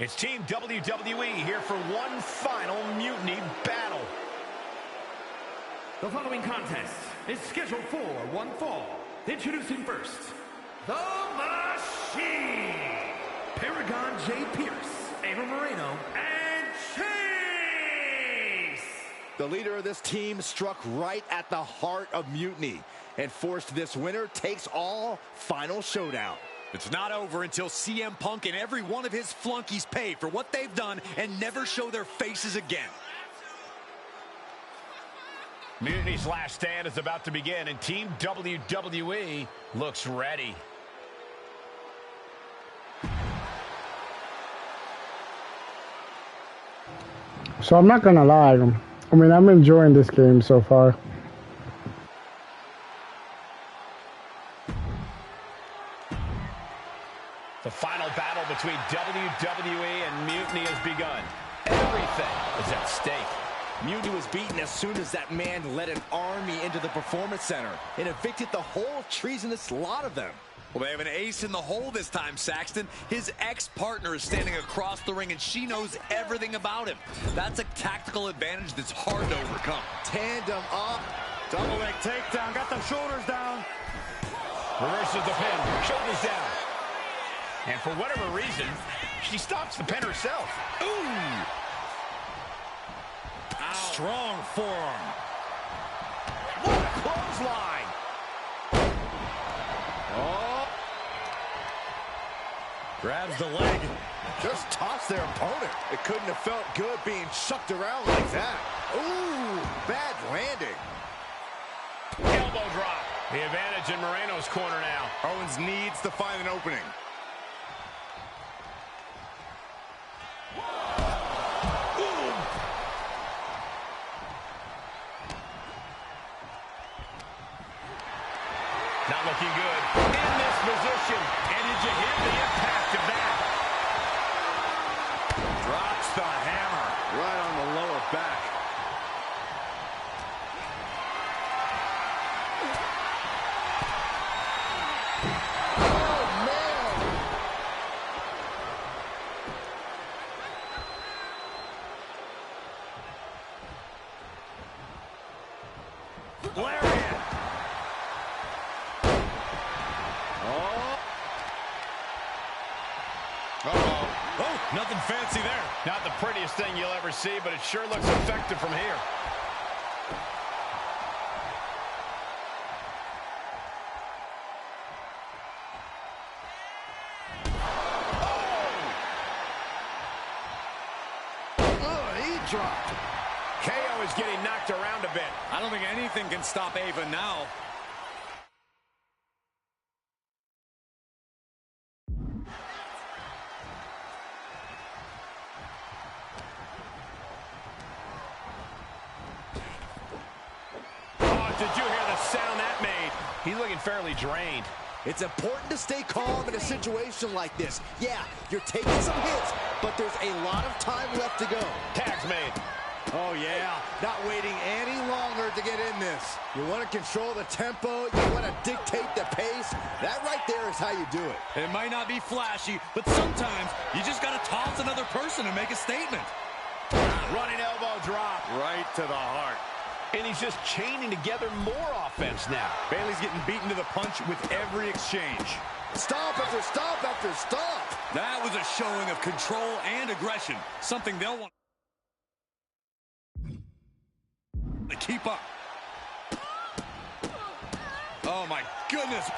It's Team WWE here for one final Mutiny battle. The following contest is scheduled for one fall. Introducing first, The Machine, Paragon J. Pierce, Ava Moreno, and Chase! The leader of this team struck right at the heart of Mutiny and forced this winner takes all final showdown. It's not over until CM Punk and every one of his flunkies pay for what they've done and never show their faces again. Mutiny's last stand is about to begin, and Team WWE looks ready. So I'm not gonna lie, I mean, I'm enjoying this game so far. The final battle between WWE and Mutiny has begun. Everything is at stake. Mutiny was beaten as soon as that man led an army into the Performance Center and evicted the whole treasonous lot of them. Well, they have an ace in the hole this time, Saxton. His ex-partner is standing across the ring, and she knows everything about him. That's a tactical advantage that's hard to overcome. Tandem up. Double leg takedown. Got the shoulders down. Reverses the pin. Shoulders down. And for whatever reason, she stops the pin herself. Ooh! Ow. Strong forearm. What a clothesline! Oh! Grabs the leg. Just tossed their opponent. It couldn't have felt good being chucked around like that. Ooh! Bad landing. Elbow drop. The advantage in Moreno's corner now. Owens needs to find an opening. Not looking good in this position. And did you hear the impact of that? Drops the hammer right on the lower back. Oh, man! Lariat. Oh, nothing fancy there. Not the prettiest thing you'll ever see, but it sure looks effective from here. Oh, he dropped. KO is getting knocked around a bit. I don't think anything can stop Ava now. Oh, did you hear the sound that made? He's looking fairly drained. It's important to stay calm in a situation like this. Yeah, you're taking some hits, but there's a lot of time left to go. Tag's made. Oh, yeah. Not waiting any longer to get in this. You want to control the tempo. You want to dictate the pace. That right there is how you do it. It might not be flashy, but sometimes you just got to toss another person and make a statement. Running elbow drop. Right to the heart. And he's just chaining together more offense now. Bailey's getting beaten to the punch with every exchange. Stomp after stomp after stomp. That was a showing of control and aggression, something they'll want to keep up. Oh, my goodness.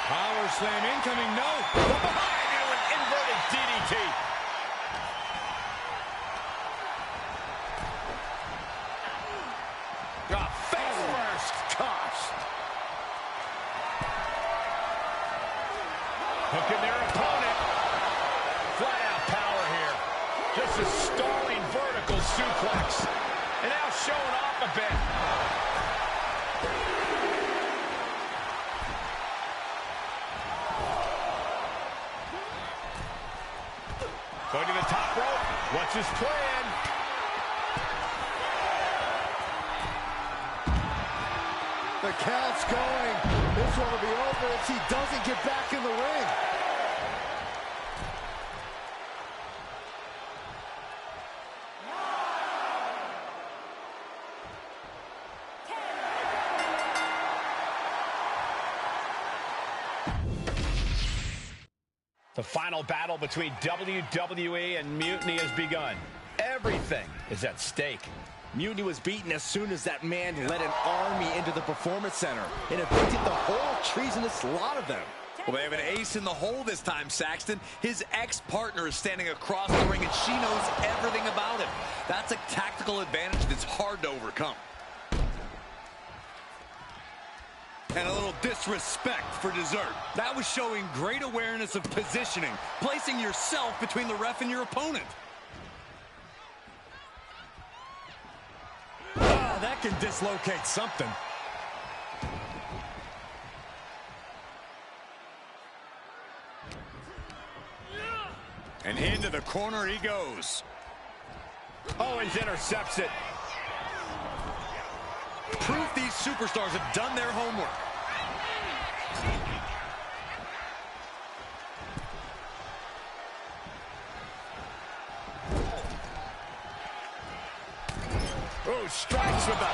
Power slam incoming, no. From behind into an inverted DDT. Hooking their opponent. Flat out power here. Just a stalling vertical suplex. And now showing off a bit. Going to the top rope. What's his plan? The count's going. This one will be over if he doesn't get back in the ring. The final battle between WWE and Mutiny has begun. Everything is at stake. Mutiny was beaten as soon as that man led an army into the Performance Center and evicted the whole treasonous lot of them. Well, they have an ace in the hole this time, Saxton. His ex-partner is standing across the ring, and she knows everything about him. That's a tactical advantage that's hard to overcome. And a little disrespect for dessert. That was showing great awareness of positioning, placing yourself between the ref and your opponent. Oh, that can dislocate something. And into the corner he goes. Owens intercepts it. Proof these superstars have done their homework. Oh, strikes with the...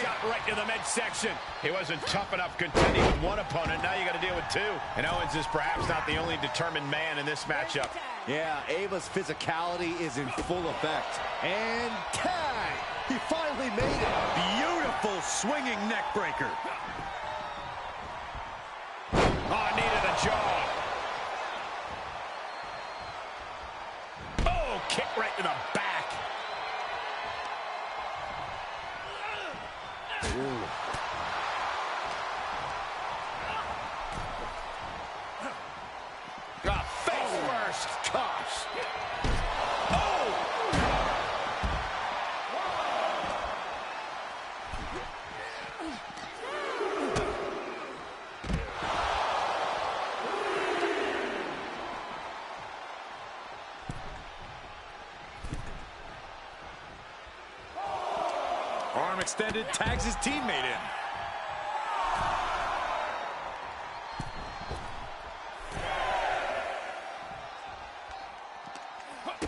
Shot right to the midsection. He wasn't tough enough contending with one opponent. Now you got to deal with two. And Owens is perhaps not the only determined man in this matchup. Yeah, Ava's physicality is in full effect. And tag! He finally made it. Beautiful swinging neck breaker. Oh, knee to the jaw. Oh, kick right to the back. Face first. Toss. Oh! Arm extended, tags his teammate in.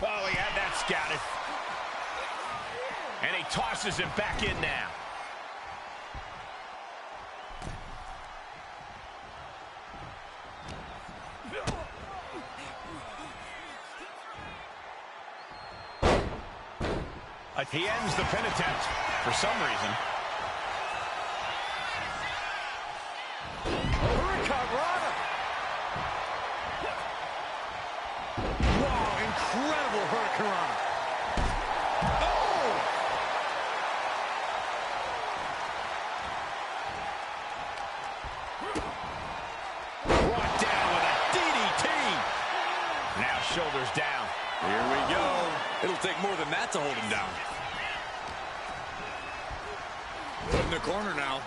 Oh, he had that scouted. And he tosses him back in now. He ends the pin attempt for some reason. Hurricanrana! Wow, incredible Hurricanrana. Oh! Brought down with a DDT. Now shoulders down. Here we go. It'll take more than that to hold him down. In the corner now.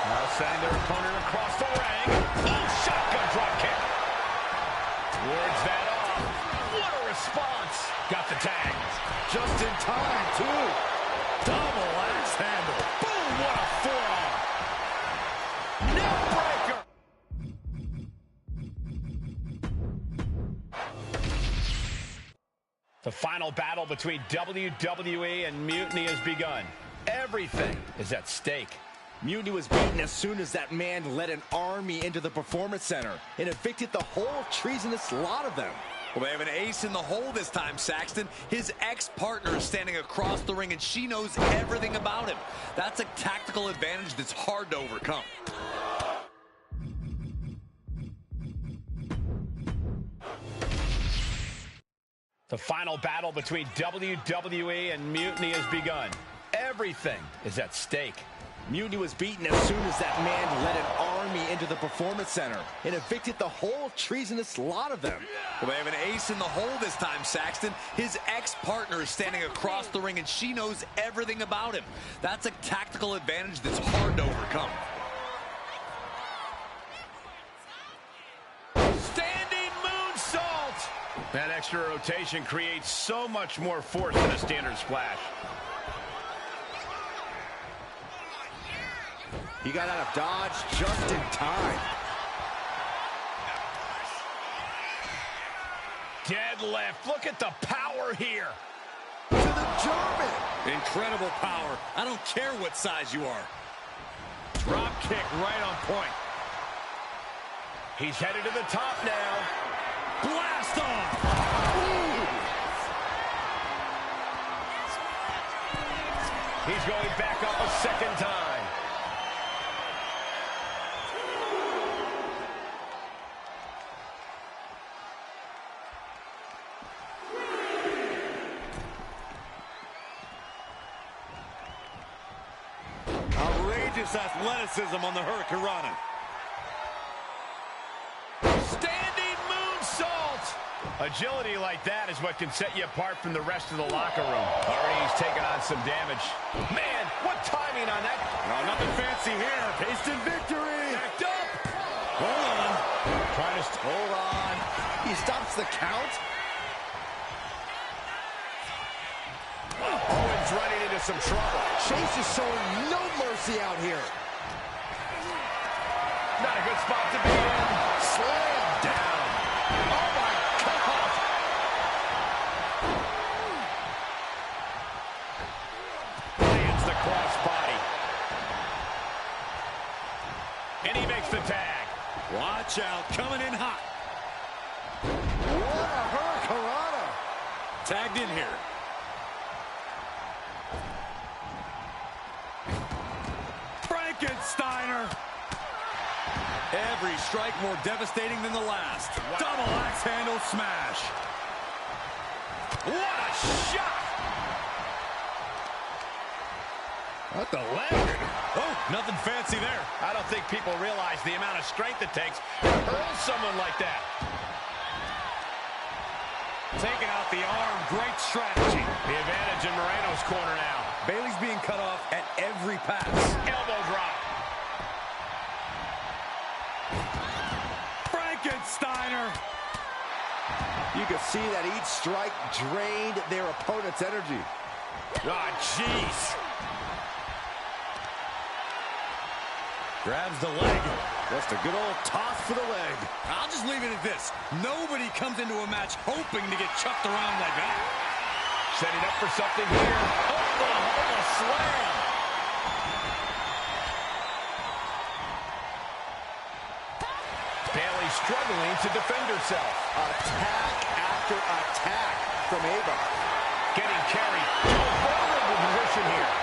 Now sending their opponent across the ring. Oh, shotgun drop kick. Wards that off. What a response. Got the tag. Just in time, too. Double axe handle. Boom, what a forearm. Neck breaker. The final battle between WWE and Mutiny has begun. Everything is at stake. Mutiny was beaten as soon as that man led an army into the Performance Center and evicted the whole treasonous lot of them. Well, they have an ace in the hole this time, Saxton. His ex-partner is standing across the ring, and she knows everything about him. That's a tactical advantage that's hard to overcome. The final battle between WWE and Mutiny has begun. Everything is at stake. Mutiny was beaten as soon as that man led an army into the Performance Center and evicted the whole treasonous lot of them. Well, they have an ace in the hole this time, Saxton. His ex-partner is standing across the ring, and she knows everything about him. That's a tactical advantage that's hard to overcome. Standing moonsault! That extra rotation creates so much more force than a standard splash. He got out of dodge just in time. Deadlift. Look at the power here. To the German. Incredible power. I don't care what size you are. Drop kick right on point. He's headed to the top now. Blast off. He's going back up a second time. Outrageous athleticism on the Hurricanrana. Standing moonsault! Agility like that is what can set you apart from the rest of the locker room. Already he's taken on some damage. Man, what timing on that? No, nothing fancy here. Tasted victory. Backed up. Hold on. Trying to hold on. He stops the count. Owens running into some trouble. Chase is showing no mercy out here. Not a good spot to be in. Slam down. Oh my God. Lands the crossbody. And he makes the tag. Watch out, coming in hot. What a Hurricanrana. Tagged in here. Frankensteiner. Every strike more devastating than the last. Wow. Double axe handle smash. What a shot! What the leg? Oh, nothing fancy there. I don't think people realize the amount of strength it takes to hurl someone like that. Taking out the arm, great strategy. The advantage in Moreno's corner now. Bailey's being cut off at every pass. Elbow drop. Frankensteiner. You can see that each strike drained their opponent's energy. Ah, jeez. Grabs the leg. Just a good old toss for the leg. I'll just leave it at this. Nobody comes into a match hoping to get chucked around like that. Setting up for something here. Oklahoma slam. Bailey struggling to defend herself. Attack after attack from Ava. Getting carried to a vulnerable position here.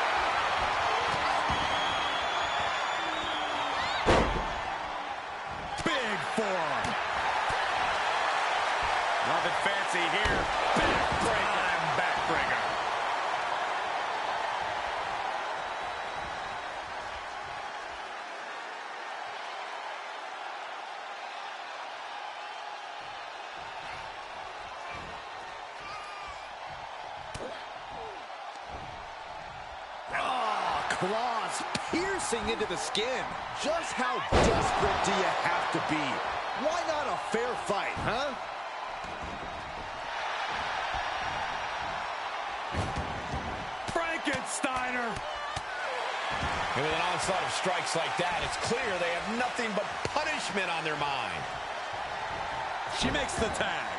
Big forearm. Nothing fancy here. Backbreaker. Backbreaker. Claws piercing into the skin. Just how desperate do you have to be? Why not a fair fight, huh? Frankensteiner. And with an onslaught of strikes like that, it's clear they have nothing but punishment on their mind. She makes the tag.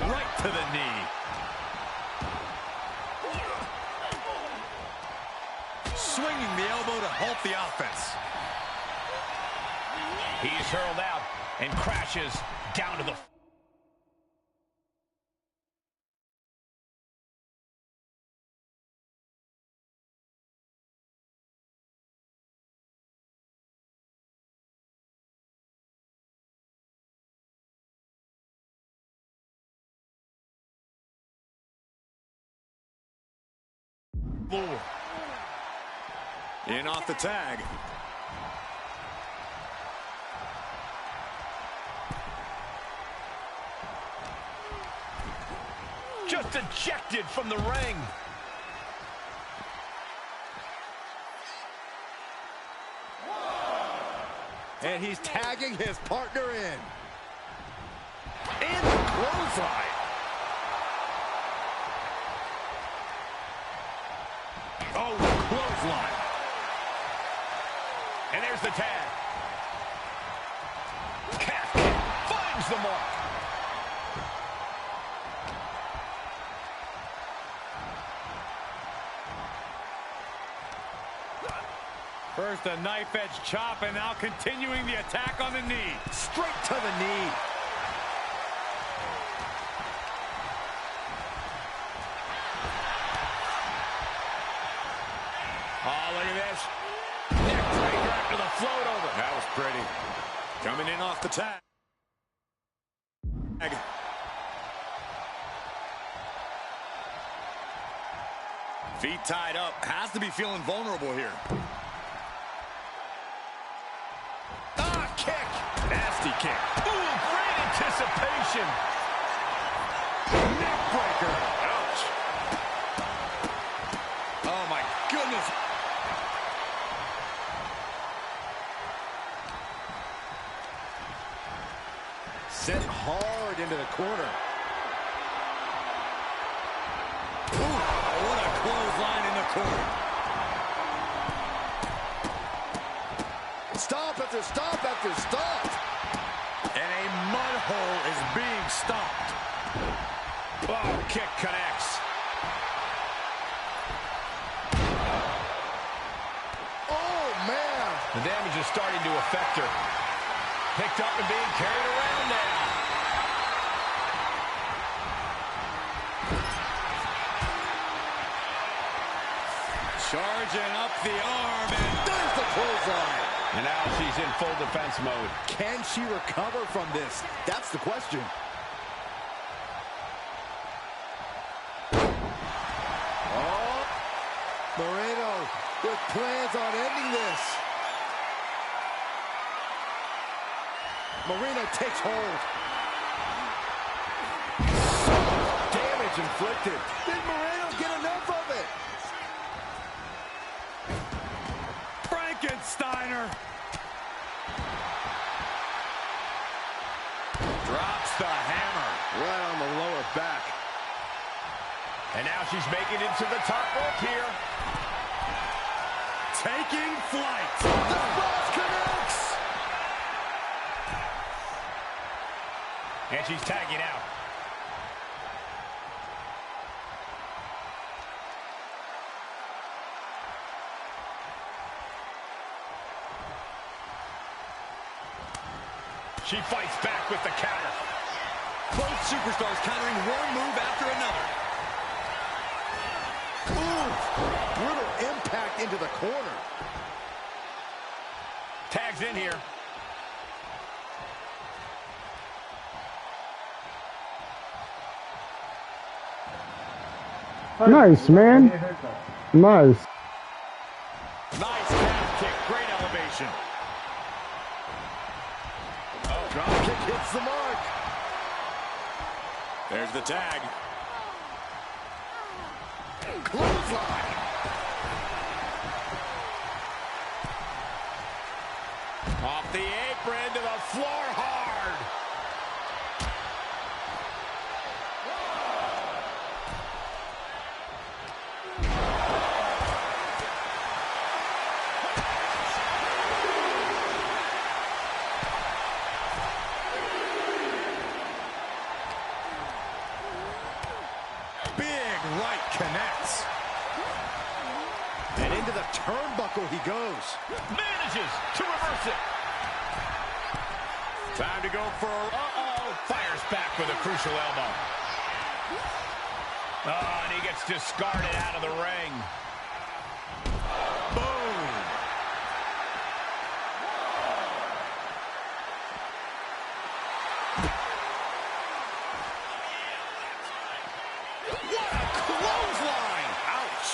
Right to the knee. Swinging the elbow to halt the offense. He's hurled out and crashes down to the floor. In off the tag. Just ejected from the ring. And he's tagging his partner in. And the clothesline. Oh, clothesline. And there's the tag. Calf kick finds the mark. First a knife edge chop, and now continuing the attack on the knee. Straight to the knee. Oh, look at this. Neckbreaker after the float over. That was pretty. Coming in off the tag. Feet tied up. Has to be feeling vulnerable here. Ah, kick. Nasty kick. Ooh, great anticipation. Neckbreaker. Ouch. Oh, my goodness. Sent hard into the corner. Ooh, what a clothesline in the corner. Stop after stop after stop. And a mud hole is being stopped. Oh, kick connects. Oh, man. The damage is starting to affect her. Picked up and being carried around now. Charging up the arm, and there's the clothesline. And now she's in full defense mode. Can she recover from this? That's the question. Oh, Moreno with plans on ending this. Moreno takes hold. Damage inflicted. Did Moreno get enough of it? Frankensteiner. Drops the hammer right on the lower back. And now she's making it to the top rope here. Taking flight. The cross connects. And she's tagging out. She fights back with the counter. Both superstars countering one move after another. Ooh, brutal impact into the corner. Tags in here. Nice, man. Nice. Nice calf kick. Great elevation. Oh, drop kick hits the mark. There's the tag. Clothesline. Off the apron to the floor hard. Big right connects. And into the turnbuckle he goes. Manages to reverse it. Time to go for, fires back with a crucial elbow. Oh, and he gets discarded out of the ring. Boom. What a clothesline! Ouch.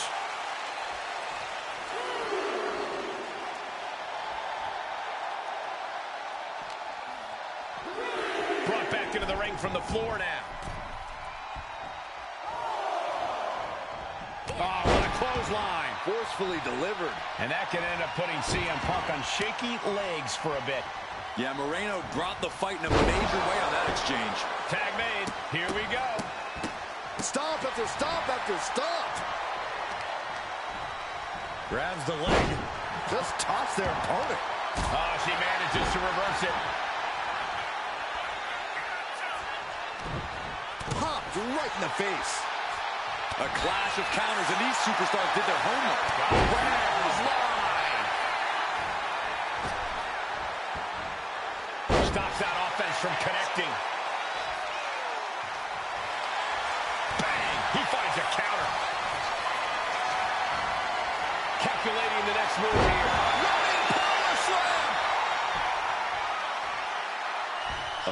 back into the ring from the floor now. Oh, what a clothesline. Forcefully delivered. And that can end up putting CM Punk on shaky legs for a bit. Yeah, Moreno dropped the fight in a major way on that exchange. Tag made. Here we go. Stomp after stomp after stomp. Grabs the leg. Just tops their opponent. Oh, she manages to reverse it. Popped right in the face. A clash of counters, and these superstars did their homework. Stops that offense from connecting. Bang! He finds a counter. Calculating the next move here. Running power slam.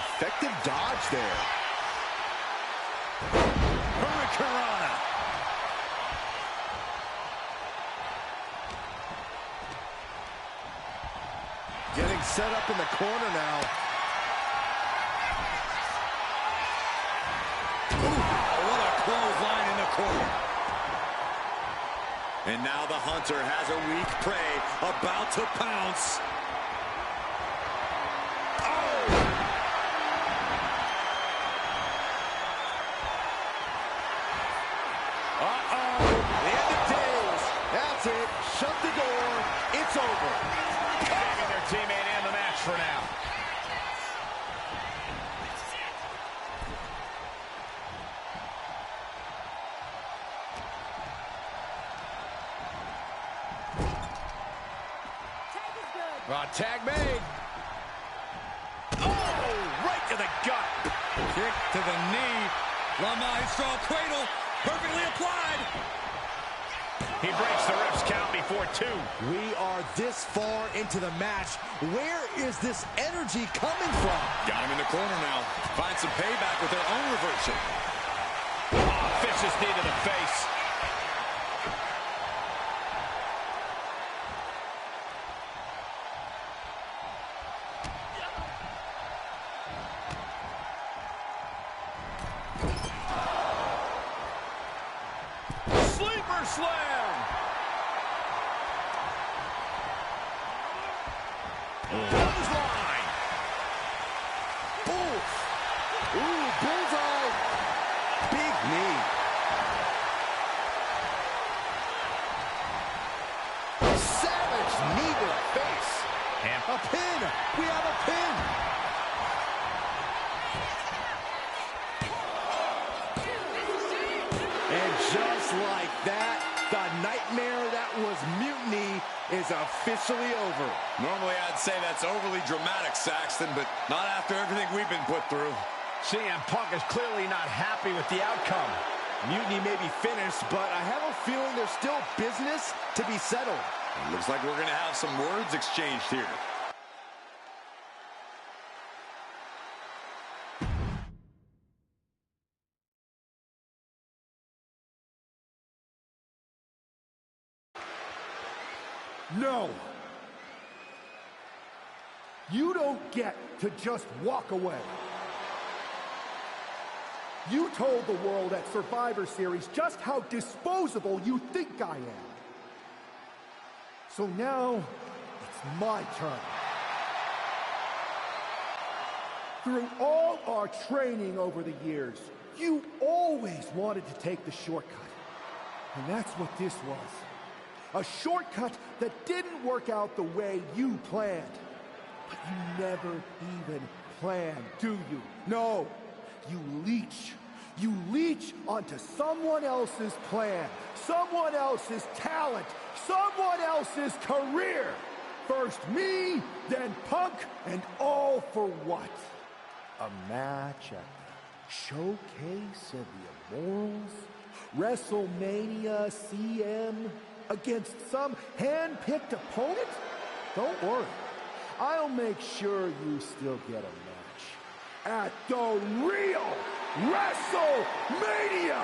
Effective dodge there. Hurricanrana. Getting set up in the corner now. What a clothesline in the corner. And now the Hunter has a weak prey about to pounce. The end of days. That's it. Shut the door. It's over. Tagging their teammate and the match for now. Tag made. Oh, right to the gut. Kick to the knee. La Maestro cradle. Perfectly applied. He breaks the ref's count before 2. We are this far into the match. Where is this energy coming from? Got him in the corner now. Find some payback with their own reversal. Oh, vicious knee to the face. Sleeper slam. Clothesline. Ooh, bullseye. Big knee. Savage knee to the face. And a pin. We have a pin. And just like that, the nightmare that was Mutiny is officially over. Normally I'd say that's overly dramatic, Saxton, but not after everything we've been put through. CM Punk is clearly not happy with the outcome. Mutiny may be finished, but I have a feeling there's still business to be settled. Looks like we're going to have some words exchanged here. No. You don't get to just walk away. You told the world at Survivor Series just how disposable you think I am. So now, it's my turn. Through all our training over the years, you always wanted to take the shortcut. And that's what this was. A shortcut that didn't work out the way you planned. But you never even planned, do you? No, you leech. You leech onto someone else's plan, someone else's talent, someone else's career. First me, then Punk, and all for what? A match at the Showcase of the Immortals? WrestleMania CM against some hand-picked opponent? Don't worry. I'll make sure you still get a match at the real WrestleMania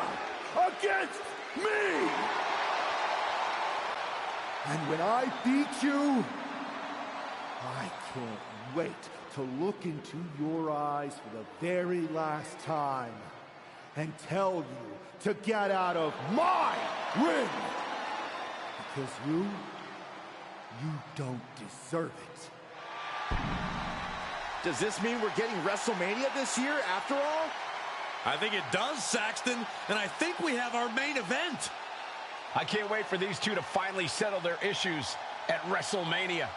against me. And when I beat you, I can't wait to look into your eyes for the very last time and tell you to get out of my ring! Because you don't deserve it. Does this mean we're getting WrestleMania this year after all? I think it does, Saxton, and I think we have our main event. I can't wait for these two to finally settle their issues at WrestleMania.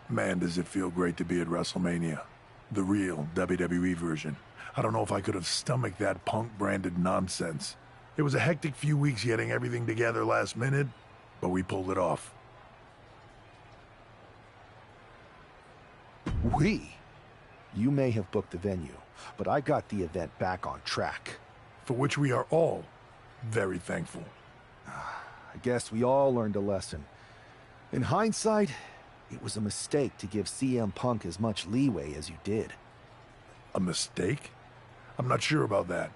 Man, does it feel great to be at WrestleMania. The real WWE version. I don't know if I could have stomached that Punk-branded nonsense. It was a hectic few weeks getting everything together last minute, but we pulled it off. You may have booked the venue, but I got the event back on track. For which we are all very thankful. I guess we all learned a lesson. In hindsight, it was a mistake to give CM Punk as much leeway as you did. A mistake? I'm not sure about that.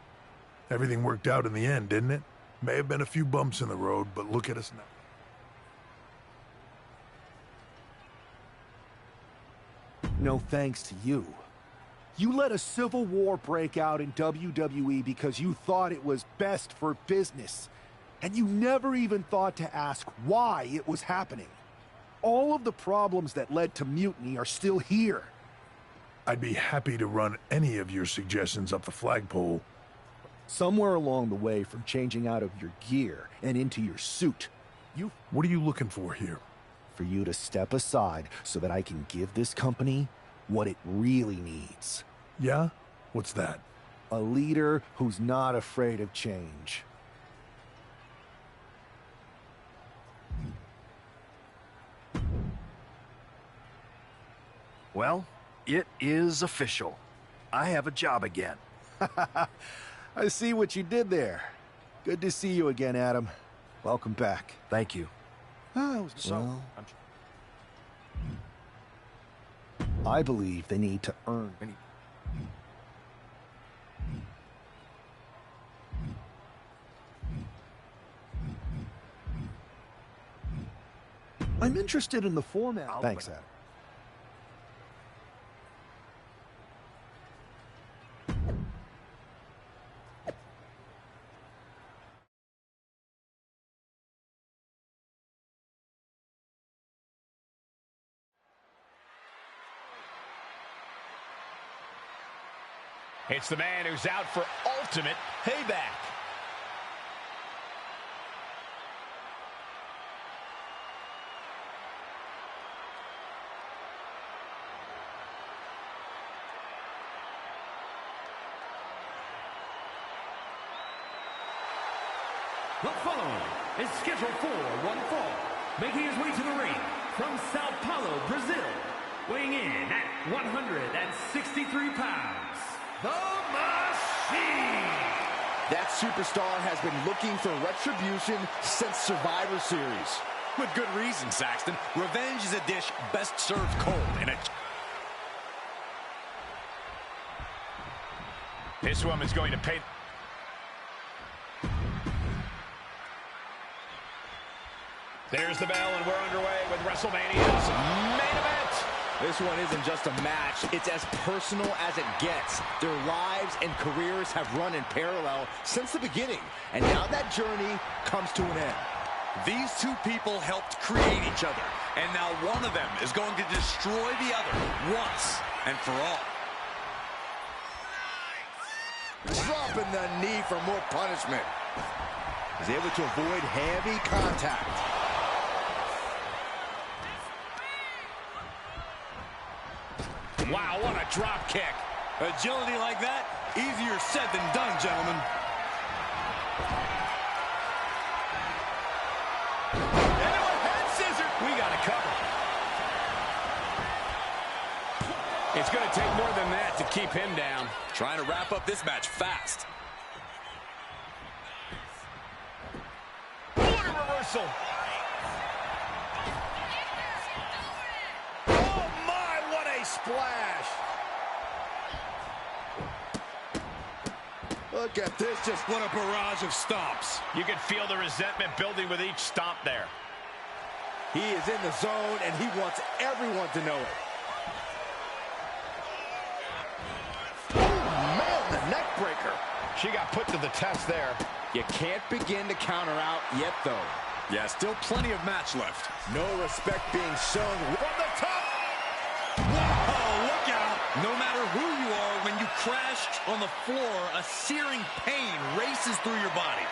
Everything worked out in the end, didn't it? May have been a few bumps in the road, but look at us now. No thanks to you. You let a civil war break out in WWE because you thought it was best for business. And you never even thought to ask why it was happening. All of the problems that led to mutiny are still here. I'd be happy to run any of your suggestions up the flagpole. Somewhere along the way from changing out of your gear and into your suit, What are you looking for here? For you to step aside so that I can give this company what it really needs. Yeah? What's that? A leader who's not afraid of change. Well, it is official. I have a job again. I see what you did there. Good to see you again, Adam. Welcome back. Thank you. I believe they need to earn. I'm interested in the format. Thanks, Adam. It's the man who's out for ultimate payback. The following is scheduled for one fall, making his way to the ring from Sao Paulo, Brazil, weighing in at 163 pounds, The Machine! That superstar has been looking for retribution since Survivor Series. With good reason, Saxton. Revenge is a dish best served cold in a... This woman's going to pay... There's the bell, and we're underway with WrestleMania's main event. This one isn't just a match. It's as personal as it gets. Their lives and careers have run in parallel since the beginning, and now that journey comes to an end. These two people helped create each other, and now one of them is going to destroy the other once and for all. Dropping the knee for more punishment. He's able to avoid heavy contact. Wow, what a drop kick. Agility like that, easier said than done, gentlemen. Into a head scissor. We got it covered. It's going to take more than that to keep him down. Trying to wrap up this match fast. What a reversal. Oh my, what a splash. Look at this, just what a barrage of stomps. You can feel the resentment building with each stomp there. He is in the zone, and he wants everyone to know it. Oh, man, the neck breaker. She got put to the test there. You can't begin to counter out yet, though. Yeah, still plenty of match left. No respect being shown from the top. Whoa, look out. No matter who you are, when you crash on the floor, a searing pain races through your body.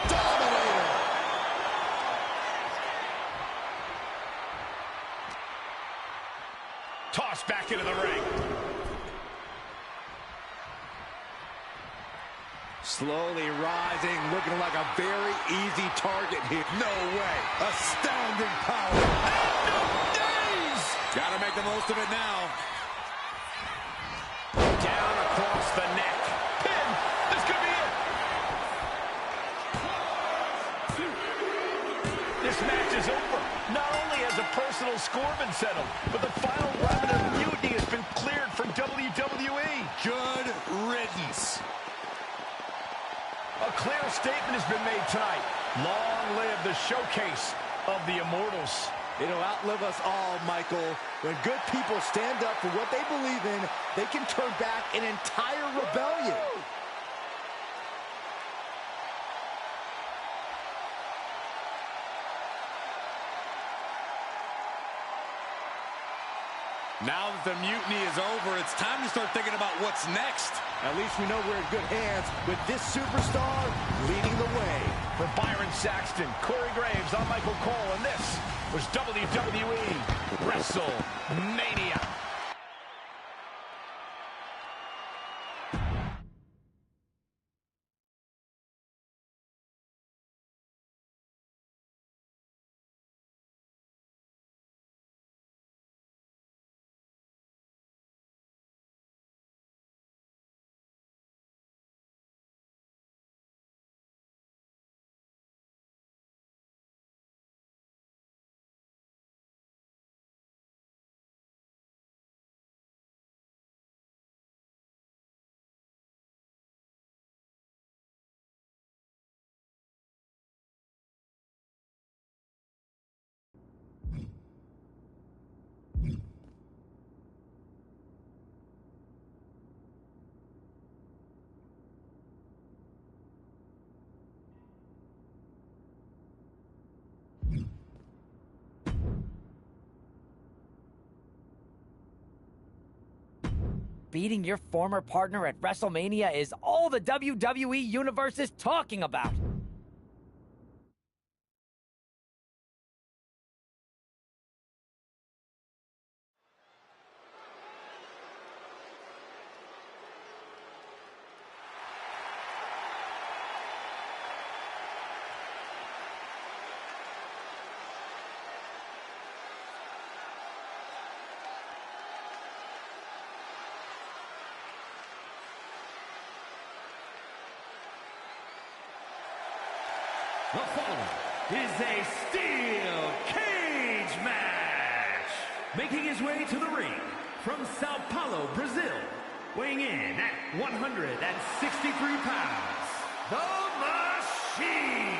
Dominator. Tossed back into the ring. Slowly rising, looking like a very easy target here. No way. Astounding power. And no days. Gotta make the most of it now. Down across the neck. Pin. This could be it. This match is over. Not only has a personal score been settled, but the final weapon of mutiny has been cleared from WWE. Good riddance. A clear statement has been made tonight. Long live the showcase of the Immortals. It'll outlive us all, Michael. When good people stand up for what they believe in, they can turn back an entire rebellion. Now that the mutiny is over, it's time to start thinking about what's next. At least we know we're in good hands with this superstar leading the way. For Byron Saxton, Corey Graves, I'm Michael Cole, and this was WWE WrestleMania. Beating your former partner at WrestleMania is all the WWE Universe is talking about. The following is a steel cage match. Making his way to the ring from Sao Paulo, Brazil, weighing in at 163 pounds, The Machine.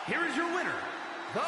here is your winner, the